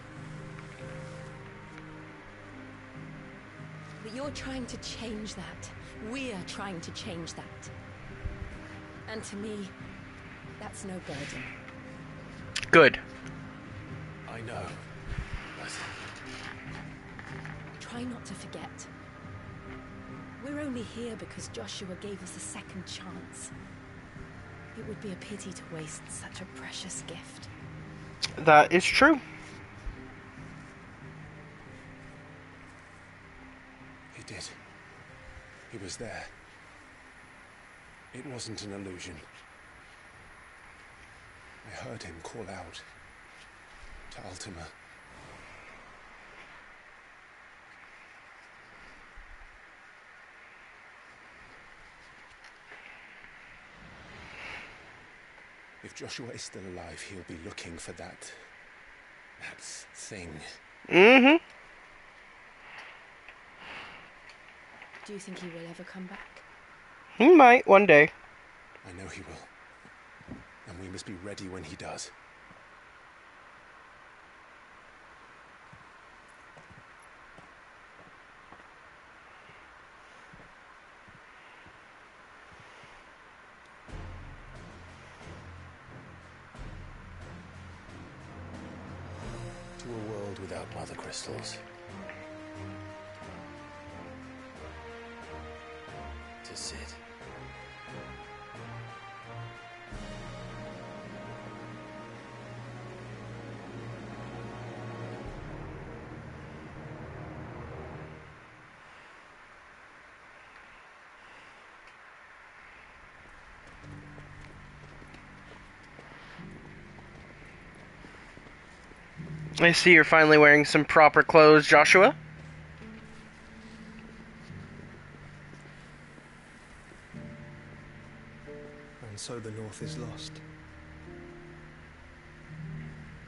But you're trying to change that. We're trying to change that. And to me, that's no burden. Good. I know, but... Try not to forget. We're only here because Joshua gave us a second chance. It would be a pity to waste such a precious gift. That is true. He did. He was there. It wasn't an illusion. I heard him call out to Ultima. If Joshua is still alive, he'll be looking for that thing. Mm-hmm. Do you think he will ever come back? He might, one day. I know he will. And we must be ready when he does. world without mother crystals. To Sid. I see you're finally wearing some proper clothes, Joshua. And so the North is lost.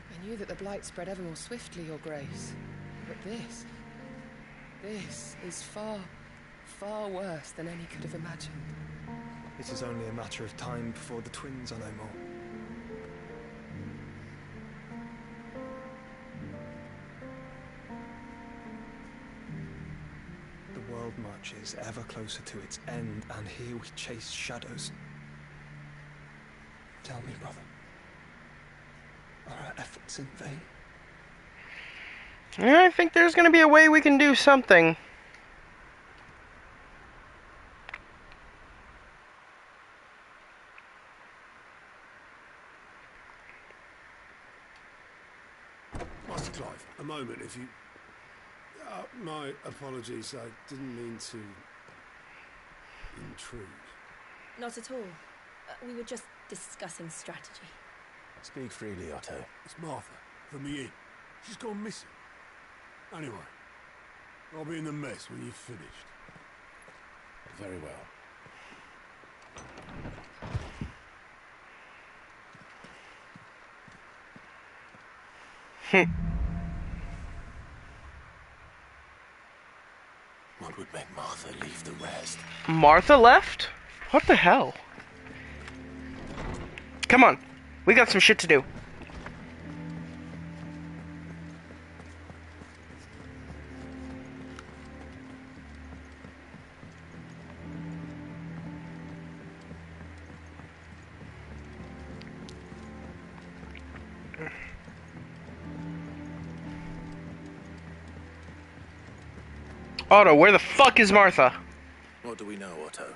I knew that the blight spread ever more swiftly, Your Grace. But this is far, far worse than any could have imagined. It is only a matter of time before the twins are no more. The world marches ever closer to its end, and here we chase shadows. Tell me, brother, are our efforts in vain? I think there's going to be a way we can do something. Master Clive, a moment, if you... my apologies, I didn't mean to intrude. Not at all. We were just discussing strategy. Speak freely, Otto. It's Martha, from the inn. She's gone missing. Anyway, I'll be in the mess when you've finished. Very well. What would make Martha leave the rest? Martha left? What the hell? Come on. We got some shit to do. Otto, where the fuck is Martha? What do we know, Otto?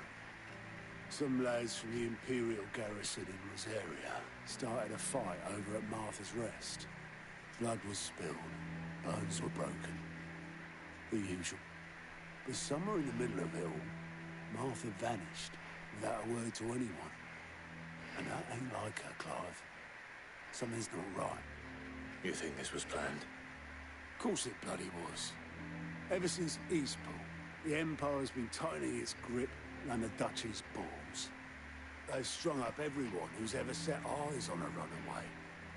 Some lads from the Imperial garrison in Rosaria started a fight over at Martha's Rest. Blood was spilled, bones were broken. The usual. But somewhere in the middle of it all, Martha vanished without a word to anyone. And that ain't like her, Clive. Something's not right. You think this was planned? Of course it bloody was. Ever since Eastpool, the Empire's been tightening its grip around the Duchy's balls. They've strung up everyone who's ever set eyes on a runaway,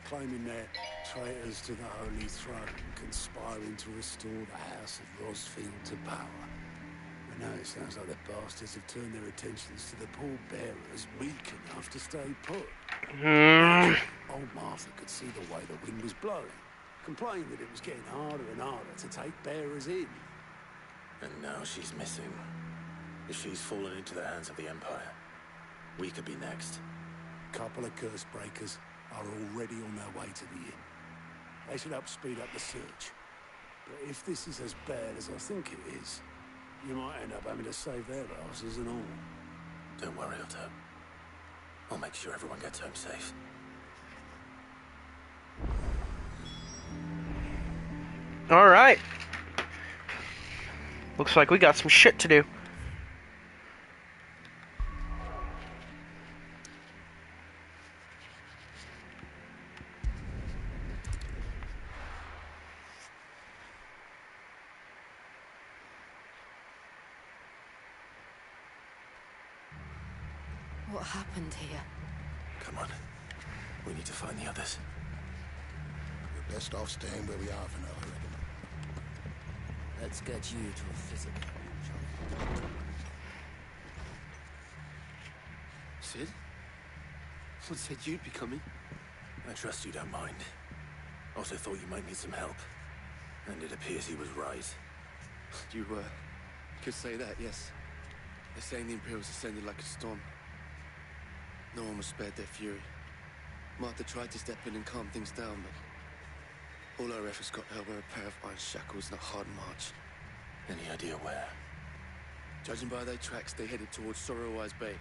claiming they're traitors to the Holy Throne, conspiring to restore the House of Rosfield to power. But now it sounds like the bastards have turned their attentions to the pallbearers weak enough to stay put. Old Martha could see the way the wind was blowing, complained that it was getting harder and harder to take bearers in. And now she's missing. If she's fallen into the hands of the Empire, we could be next. A couple of curse breakers are already on their way to the inn. They should help speed up the search. But if this is as bad as I think it is, you might end up having to save their asses and all. Don't worry, Otto. I'll make sure everyone gets home safe. Alright. Looks like we got some shit to do. What happened here? Come on. We need to find the others. We're best off staying where we are for now, I reckon. Let's get you to a physical, shall we? Sid? What said you'd be coming? I trust you don't mind. Also thought you might need some help. And it appears he was right. You could say that, yes. They're saying the Imperials ascended like a storm. No one was spared their fury. Martha tried to step in and calm things down, but All our efforts got held were a pair of iron shackles and a hard march. Any idea where? Judging by their tracks, they headed towards Sorrowwise Bay.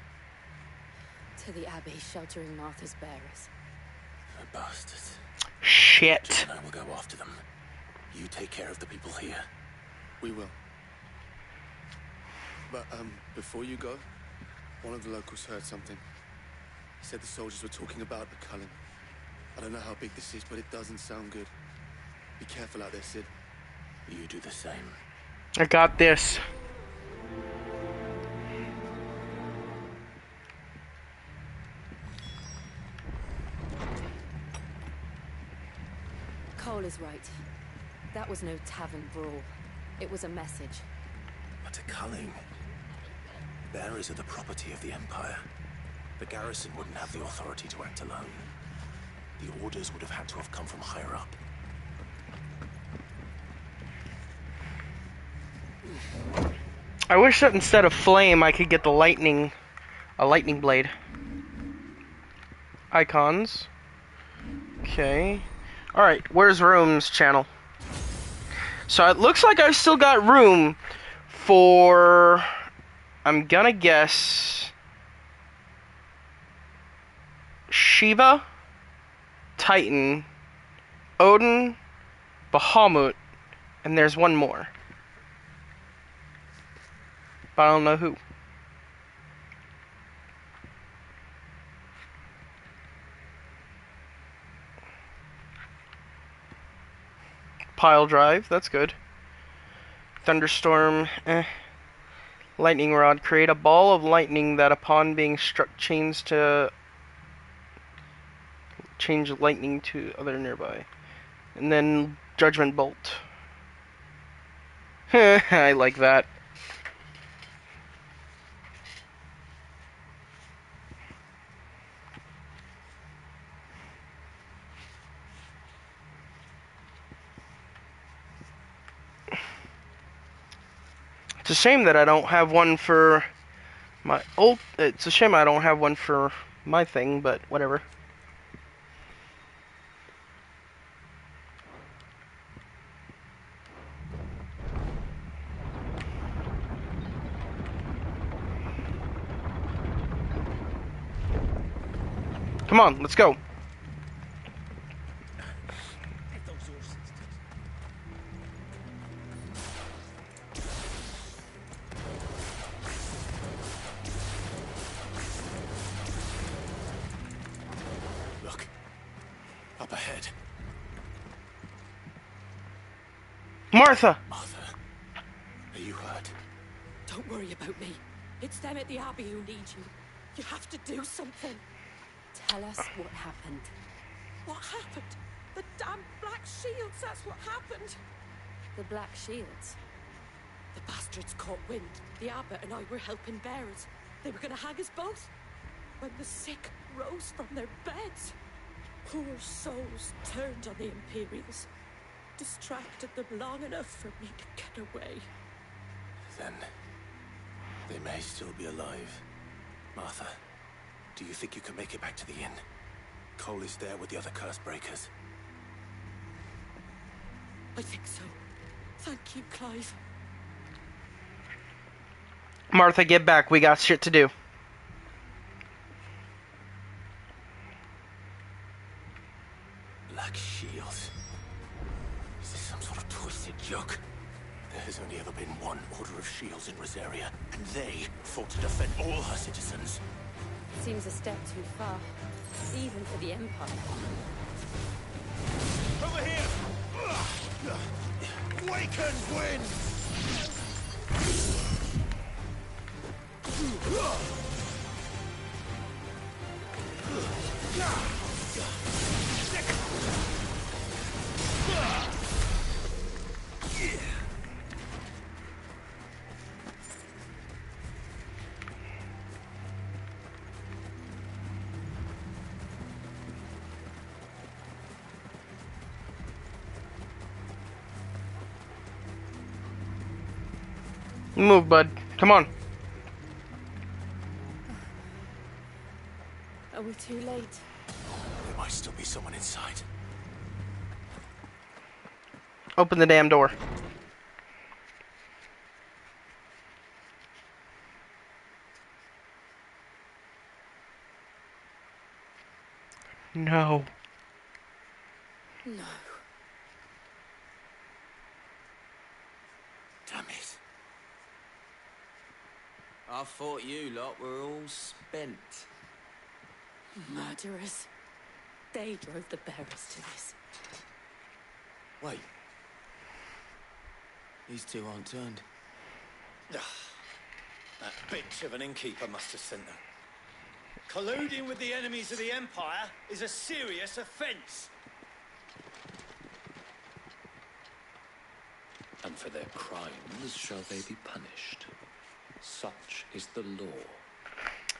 To the Abbey, sheltering Martha's bearers. The bastards. Shit. John and I will go after them. You take care of the people here. We will. But, before you go, one of the locals heard something. He said the soldiers were talking about the culling. I don't know how big this is, but it doesn't sound good. Be careful out there, Sid. You do the same. I got this. Cole is right. That was no tavern brawl. It was a message. But a culling. Bearers are the property of the Empire. The garrison wouldn't have the authority to act alone. The orders would have had to have come from higher up. I wish that instead of flame, I could get the lightning, a lightning blade. Icons. Okay. Alright, where's Room's channel? So it looks like I've still got room for, I'm gonna guess, Shiva, Titan, Odin, Bahamut, and there's one more. But I don't know who. Pile drive, that's good. Thunderstorm, lightning rod, create a ball of lightning that upon being struck change lightning to other nearby. And then judgment bolt. I like that. It's a shame that I don't have one for my old. It's a shame I don't have one for my thing, but whatever. Come on, let's go. Look. Up ahead. Martha! Martha, are you hurt? Don't worry about me. It's them at the Abbey who need you. You have to do something. Tell us what happened. What happened? The damn Black Shields, that's what happened. The Black Shields? The bastards caught wind. The abbot and I were helping bearers. They were gonna hang us both. When the sick rose from their beds, poor souls turned on the Imperials. Distracted them long enough for me to get away. Then they may still be alive. Martha, do you think you can make it back to the inn? Cole is there with the other curse breakers. I think so. Thank you, Clive. Martha, get back. We got shit to do. Black Shields. Is this some sort of twisted joke? There has only ever been one Order of Shields in Rosaria, and they fought to defend all her citizens. Seems a step too far, even for the Empire. Over here! Awaken, wind! Move, bud. Come on. Are we too late? There might still be someone inside. Open the damn door. No. No. Damn it. I thought you lot were all spent. Murderers. They drove the bearers to this. Wait. These two aren't turned. That bitch of an innkeeper must have sent them. Colluding with the enemies of the Empire is a serious offence. And for their crimes shall they be punished. Such is the law.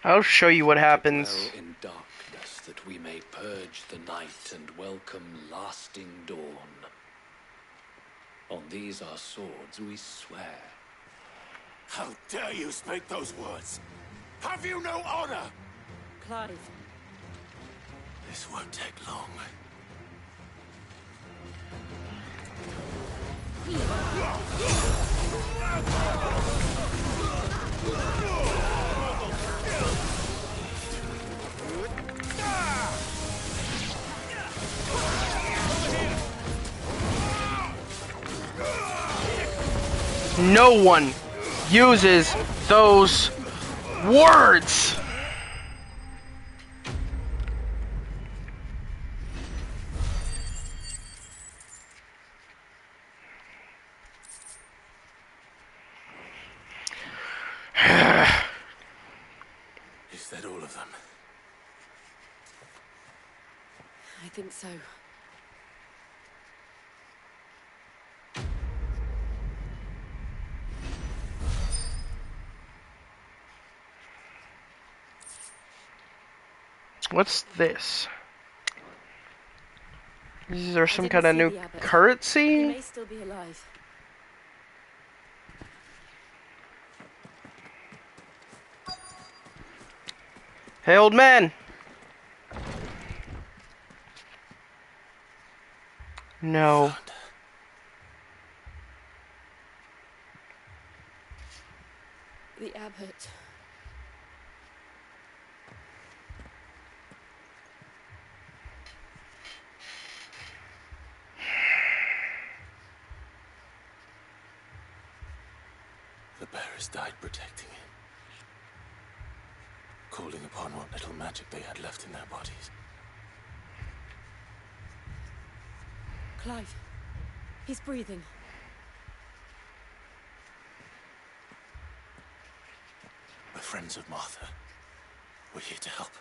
I'll show you what happens. Dwell in darkness that we may purge the night and welcome lasting dawn. On these our swords we swear. How dare you speak those words? Have you no honor? Clive. This won't take long. No one uses those words. Is that all of them? I think so. What's this? Is there some kind didn't of see new the abbot. He currency? may still be alive. Hey, old man. No. The abbot. The bearers died protecting him. Calling upon what little magic they had left in their bodies. Clive. He's breathing. We're friends of Martha. We're here to help.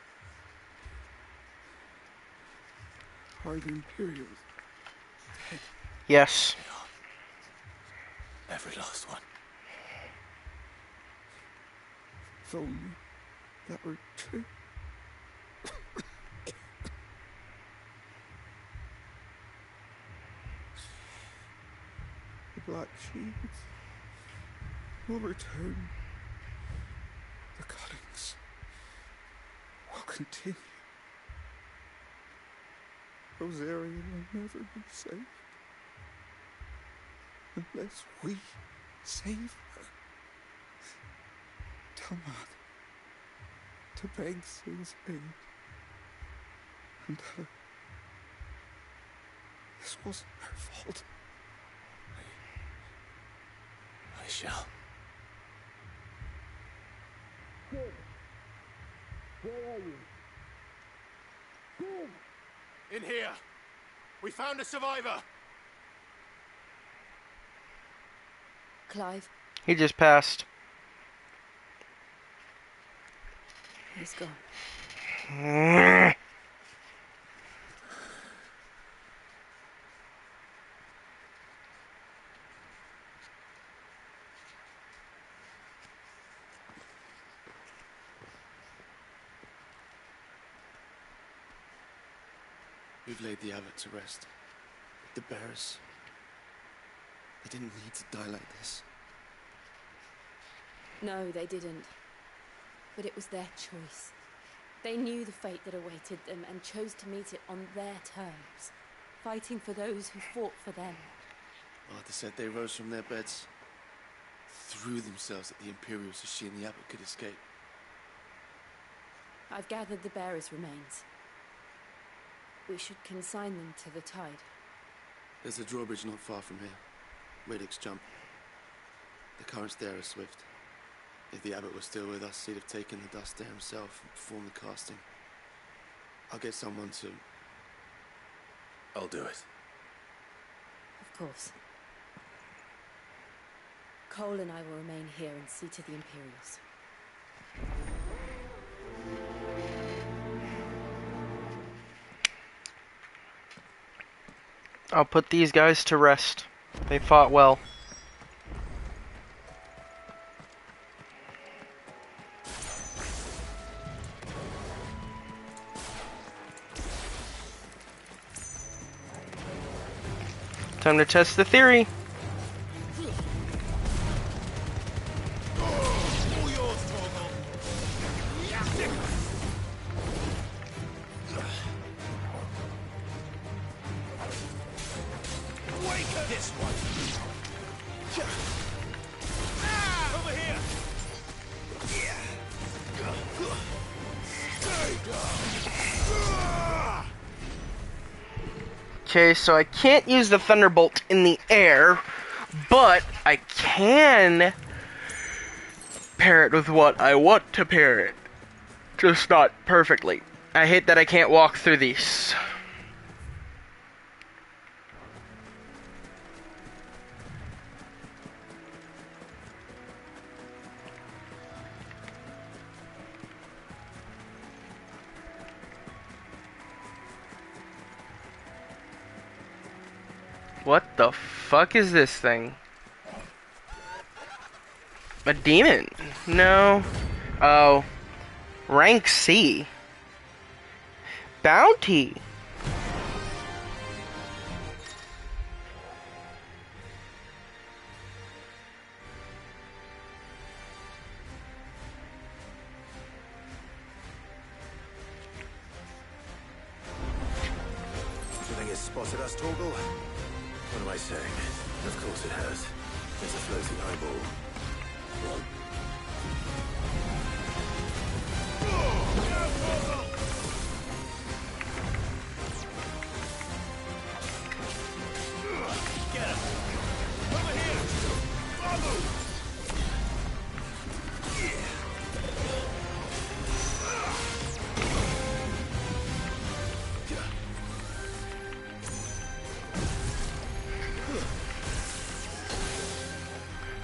Are the Imperials dead? Yes. Every last one. If only that were true. The Black Shields will return. The cuttings will continue. Rosaria will never be saved unless we save her. Tell Mother to beg Sin's aid and tell her this wasn't her fault. I shall. Where are you? In here. We found a survivor. Clive. He just passed. He's gone. We've laid the abbot to rest. The bearers, they didn't need to die like this. No, they didn't. But it was their choice. They knew the fate that awaited them and chose to meet it on their terms, fighting for those who fought for them. Arthur said they rose from their beds, threw themselves at the Imperials so she and the abbot could escape. I've gathered the bearers' remains. We should consign them to the tide. There's a drawbridge not far from here. Radix jump. The currents there are swift. If the abbot was still with us, he'd have taken the dust there himself and performed the casting. I'll get someone to... I'll do it. Of course. Cole and I will remain here and see to the Imperials. I'll put these guys to rest. They fought well. Time to test the theory. Okay, so I can't use the Thunderbolt in the air, but I can pair it with what I want to pair it. Just not perfectly. I hate that I can't walk through these. What the fuck is this thing? A demon? No. Oh. Rank C. Bounty. Do you think it's spotted us, Torgal? What am I saying? Of course it has. It's a floating eyeball. Get him! Over here! Follow!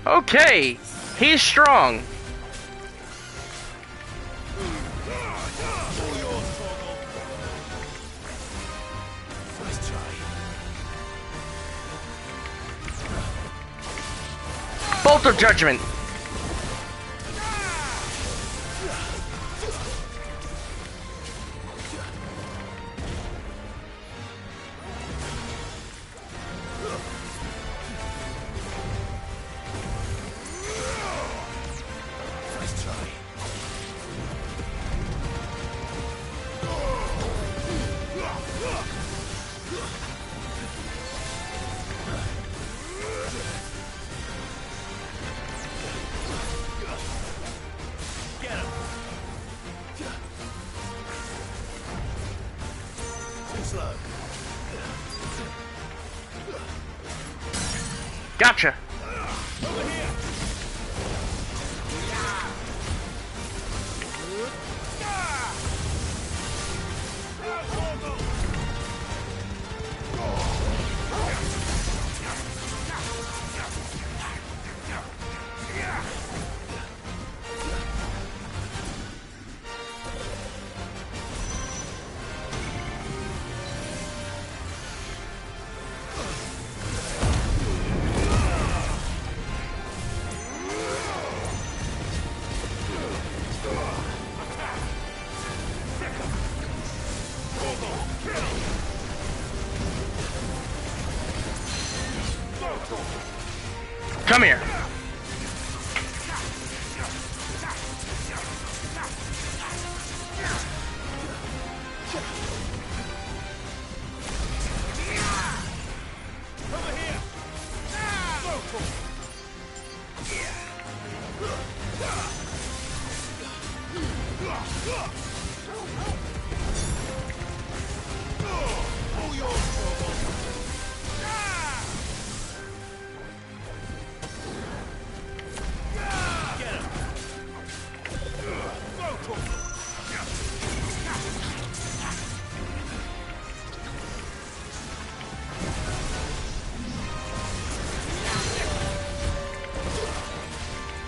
Okay, he's strong. Bolt of Judgment. Gotcha. Come here.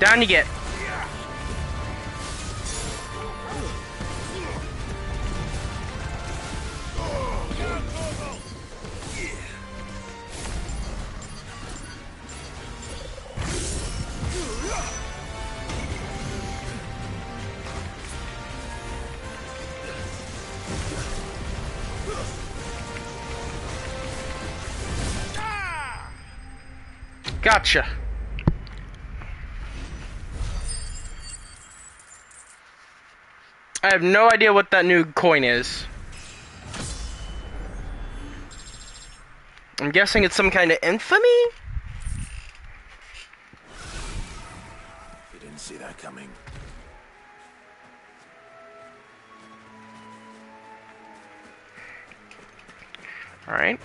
Down you get. Gotcha. I have no idea what that new coin is. I'm guessing it's some kind of infamy? You didn't see that coming. Alright.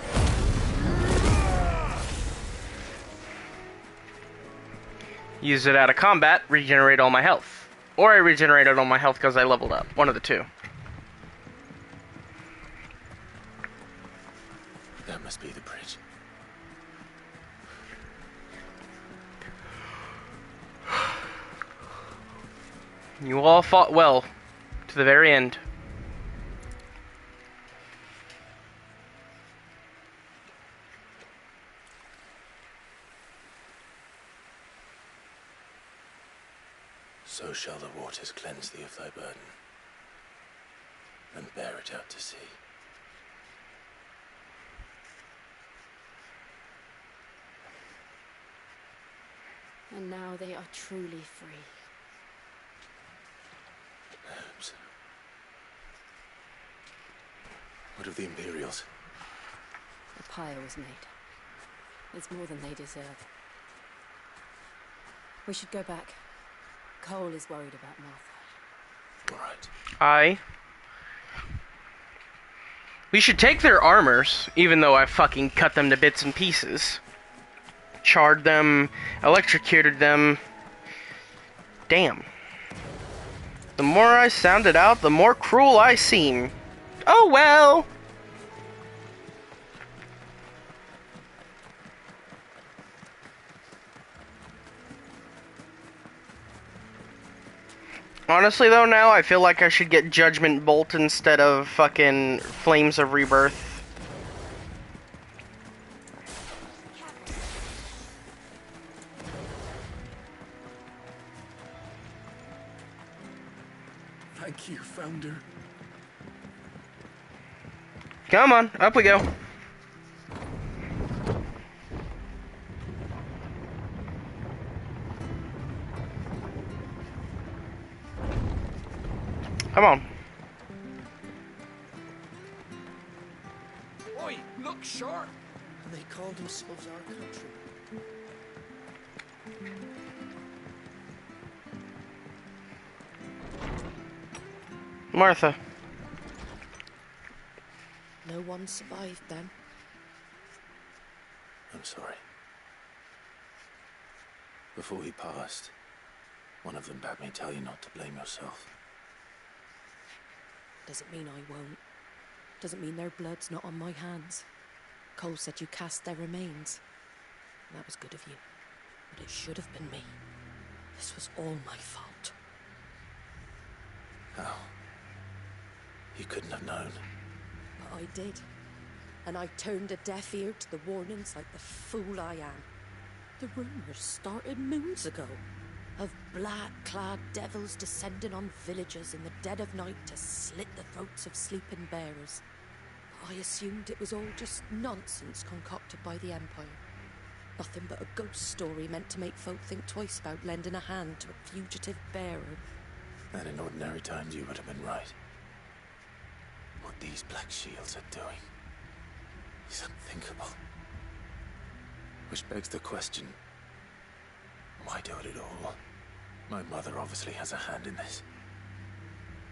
Use it out of combat, regenerate all my health. Or I regenerated all my health because I leveled up. One of the two. That must be the bridge. You all fought well. To the very end. So shall the waters cleanse thee of thy burden, and bear it out to sea. And now they are truly free. Perhaps. What of the Imperials? The pyre was made. It's more than they deserve. We should go back. Cole is worried about Martha. All right. Aye. We should take their armors, even though I fucking cut them to bits and pieces. Charred them, electrocuted them. Damn. The more I sound it out, the more cruel I seem. Oh well! Honestly though, now I feel like I should get Judgment Bolt instead of fucking Flames of Rebirth. Thank you, Founder. Come on, up we go. Come on. Oi, look sharp! And they call themselves our country. Martha. No one survived then. I'm sorry. Before he passed, one of them bade me tell you not to blame yourself. Doesn't mean I won't. Doesn't mean their blood's not on my hands. Cole said you cast their remains. That was good of you. But it should have been me. This was all my fault. How? You couldn't have known. But I did. And I turned a deaf ear to the warnings like the fool I am. The rumours started moons ago. Of black-clad devils descending on villages in the dead of night to slit the throats of sleeping bearers. I assumed it was all just nonsense concocted by the Empire. Nothing but a ghost story meant to make folk think twice about lending a hand to a fugitive bearer. And in ordinary times you would have been right. What these Black Shields are doing is unthinkable. Which begs the question, why do it at all? My mother obviously has a hand in this.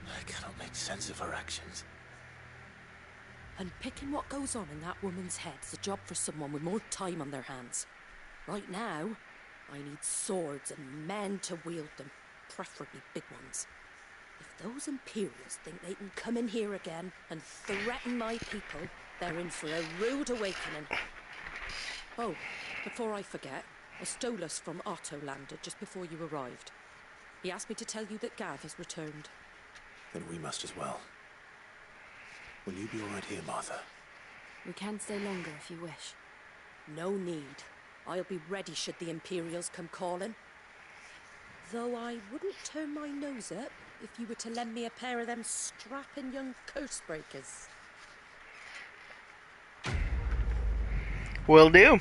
I cannot make sense of her actions. Unpicking what goes on in that woman's head is a job for someone with more time on their hands. Right now, I need swords and men to wield them, preferably big ones. If those Imperials think they can come in here again and threaten my people, they're in for a rude awakening. Oh, before I forget, a Stolas from Otto landed just before you arrived. He asked me to tell you that Gav has returned. Then we must as well. Will you be all right here, Martha? We can stay longer if you wish. No need. I'll be ready should the Imperials come calling. Though I wouldn't turn my nose up if you were to lend me a pair of them strapping young curse breakers. Will do.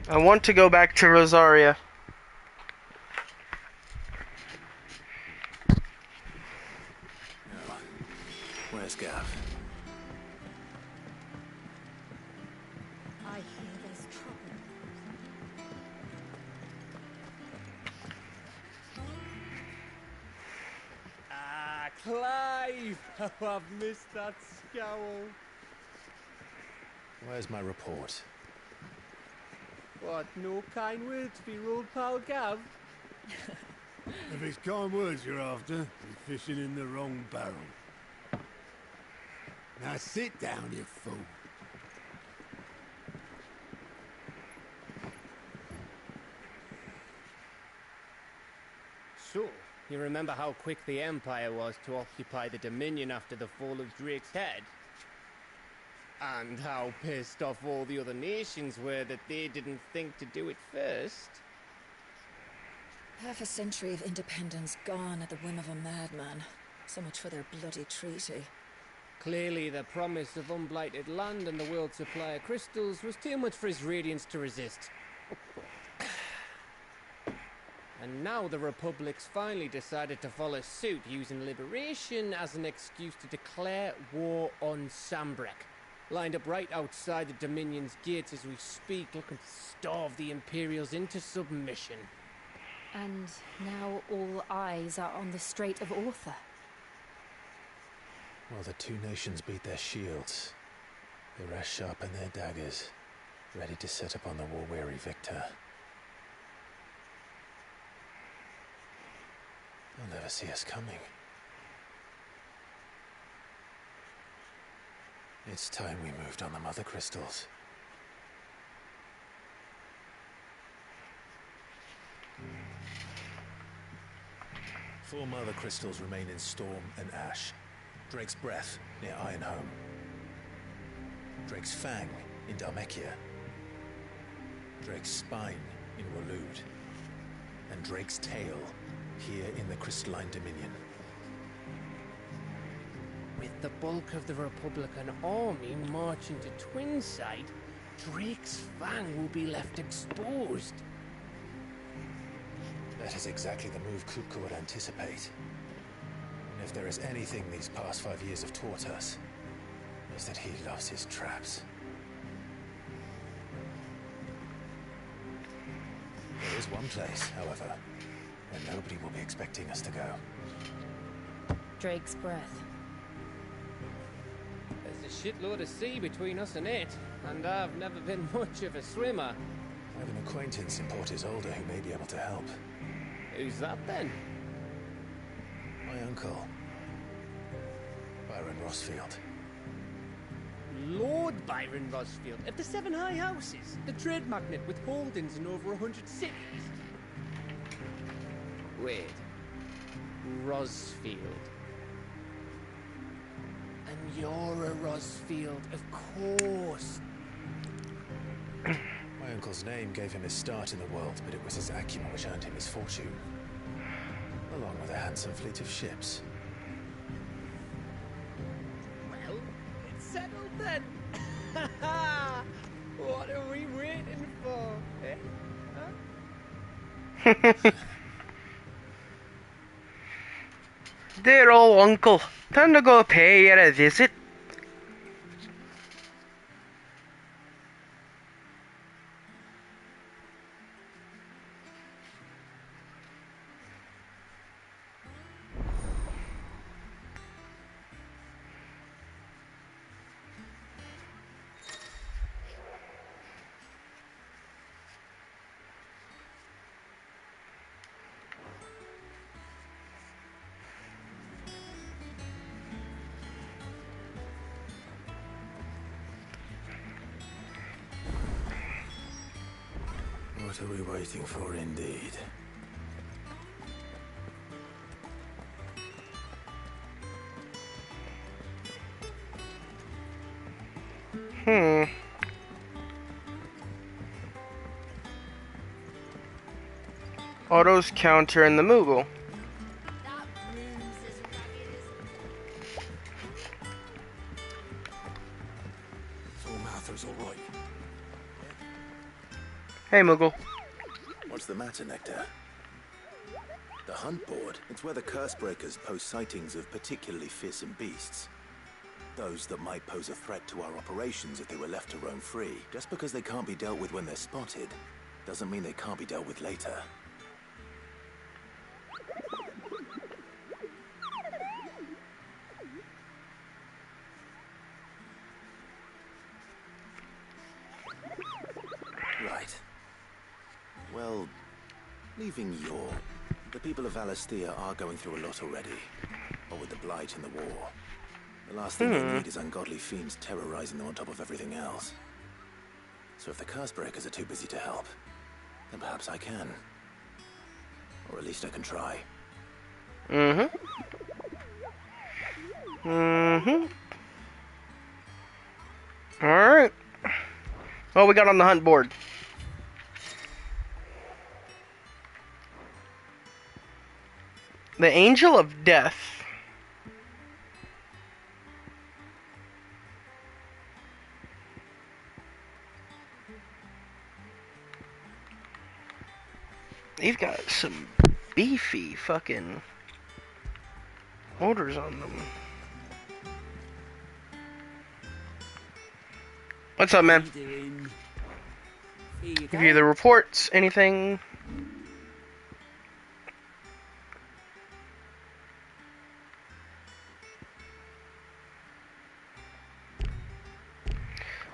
I want to go back to Rosaria. No. Where's Gav? I hear there's trouble. Ah, Clive! Oh, I've missed that scowl. Where's my report? What, no kind words for your old pal Gav? If it's kind words you're after, you're fishing in the wrong barrel. Now sit down, you fool. So, you remember how quick the Empire was to occupy the Dominion after the fall of Drake's head? And how pissed off all the other nations were that they didn't think to do it first? Half a century of independence gone at the whim of a madman. So much for their bloody treaty. Clearly, the promise of unblighted land and the world's supply of crystals was too much for his radiance to resist. And now the Republic's finally decided to follow suit, using liberation as an excuse to declare war on Sambrek. Lined up right outside the Dominion's gates as we speak, looking to starve the Imperials into submission. And now all eyes are on the Strait of Author. While the two nations beat their shields, the rest sharpen their daggers, ready to set upon the war-weary victor. They'll never see us coming. It's time we moved on the Mother Crystals. Four Mother Crystals remain in Storm and Ash. Drake's Breath near Ironhome. Drake's Fang in Dhalmekia. Drake's Spine in Waloed. And Drake's Tail here in the Crystalline Dominion. With the bulk of the Republican army marching to Twinside, Drake's Fang will be left exposed. That is exactly the move Kupka would anticipate. And if there is anything these past 5 years have taught us, is that he loves his traps. There is one place, however, where nobody will be expecting us to go. Drake's Breath. There's a shitload of sea between us and it, and I've never been much of a swimmer. I have an acquaintance in Port Isolde who may be able to help. Who's that then? My uncle, Byron Rossfield. Lord Byron Rossfield of the Seven High Houses, the trade magnate with holdings in over 100 cities. Wait, Rossfield. And you're a Rossfield, of course. My uncle's name gave him his start in the world, but it was his acumen which earned him his fortune, along with a handsome fleet of ships. Well, it's settled then. What are we waiting for, eh? Huh? Dear old uncle, time to go pay you a visit. What are we waiting for, indeed? Otto's counter in the Moogle. So Martha's all right. Hey, Moogle. What's the matter, Nectar? The hunt board? It's where the curse breakers post sightings of particularly fearsome beasts. Those that might pose a threat to our operations if they were left to roam free. Just because they can't be dealt with when they're spotted, doesn't mean they can't be dealt with later. Right. Well, leaving Yor, the people of Valisthea are going through a lot already. What with the Blight and the war. The last thing they need is ungodly fiends terrorizing them on top of everything else. So if the curse breakers are too busy to help, then perhaps I can. Or at least I can try. Alright. What we got on the hunt board? The Angel of Death. They've got some beefy fucking orders on them. What's up, man? Review the reports. Anything?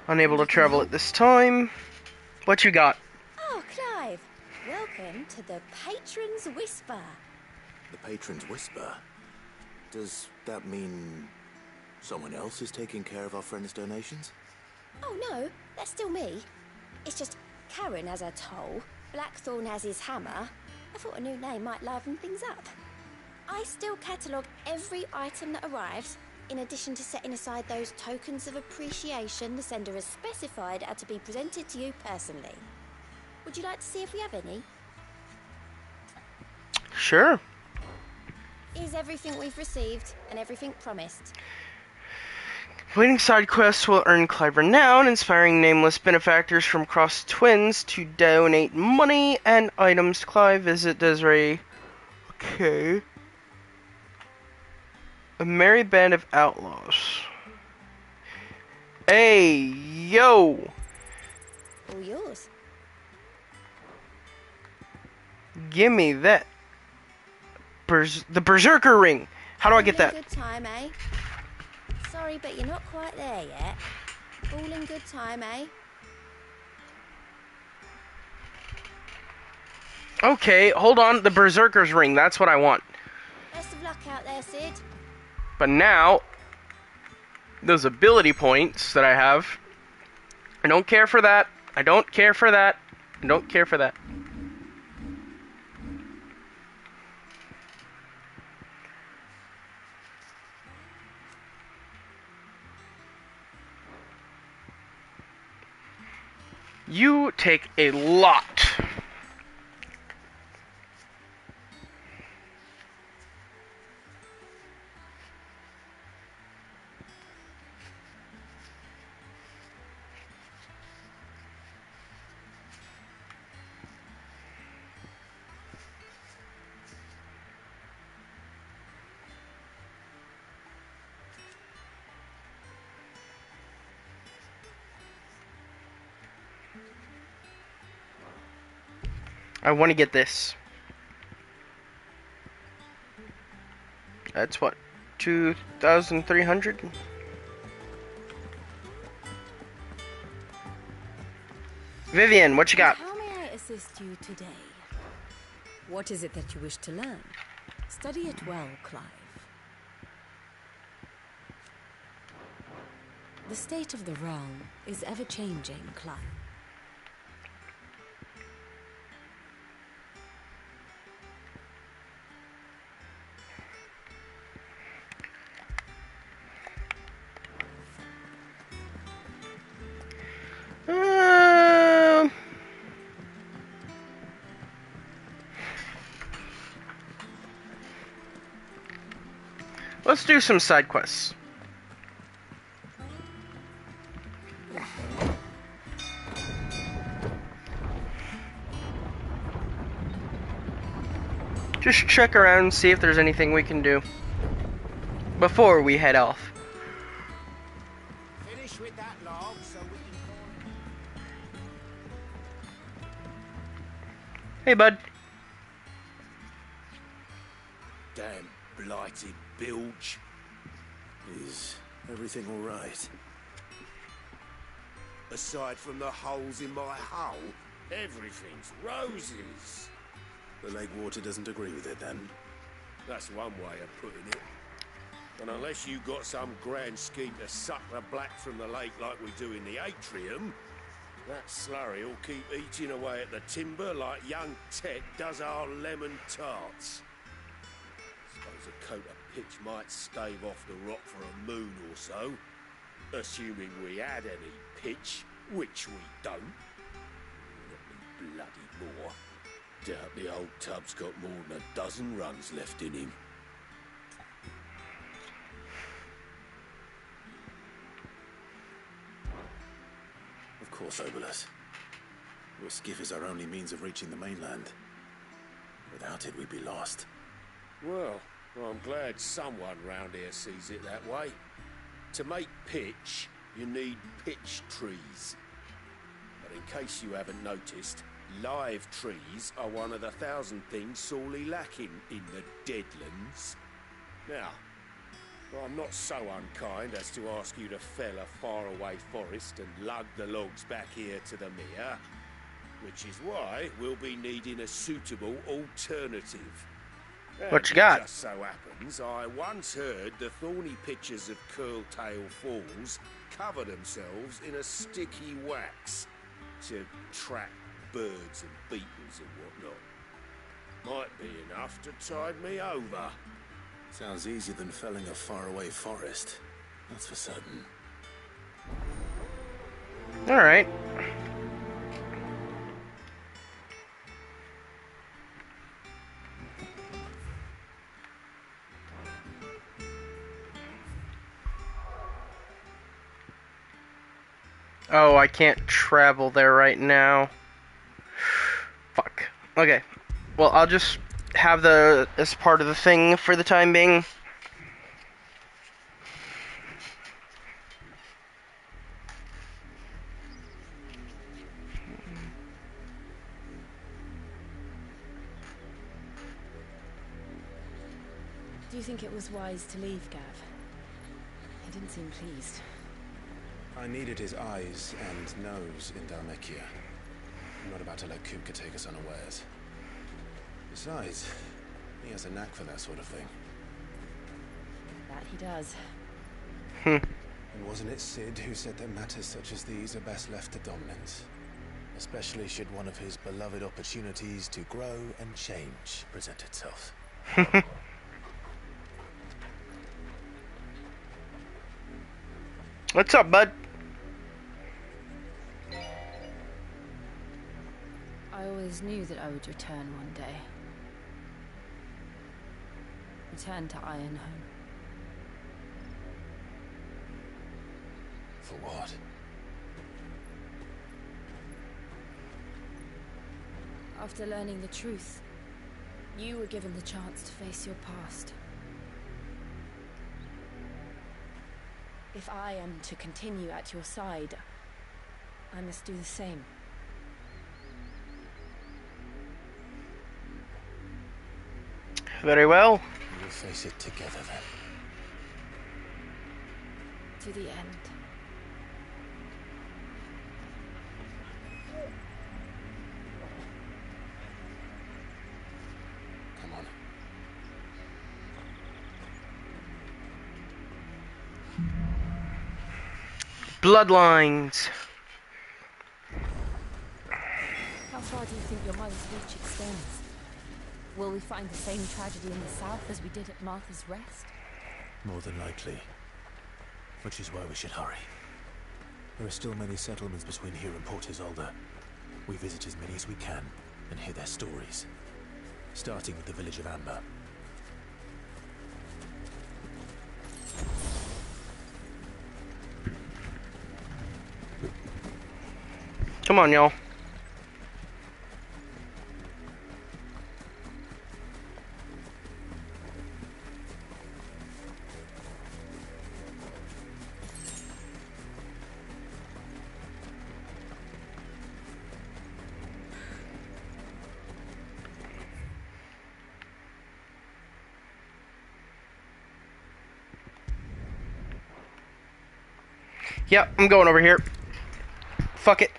Unable to travel at this time. What you got? Oh, Clive. Welcome to the Patron's Whisper. The Patron's Whisper? Does that mean someone else is taking care of our friend's donations? Oh, no. That's still me. It's just Karen has her toll, Blackthorn has his hammer. I thought a new name might liven things up. I still catalogue every item that arrives, in addition to setting aside those tokens of appreciation the sender has specified are to be presented to you personally. Would you like to see if we have any? Sure. Is everything we've received and everything promised? Completing side quests will earn Clive renown, inspiring nameless benefactors from Cross Twins to donate money and items to Clive. Visit Desiree. Okay. A merry band of outlaws. Hey, yo! All yours. Give me that. The Berserker ring. How do I get that? Good time, eh? Sorry, but you're not quite there yet. All in good time, eh? Okay, hold on. The Berserker's ring. That's what I want. Best of luck out there, Sid. But now, those ability points that I have, I don't care for that. I don't care for that. I don't care for that. You take a lot. I want to get this. That's what, 2,300? Vivian, what you got? How may I assist you today? What is it that you wish to learn? Study it well, Clive. The state of the realm is ever-changing, Clive. Let's do some side quests. Just check around and see if there's anything we can do before we head off. Finish with that log so we can call it. Hey, bud. Damn blighted bilge. Is everything all right? Aside from the holes in my hull, everything's roses. The lake water doesn't agree with it, then? That's one way of putting it. And unless you got some grand scheme to suck the black from the lake like we do in the atrium, that slurry'll keep eating away at the timber like young Ted does our lemon tarts. Suppose a coat of pitch might stave off the rock for a moon or so, assuming we had any pitch, which we don't. Not me bloody more. Doubt the old tub's got more than a dozen runs left in him. Of course, Obolus. Your skiff is our only means of reaching the mainland. Without it, we'd be lost. Well, I'm glad someone round here sees it that way. To make pitch, you need pitch trees. But in case you haven't noticed, live trees are one of the 1,000 things sorely lacking in the Deadlands. Now, I'm not so unkind as to ask you to fell a faraway forest and lug the logs back here to the mere, which is why we'll be needing a suitable alternative. What you got? It just so happens, I once heard the thorny pitchers of Curltail Falls cover themselves in a sticky wax to trap birds and beetles and whatnot. Might be enough to tide me over. Sounds easier than felling a faraway forest. That's for certain. Alright. Oh, I can't travel there right now. Fuck. Okay. Well, I'll just have the as part of the thing for the time being. Do you think it was wise to leave, Gav? He didn't seem pleased. I needed his eyes and nose in Dalmekia. I'm not about to let Kupka take us unawares. Besides, he has a knack for that sort of thing. That he does. And wasn't it Sid who said that matters such as these are best left to dominance? Especially should one of his beloved opportunities to grow and change present itself. What's up, bud? I always knew that I would return one day. Return to Ironhome. For what? After learning the truth, you were given the chance to face your past. If I am to continue at your side, I must do the same. Very well. We'll face it together then. To the end. Come on. Bloodlines. How far do you think your mother's reach extends? Will we find the same tragedy in the south as we did at Martha's Rest? More than likely. Which is why we should hurry. There are still many settlements between here and Port Isolde. We visit as many as we can and hear their stories. Starting with the village of Amber. Come on, y'all. Yep, I'm going over here. Fuck it.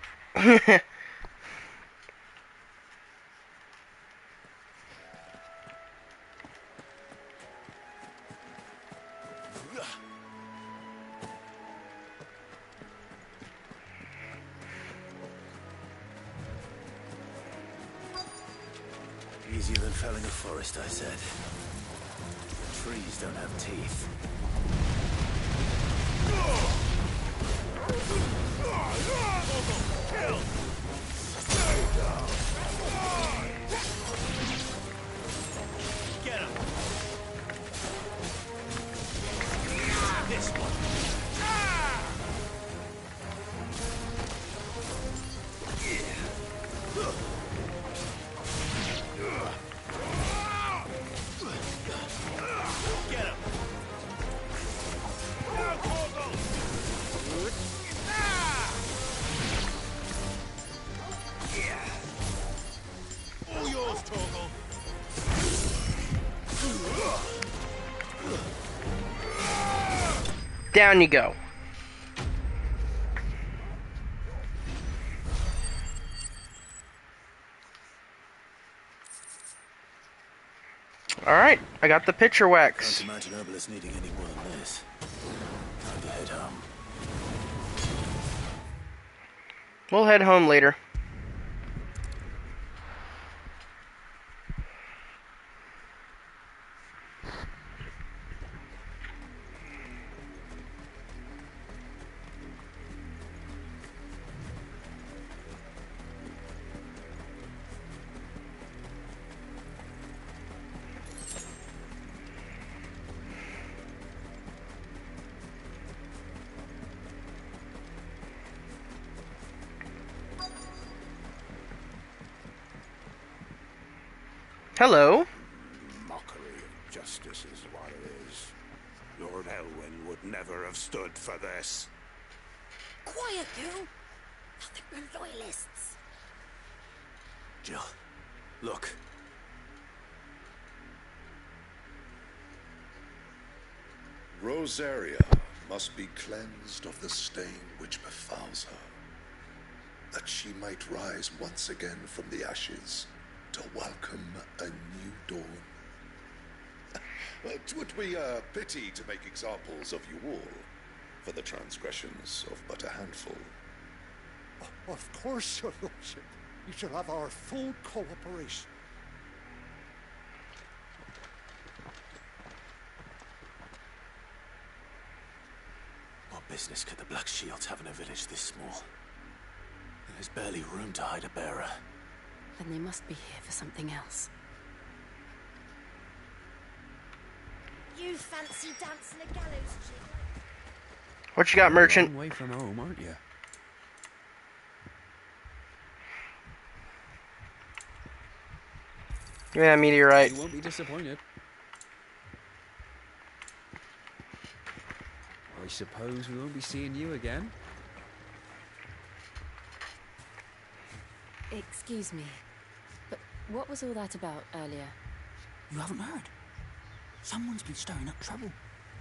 Easier than felling a forest, I said. Trees don't have teeth. Kill! Get him! This one. Get him! All yours, Torgal. Down you go. Alright, I got the picture wax. Can't imagine Herbalist needing any more than this. Time to head home. We'll head home later. Hello. Mockery of justice is what it is. Lord Elwyn would never have stood for this. Quiet, you! Nothing but loyalists. Jill, look. Rosaria must be cleansed of the stain which befouls her, that she might rise once again from the ashes to welcome a new dawn. It would be a pity to make examples of you all for the transgressions of but a handful. Of course, Your Lordship. You shall have our full cooperation. What business could the Black Shields have in a village this small? There's barely room to hide a bearer. Then they must be here for something else. You fancy dancing a gallows jig? What you got, merchant? Away from home, aren't you? Yeah, meteorite. You won't be disappointed. I suppose we won't be seeing you again. Excuse me, but what was all that about earlier? You haven't heard? Someone's been stirring up trouble.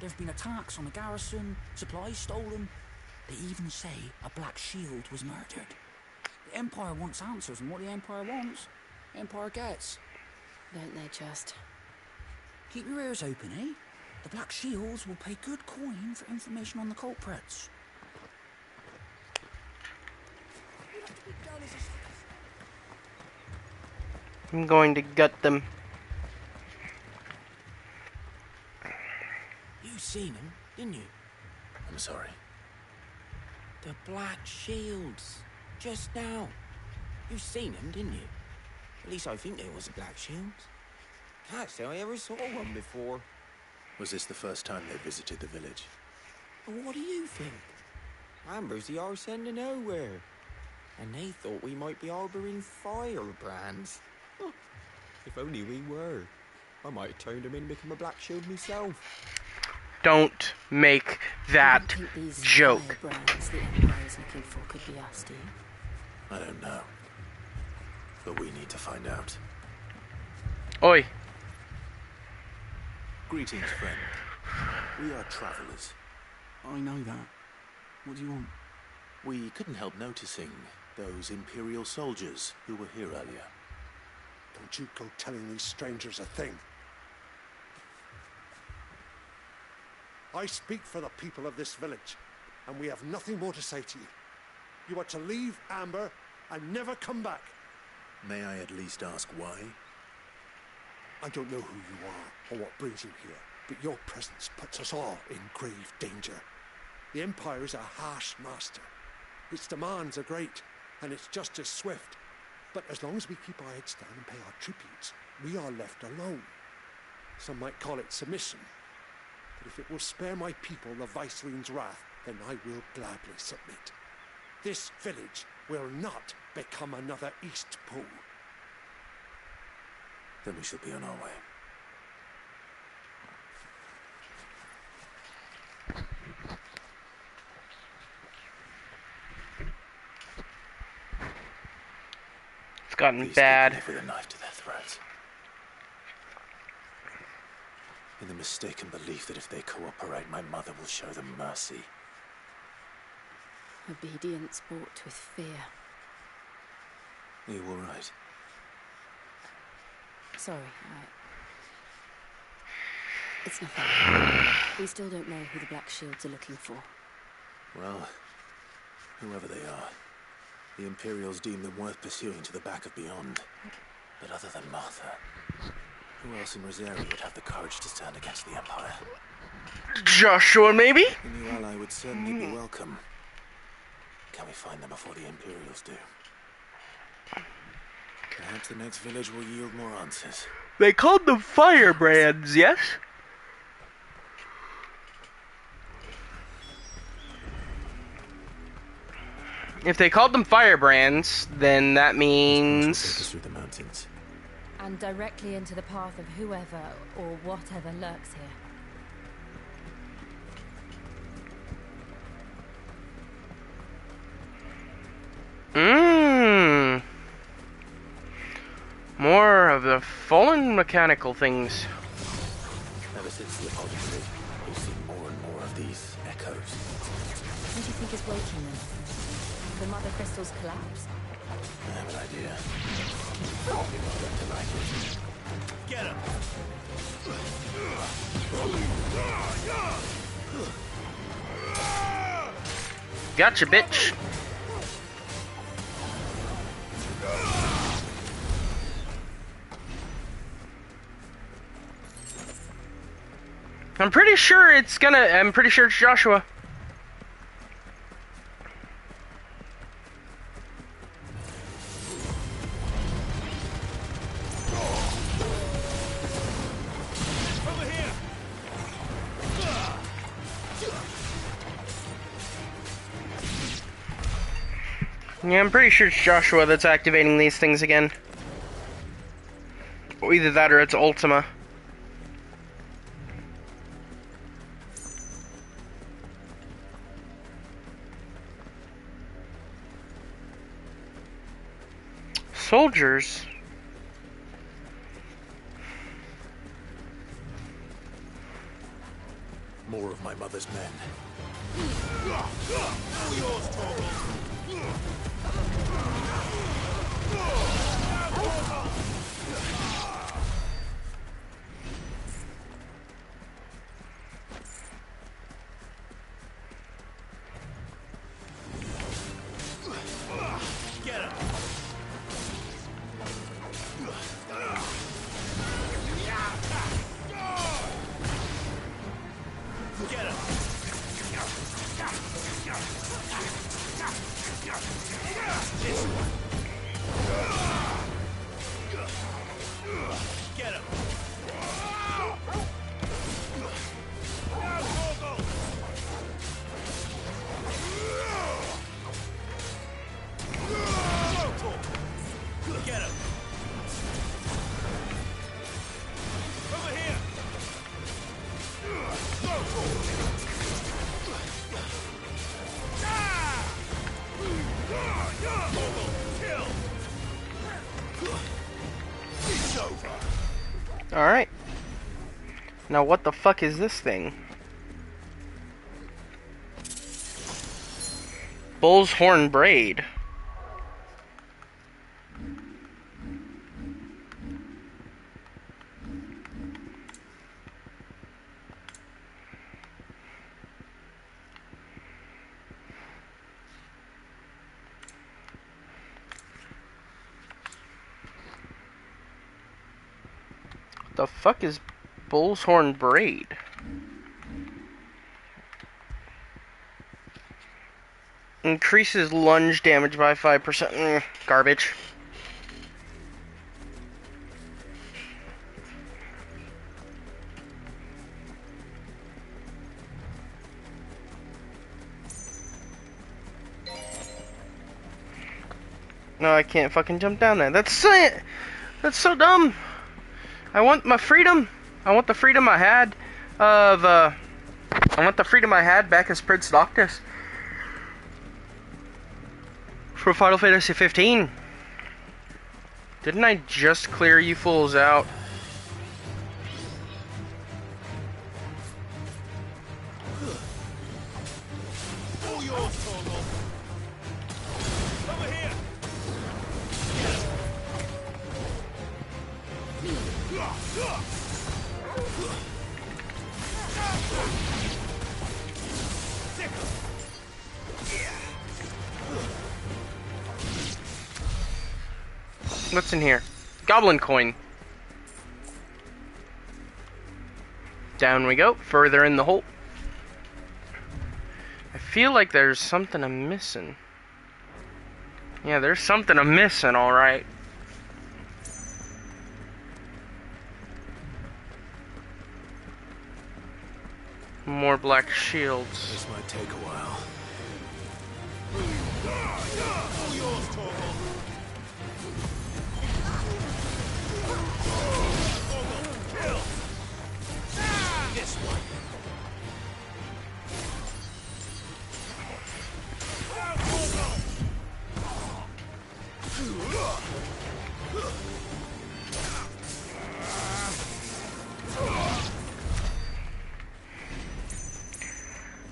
There've been attacks on the garrison, supplies stolen. They even say a Black Shield was murdered. The Empire wants answers, and what the Empire wants, Empire gets. Don't they just? Keep your ears open, eh? The Black Shields will pay good coin for information on the culprits. I'm going to gut them. You seen them, didn't you? I'm sorry. The Black Shields. Just now. You seen them, didn't you? At least I think there was a Black Shields. Can't say I ever saw one before. Was this the first time they visited the village? What do you think? Amber's the arse end of nowhere. And they thought we might be harbouring firebrands. Huh. If only we were. I might have turned them in and become a Black Shield myself. Don't make that joke. Firebrands the Empire's looking for could be us, do you? I don't know. But we need to find out. Oi. Greetings, friend. We are travelers. I know that. What do you want? We couldn't help noticing those Imperial soldiers who were here earlier. Don't you go telling these strangers a thing. I speak for the people of this village, and we have nothing more to say to you. You are to leave Amber and never come back. May I at least ask why? I don't know who you are or what brings you here, but your presence puts us all in grave danger. The Empire is a harsh master. Its demands are great, and its justice swift. But as long as we keep our heads down and pay our tributes, we are left alone. Some might call it submission. But if it will spare my people the Viceroy's wrath, then I will gladly submit. This village will not become another East Pool. Then we shall be on our way. It's gotten These bad. people live with a knife to their throats. In the mistaken belief that if they cooperate, my mother will show them mercy. Obedience bought with fear. Are you all right? Sorry, it's nothing. We still don't know who the Black Shields are looking for. Well, whoever they are, the Imperials deem them worth pursuing to the back of beyond. But other than Martha, who else in Rosaria would have the courage to stand against the Empire? Joshua, maybe? A new ally would certainly be welcome. Can we find them before the Imperials do? Perhaps the next village will yield more answers. They called them firebrands, yes? If they called them firebrands, then that means... Take us through the mountains. And directly into the path of whoever or whatever lurks here. Mmm. More of the fallen mechanical things. Ever since the apocalypse, we've seen more and more of these echoes. What do you think is waking them? The Mother Crystal's collapse? I have an idea. I'll be more than to like it. Get him! Gotcha, bitch. I'm pretty sure it's Joshua. Over here! Yeah, I'm pretty sure it's Joshua that's activating these things again. Or either that or it's Ultima. Soldiers? More of my mother's men. All yours, Get him! Get him! This one. Get him! Get him! Over here! Alright. Now what the fuck is this thing? Bull's horn braid. The fuck is bull's horn braid? Increases lunge damage by 5%. Garbage. No, I can't fucking jump down there. That's it. That's so dumb. I want my freedom. I want the freedom I had of, I want the freedom I had back as Prince Noctis for Final Fantasy 15. Didn't I just clear you fools out? All yours, Torgal. Over here! What's in here? Goblin coin. Down we go, further in the hole. I feel like there's something I'm missing. Yeah, there's something I'm missing, alright. More black shields. This might take a while. All yours, Torgal. Kill! This one.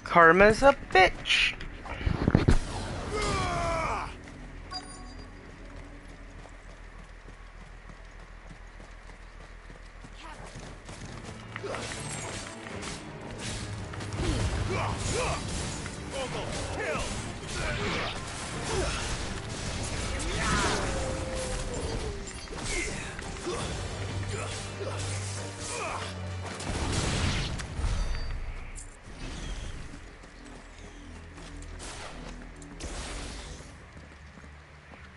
Karma's a bitch.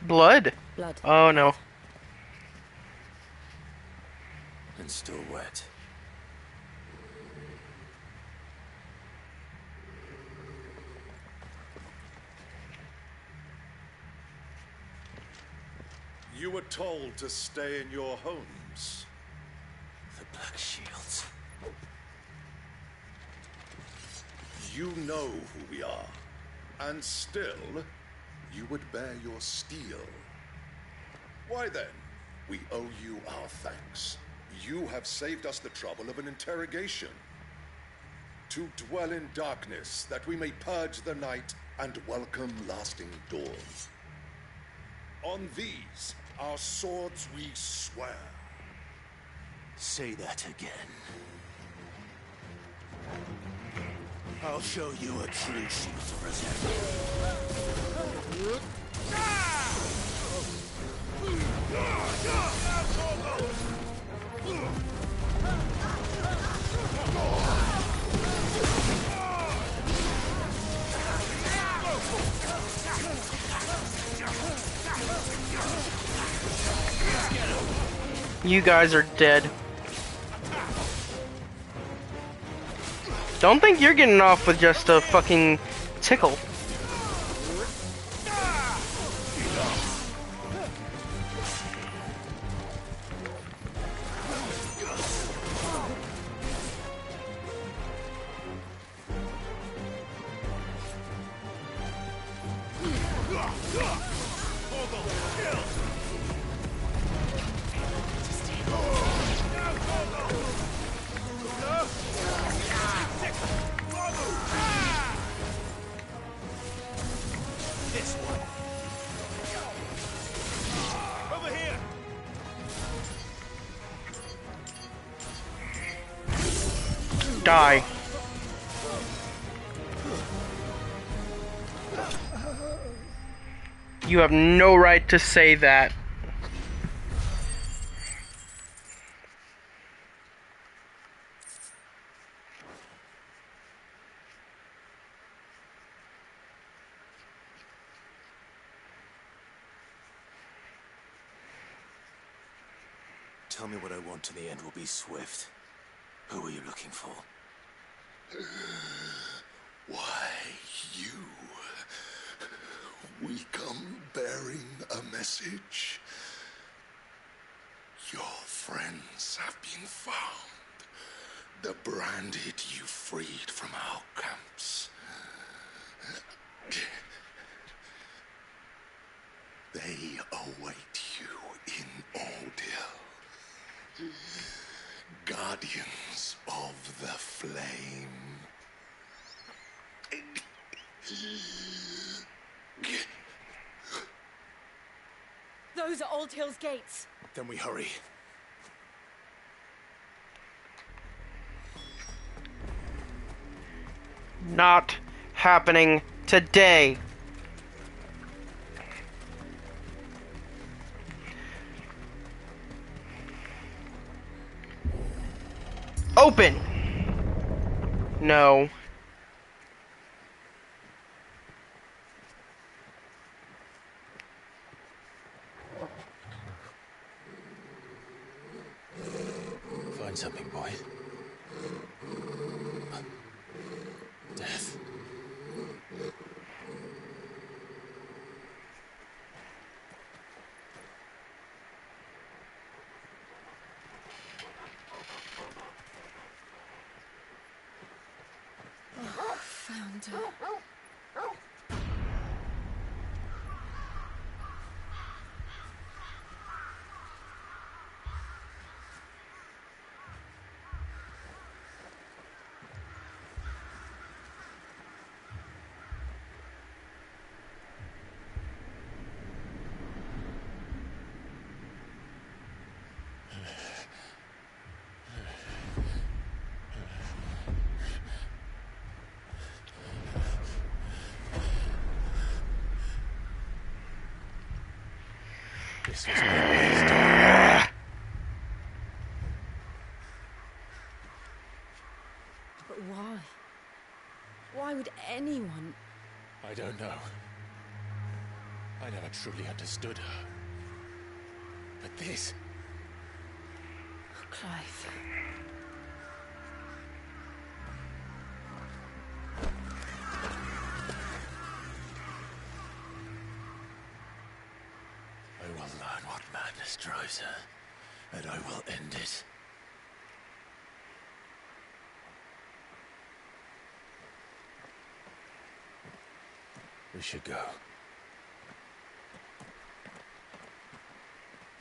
Blood? Blood. Oh no. And still wet. You were told to stay in your homes. The Black Shields. You know who we are. And still, you would bear your steel. Why then, we owe you our thanks. You have saved us the trouble of an interrogation. to dwell in darkness, that we may purge the night and welcome lasting dawn. On these, our swords we swear. Say that again. I'll show you a true shield of resentment. You guys are dead. Don't think you're getting off with just a fucking tickle. Die. You have no right to say that. Tell me what I want and the end will be swift. Who are you looking for? Why, you. We come bearing a message. Your friends have been found. The branded you freed from our camps. They await you in Ordeal. Guardians of the Flame. Those are Old Hill's gates. Then we hurry. Not happening today. Open! No. Find something, boy. Death. Found her. This was my best. But why? Why would anyone? I don't know. I never truly understood her. But this... Oh, Clive. I will learn what madness drives her, and I will end it. We should go.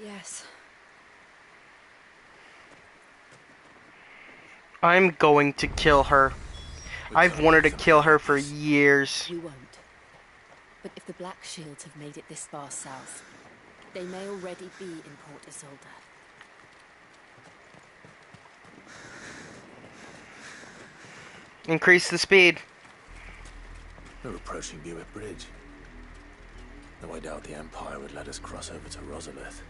Yes. I'm going to kill her. I've wanted to kill her for years. We won't. But if the Black Shields have made it this far south, they may already be in Port Isolde. Increase the speed. We're approaching Buick Bridge. Though I doubt the Empire would let us cross over to Rosalith.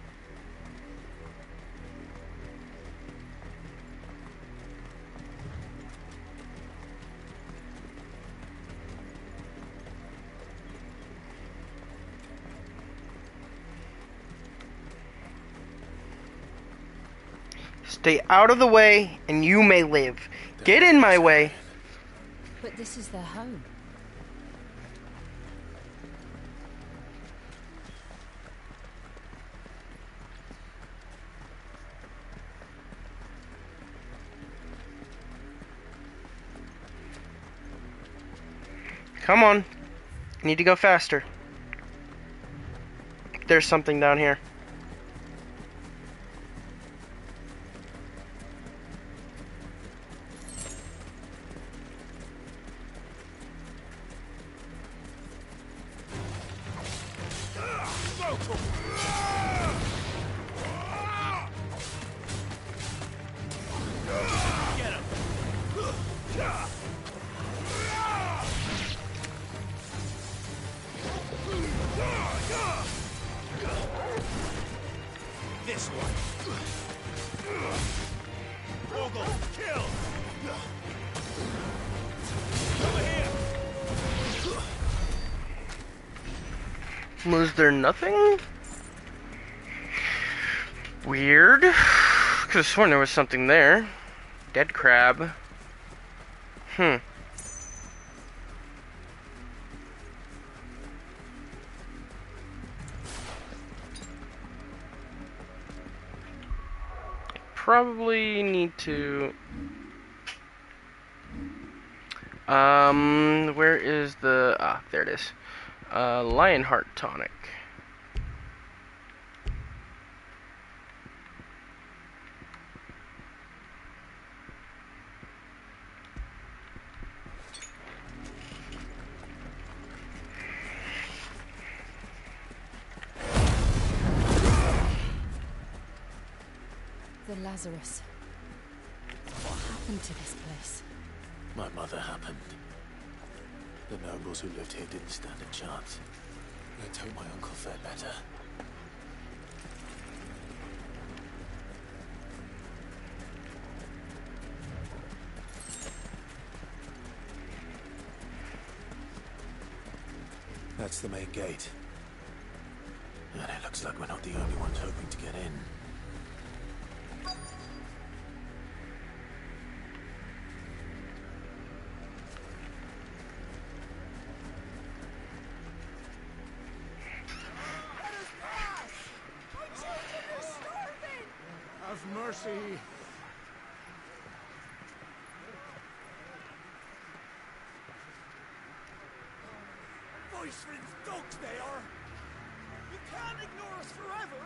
Stay out of the way, and you may live. Get in my way. But this is their home. Come on. I need to go faster. There's something down here. This one. Vogel, kill! Over here! Was there nothing? Weird. Could have sworn there was something there. Dead crab. Probably need to... where is the... Ah, there it is. Lionheart tonic. The Lazarus. What happened to this place? My mother happened. The nobles who lived here didn't stand a chance. Let's hope my uncle fared better. That's the main gate. And it looks like we're not the only ones hoping to get in. Have mercy. Voiceless dogs they are! You can't ignore us forever!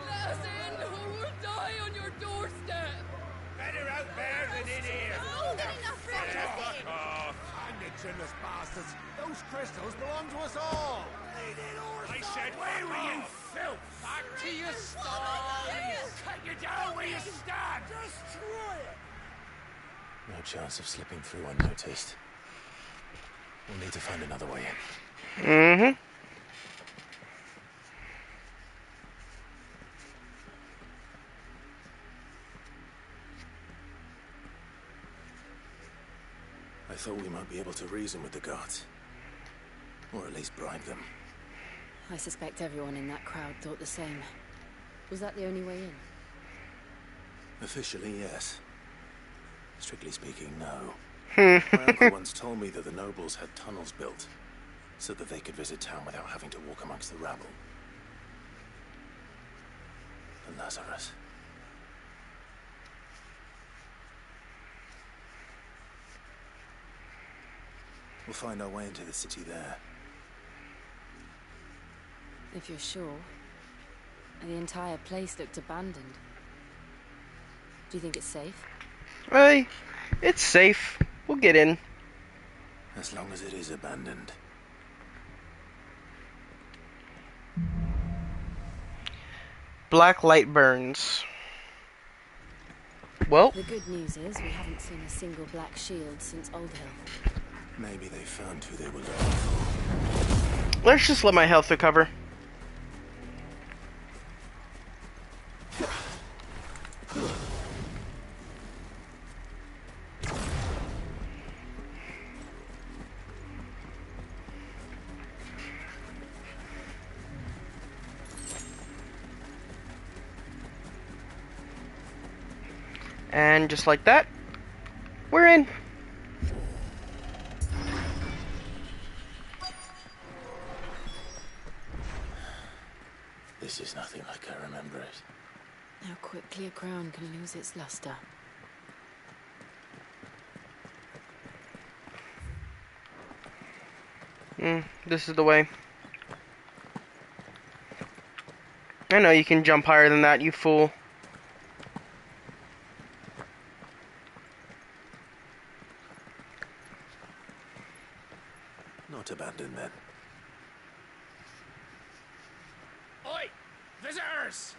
Let us in, or we'll die on your doorstep! Better out there than in here. No, good enough for Fuck off! Hang the chinless bastards. Those crystals belong to us all. I said, where were you, filth? Back to your stalls. Cut you down where you stand. Destroy it. No chance of slipping through unnoticed. We'll need to find another way in. I thought we might be able to reason with the guards. Or at least bribe them. I suspect everyone in that crowd thought the same. Was that the only way in? Officially, yes. Strictly speaking, no. My uncle once told me that the nobles had tunnels built, so that they could visit town without having to walk amongst the rabble. The Lazarus. We'll find our way into the city there. If you're sure. The entire place looked abandoned. Do you think it's safe? Hey, it's safe. We'll get in. As long as it is abandoned. Black light burns. Well, The good news is we haven't seen a single black shield since Old Hill. Maybe they found who they were looking for. let's just let my health recover. And just like that, we're in. This is nothing like I remember it. How quickly a crown can lose its luster. This is the way. I know you can jump higher than that, you fool. Not abandoned then. Oi! Visitors!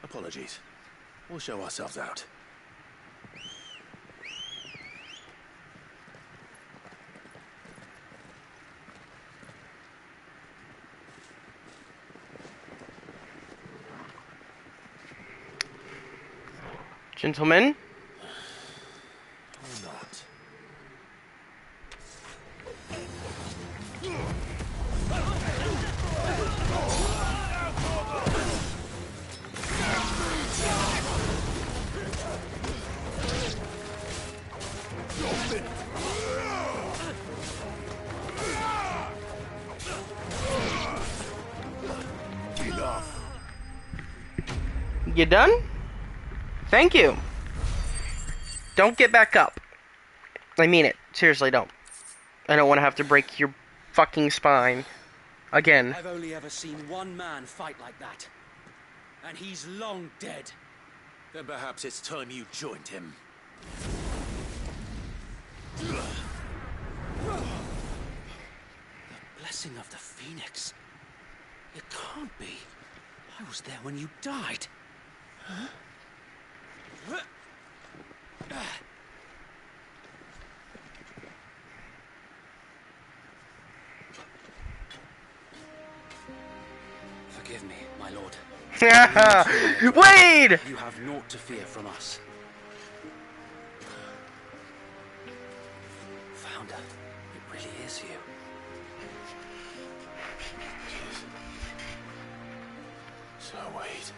Apologies. We'll show ourselves out. Gentlemen. Or not. You done? Thank you. Don't get back up. I mean it. Seriously, don't. I don't want to have to break your fucking spine. Again. I've only ever seen one man fight like that. And he's long dead. Then perhaps it's time you joined him. The blessing of the Phoenix. It can't be. I was there when you died. Huh? Forgive me, my lord. Wade! You have naught to fear from us. Founder, it really is you. So wait.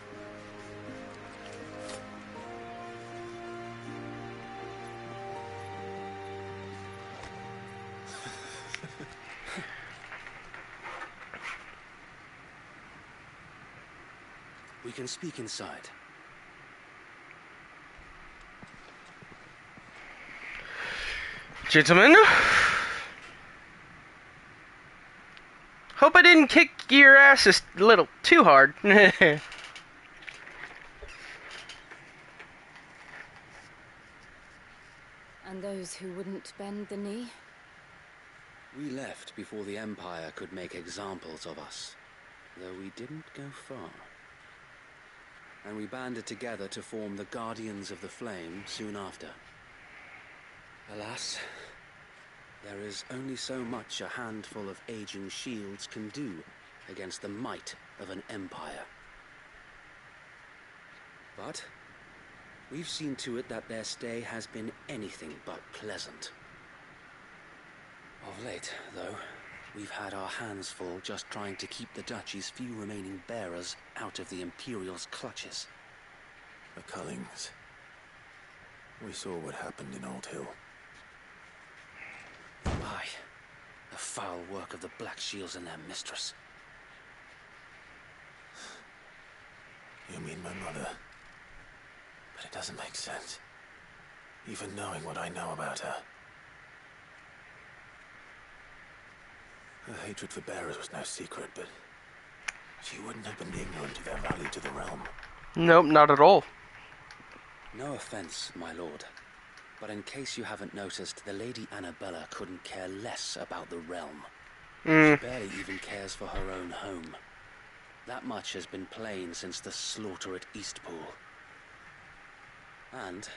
We can speak inside. Gentlemen. Hope I didn't kick your ass a little too hard. And those who wouldn't bend the knee? We left before the Empire could make examples of us, though we didn't go far. And we banded together to form the Guardians of the Flame soon after. Alas, there is only so much a handful of aging shields can do against the might of an empire. But we've seen to it that their stay has been anything but pleasant. Of late, though, we've had our hands full just trying to keep the Duchy's few remaining bearers out of the Imperial's clutches. The Cullings. We saw what happened in Old Hill. Aye. The foul work of the Black Shields and their mistress. You mean my mother? But it doesn't make sense. Even knowing what I know about her. Her hatred for bearers was no secret, but she wouldn't have been ignorant of their value to the realm. Nope, not at all. No offense, my lord, but in case you haven't noticed, the Lady Annabella couldn't care less about the realm. She barely even cares for her own home. That much has been plain since the slaughter at Eastpool. And,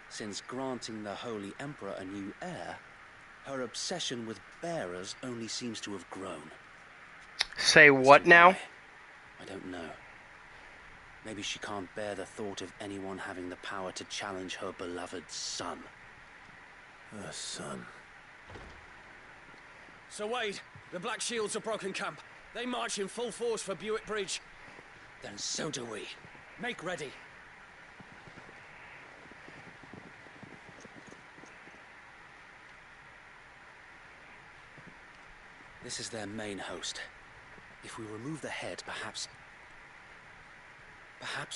since granting the Holy Emperor a new heir, her obsession with bearers only seems to have grown. Say what now? I don't know. Maybe she can't bear the thought of anyone having the power to challenge her beloved son. Her son. Sir Wade, the Black Shields have broken camp. They march in full force for Buick Bridge. Then so do we. Make ready. This is their main host. If we remove the head, perhaps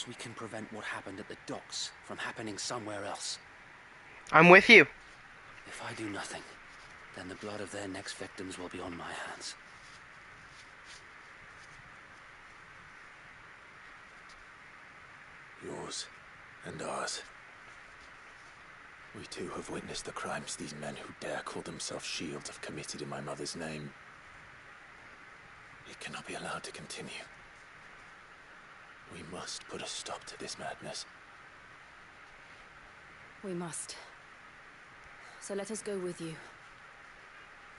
we can prevent what happened at the docks from happening somewhere else. I'm with you. If I do nothing, then the blood of their next victims will be on my hands. Yours and ours. We too have witnessed the crimes these men who dare call themselves shields have committed in my mother's name. It cannot be allowed to continue. We must put a stop to this madness. We must. So let us go with you.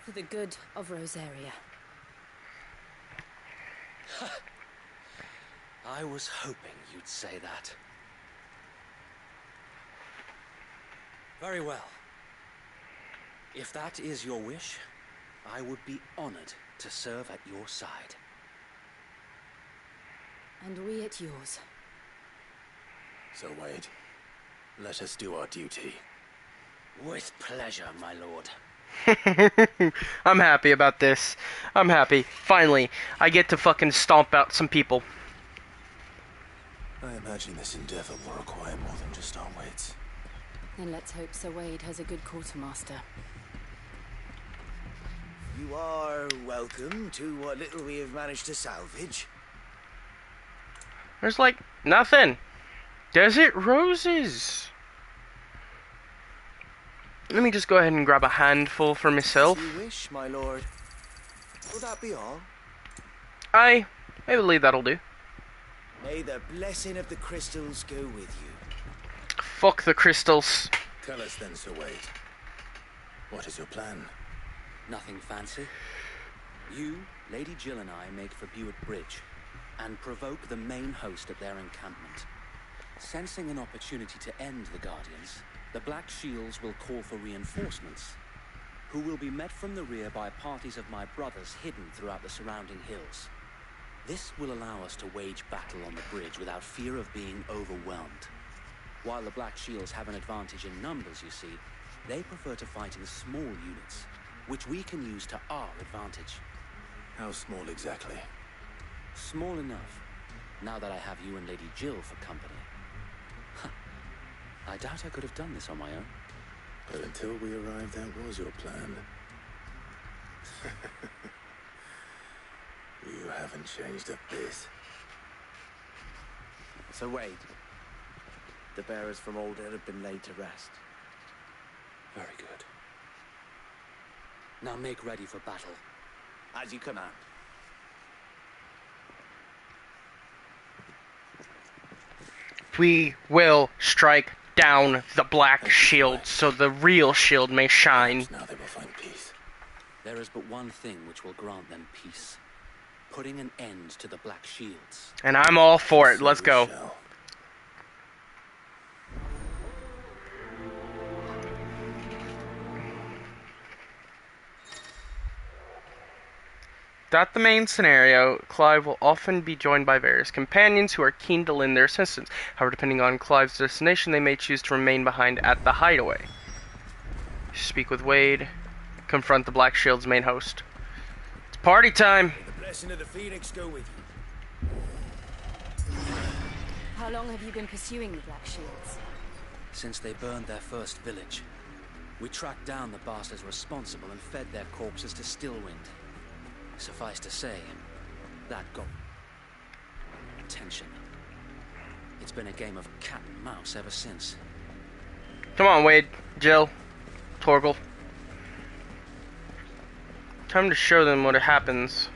For the good of Rosaria. I was hoping you'd say that. Very well. If that is your wish, I would be honored to serve at your side. And we at yours. So, Wade, let us do our duty. With pleasure, my lord. I'm happy about this. I'm happy. Finally, I get to fucking stomp out some people. I imagine this endeavor will require more than just our wits. Then let's hope Sir Wade has a good quartermaster. You are welcome to what little we have managed to salvage. There's like nothing. Desert roses. Let me just go ahead and grab a handful for myself. As you wish, my lord. Will that be all? I believe that'll do. May the blessing of the crystals go with you. Fuck the crystals. Tell us then, Sir Wade. What is your plan? Nothing fancy. You, Lady Jill and I make for Buick Bridge and provoke the main host at their encampment. Sensing an opportunity to end the Guardians, the Black Shields will call for reinforcements, who will be met from the rear by parties of my brothers hidden throughout the surrounding hills. This will allow us to wage battle on the bridge without fear of being overwhelmed. While the Black Shields have an advantage in numbers, you see, they prefer to fight in small units, which we can use to our advantage. How small exactly? Small enough, now that I have you and Lady Jill for company. I doubt I could have done this on my own. But until we arrived, that was your plan. You haven't changed a bit. So Wade, the bearers from Alder have been laid to rest. Very good. Now make ready for battle. As you command. We will strike down the Black Shield so the real shield may shine. Now they will find peace. There is but one thing which will grant them peace. Putting an end to the Black Shields. And I'm all for it. Let's go. Throughout the main scenario, Clive will often be joined by various companions who are keen to lend their assistance. However, depending on Clive's destination, they may choose to remain behind at the hideaway. Speak with Wade. Confront the Black Shield's main host. It's party time! May the blessing of the Phoenix go with you. How long have you been pursuing the Black Shields? Since they burned their first village. We tracked down the bastards responsible and fed their corpses to Stillwind. Suffice to say, that got attention. It's been a game of cat and mouse ever since. Come on, Wade, Jill, Torgal. Time to show them what happens.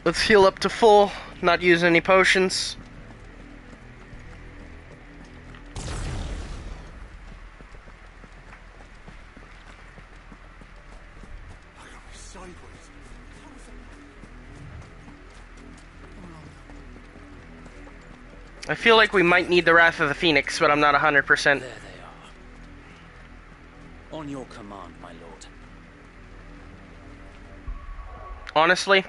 Let's heal up to full, not use any potions. I feel like we might need the Wrath of the Phoenix, but I'm not 100%. There they are. On your command, my lord. Honestly,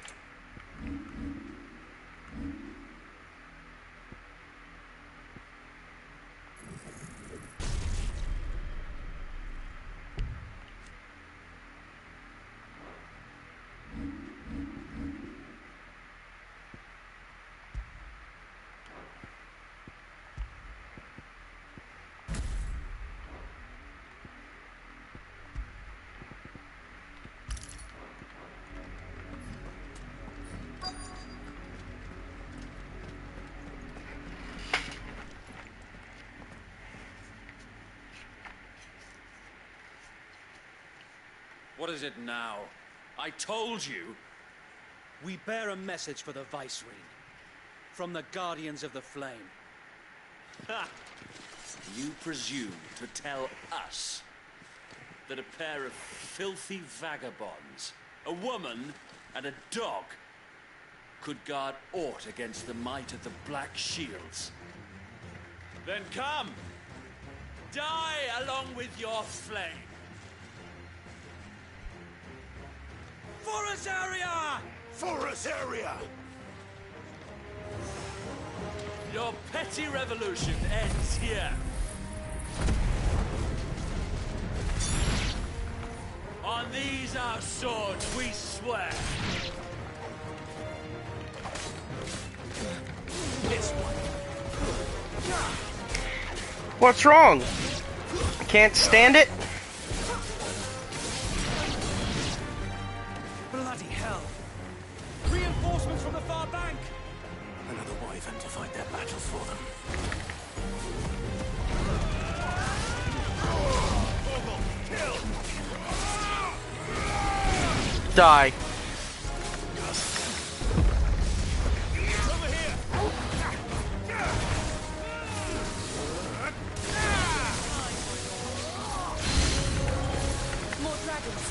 What is it now? I told you! We bear a message for the Viceroy. From the Guardians of the Flame. Ha! You presume to tell us that a pair of filthy vagabonds, a woman and a dog, could guard aught against the might of the Black Shields? Then come! Die along with your flame! Forest area! Forest area! Your petty revolution ends here. On these our swords we swear. This one. what's wrong? I can't stand it? Bloody hell! Reinforcements from the far bank! Another wyvern to fight their battles for them. Die. More dragons.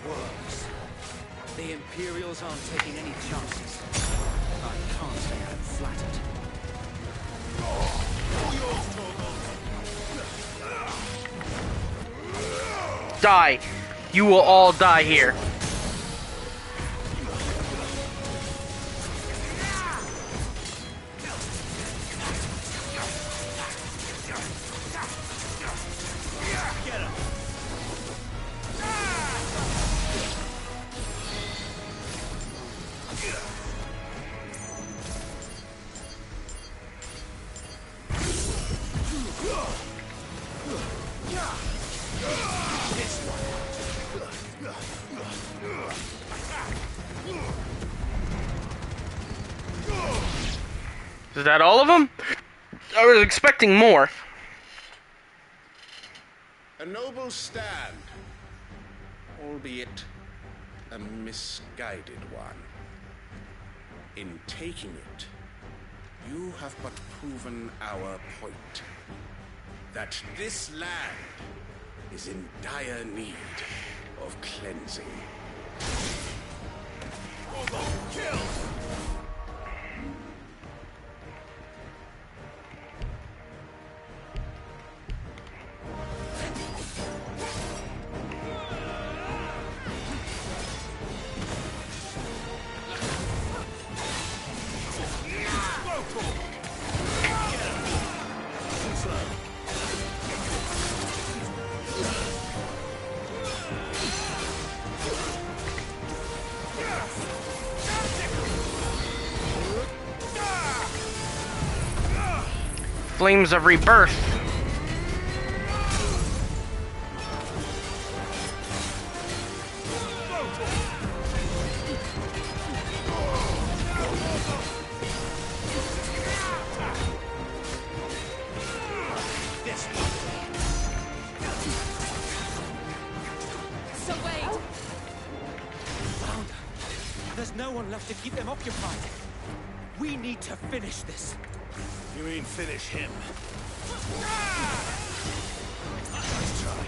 Worms. The Imperials aren't taking any chances. I can't say I'm flattered. Die. You will all die here. Is that all of them? I was expecting more. A noble stand, albeit a misguided one. In taking it, you have but proven our point. That this land is in dire need of cleansing. Kill! Flames of Rebirth. So Wade! Found her. There's no one left to keep them occupied. We need to finish this. You mean finish him? Nice try.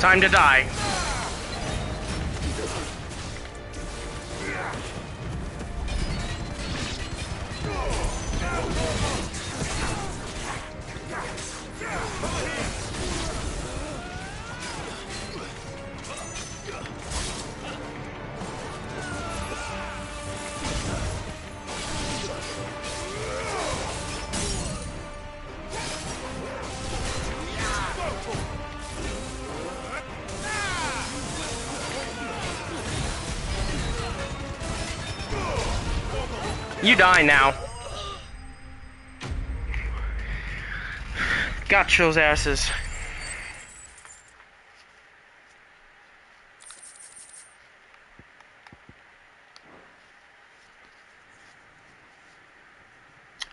Time to die. You die now. Gotcha those asses.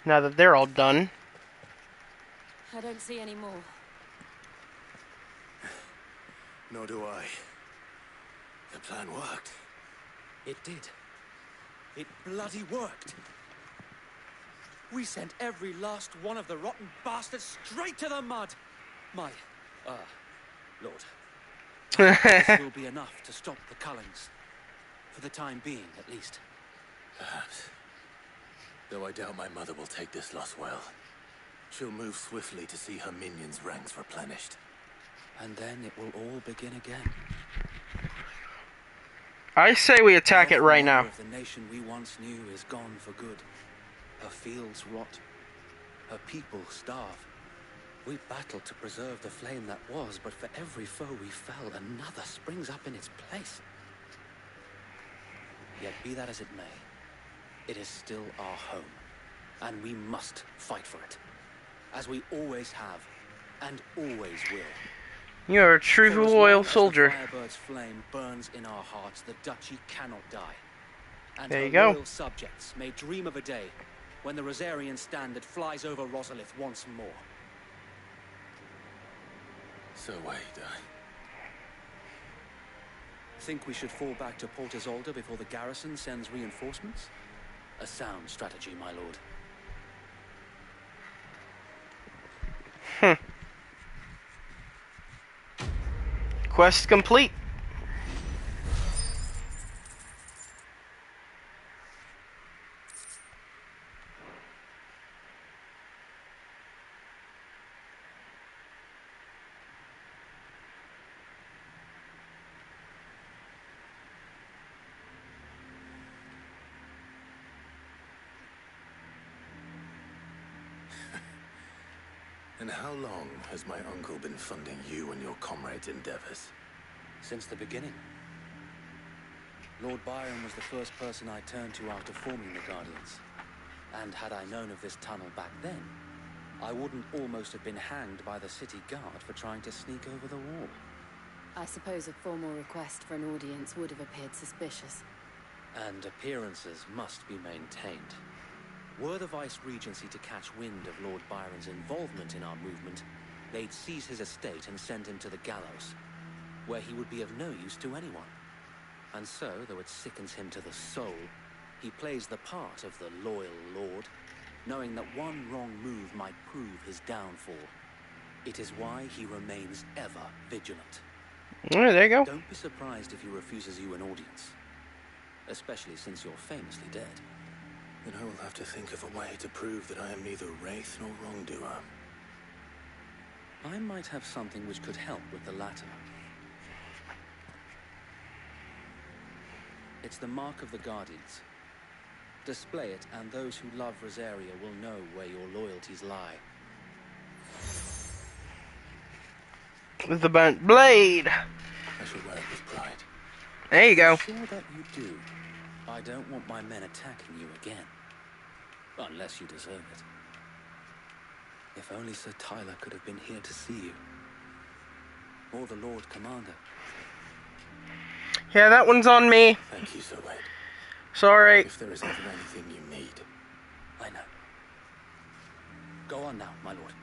Now that they're all done. I don't see any more. Nor do I. The plan worked. It did. It bloody worked. We sent every last one of the rotten bastards straight to the mud. My, Lord. This will be enough to stop the Cullings. For the time being, at least. Perhaps. Though I doubt my mother will take this loss well. She'll move swiftly to see her minions' ranks replenished. And then it will all begin again. I say we attack it right now. The nation we once knew is gone for good. Her fields rot. Her people starve. We battled to preserve the flame that was, but for every foe we fell, another springs up in its place. Yet be that as it may, it is still our home, and we must fight for it, as we always have, and always will. You are a true loyal soldier. The Firebird's flame burns in our hearts, the duchy cannot die. And there you her go. loyal subjects may dream of a day when the Rosarian standard flies over Rosalith once more. So Wade, Think we should fall back to Port Isolde before the garrison sends reinforcements? A sound strategy, my lord. Quest complete. And how long has my uncle been funding you and your comrades' endeavors? Since the beginning. Lord Byron was the first person I turned to after forming the Guardians. And had I known of this tunnel back then, I wouldn't almost have been hanged by the city guard for trying to sneak over the wall. I suppose a formal request for an audience would have appeared suspicious. And appearances must be maintained. Were the Vice-Regency to catch wind of Lord Byron's involvement in our movement, they'd seize his estate and send him to the gallows, where he would be of no use to anyone. And so, though it sickens him to the soul, he plays the part of the loyal lord, knowing that one wrong move might prove his downfall. It is why he remains ever vigilant. There you go. Don't be surprised if he refuses you an audience, especially since you're famously dead. Then I will have to think of a way to prove that I am neither wraith nor wrongdoer. I might have something which could help with the latter. It's the mark of the Guardians. Display it, and those who love Rosaria will know where your loyalties lie. With the burnt blade. I should wear it with pride. There you go. Sure that you do. I don't want my men attacking you again. Unless you deserve it. If only Sir Tyler could have been here to see you. or the Lord Commander. Yeah, that one's on me. Thank you, Sir Wade. Sorry. If there is ever anything you need. I know. Go on now, my lord.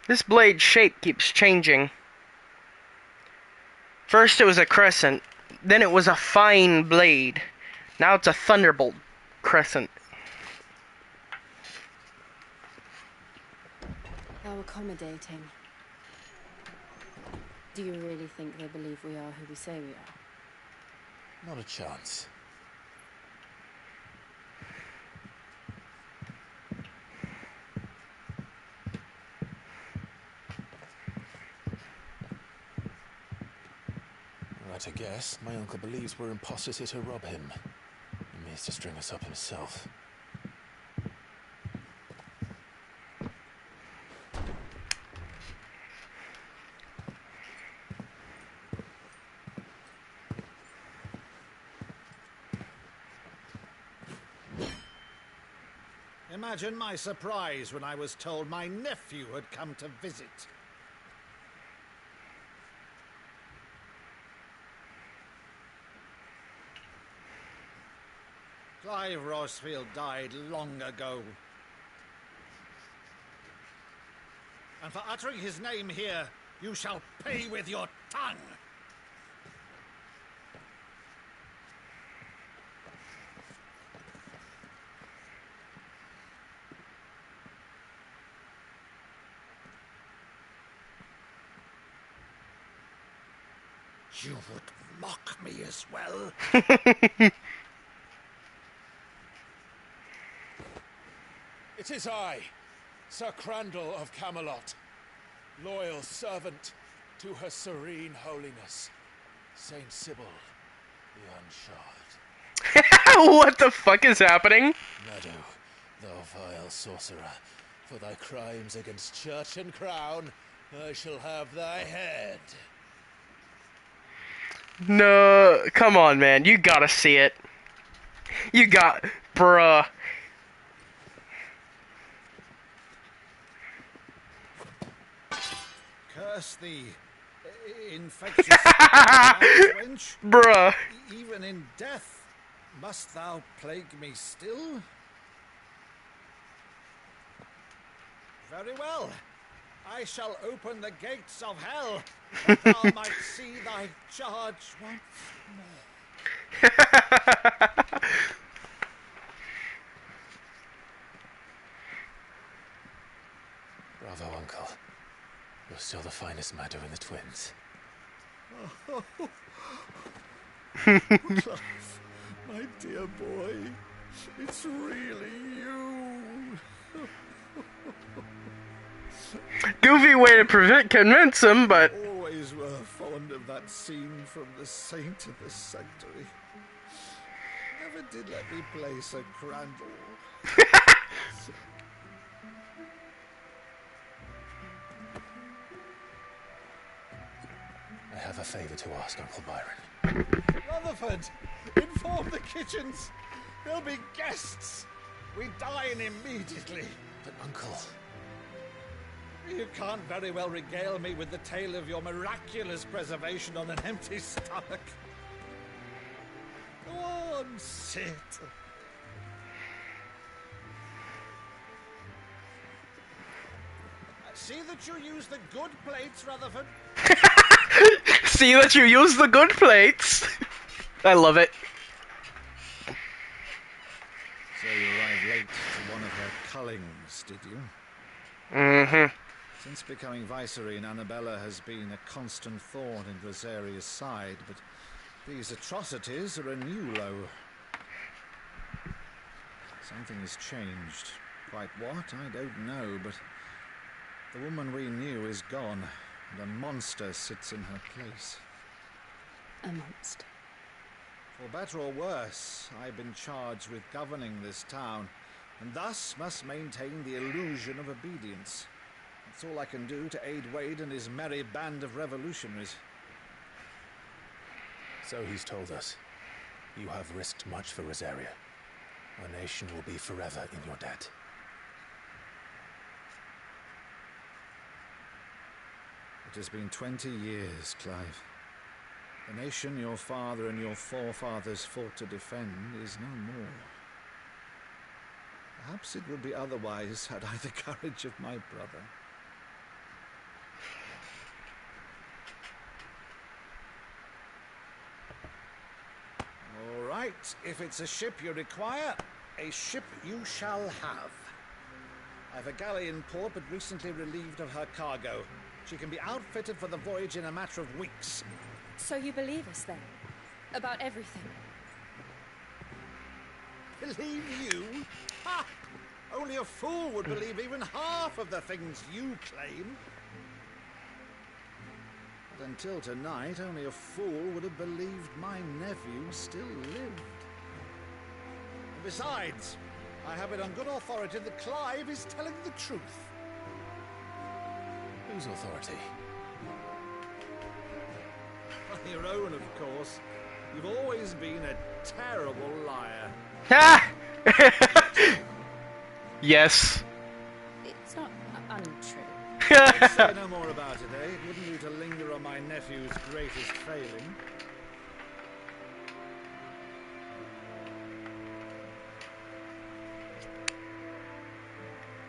This blade's shape keeps changing. First it was a crescent, then it was a fine blade. Now it's a thunderbolt crescent. How accommodating. Do you really think they believe we are who we say we are? Not a chance. Right, I guess. My uncle believes we're imposters here to rob him. He means to string us up himself. Imagine my surprise when I was told my nephew had come to visit. Clive Rossfield died long ago. And for uttering his name here, you shall pay with your tongue! You would mock me as well? It is I, Sir Crandall of Camelot, loyal servant to Her Serene Holiness, Saint Sybil the Unshod. What the fuck is happening? Meadow, thou vile sorcerer, for thy crimes against church and crown, I shall have thy head. No, come on, man. You gotta see it. You got... Bruh. Curse thee, infectious wench. Bruh. Even in death, must thou plague me still? Very well. I shall open the gates of hell, that thou might see thy charge once more. Bravo, Uncle. You're still the finest Meadow in the twins. Clive, my dear boy, it's really you. Goofy way to convince him, but... Always were fond of that scene from The Saint of the Sanctuary. Never did let me play Sir Crandall. I have a favor to ask, Uncle Byron. Rutherford, inform the kitchens. There'll be guests. We dine immediately. But, Uncle... You can't very well regale me with the tale of your miraculous preservation on an empty stomach. Go on, sit. See that you use the good plates, Rutherford. See that you use the good plates. I love it. So you arrived late to one of her cullings, did you? Mm-hmm. Since becoming Vicereine, Annabella has been a constant thorn in Rosaria's side, but these atrocities are a new low. Something has changed. Quite what, I don't know, but the woman we knew is gone, and a monster sits in her place. A monster. For better or worse, I've been charged with governing this town, and thus must maintain the illusion of obedience. That's all I can do to aid Wade and his merry band of revolutionaries. So he's told us. You have risked much for Rosaria. Our nation will be forever in your debt. It has been 20 years, Clive. The nation your father and your forefathers fought to defend is no more. Perhaps it would be otherwise had I the courage of my brother. All right, if it's a ship you require, a ship you shall have. I've a galley in port, but recently relieved of her cargo. She can be outfitted for the voyage in a matter of weeks. So you believe us then? About everything? Believe you? Ha! Only a fool would believe even half of the things you claim. But until tonight, only a fool would have believed my nephew still lived. And besides, I have it on good authority that Clive is telling the truth. Whose authority? On your own, of course. You've always been a terrible liar. Ha! Yes. It's not untrue. Let's say no more about it, eh? It wouldn't do to linger on my nephew's greatest failing.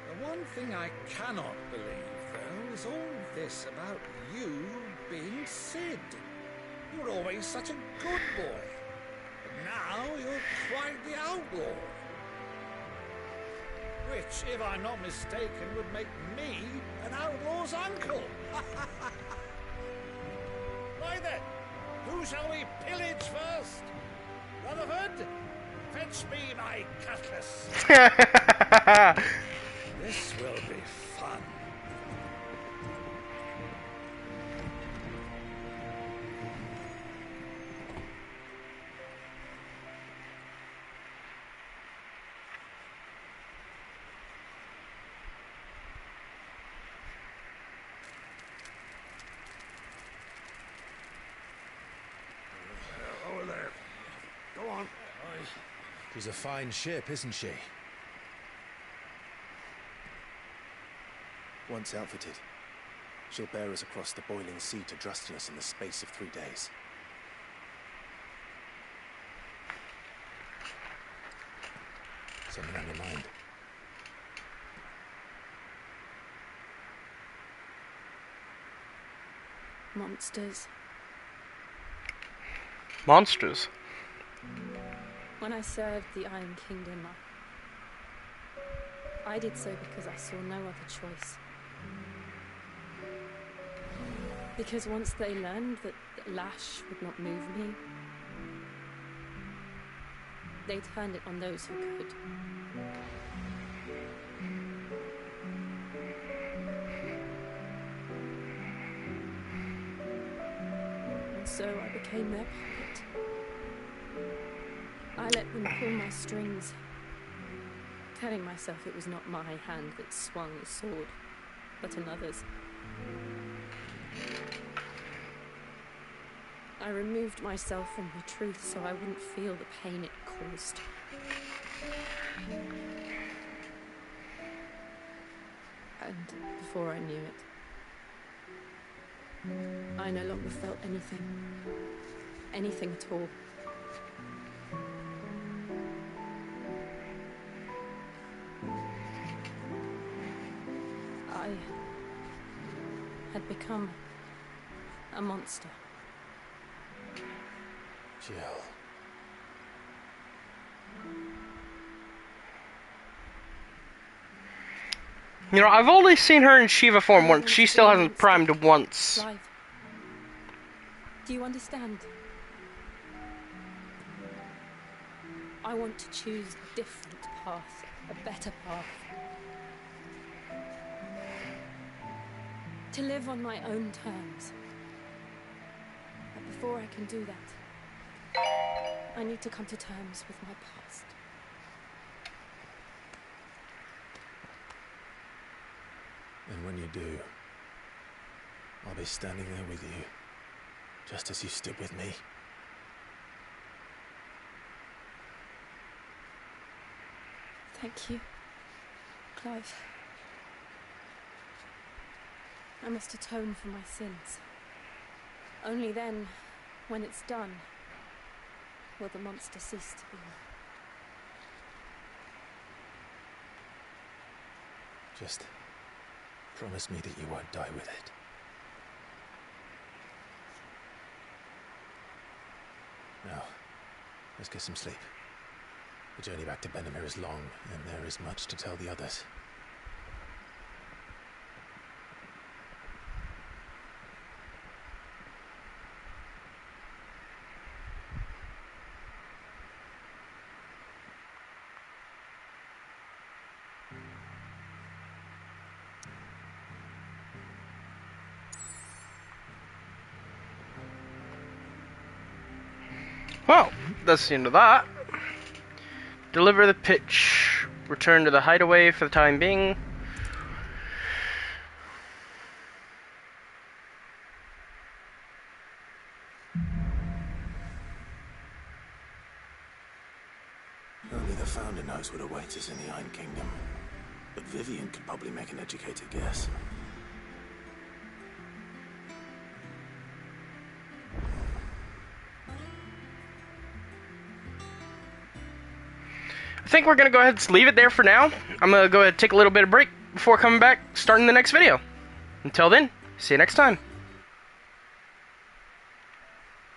The one thing I cannot believe, though, is all this about you being Sid. You were always such a good boy. But now you're quite the outlaw. Which, if I'm not mistaken, would make me an outlaw's uncle. Why then, who shall we pillage first? Rutherford, fetch me my cutlass. This will be fun. Over there. Go on. She's a fine ship, isn't she? Once outfitted, she'll bear us across the boiling sea to Drustinus in the space of 3 days. Something on your mind? Monsters. Monsters? When I served the Iron Kingdom, I did so because I saw no other choice. Because once they learned that lash would not move me, they turned it on those who could. And so I became their puppet. I let them pull my strings, telling myself it was not my hand that swung the sword, but another's. I removed myself from the truth so I wouldn't feel the pain it caused. And before I knew it, I no longer felt anything. Anything at all. I had become a monster. Jill. You know, I've only seen her in Shiva form once. She still hasn't primed once. Clive, do you understand? I want to choose a different path, a better path. To live on my own terms. But before I can do that, I need to come to terms with my past. And when you do, I'll be standing there with you, just as you stood with me. Thank you, Clive. I must atone for my sins. Only then, when it's done, will the monster cease to be. Just promise me that you won't die with it. Now, let's get some sleep. The journey back to Benamir is long, and there is much to tell the others. Well, that's the end of that. Deliver the pitch. Return to the hideaway for the time being. Only the Founder knows what awaits us in the Iron Kingdom. But Vivian could probably make an educated guess. I think we're going to go ahead and leave it there for now. I'm going to go ahead and take a little bit of break before coming back, starting the next video. Until then, see you next time.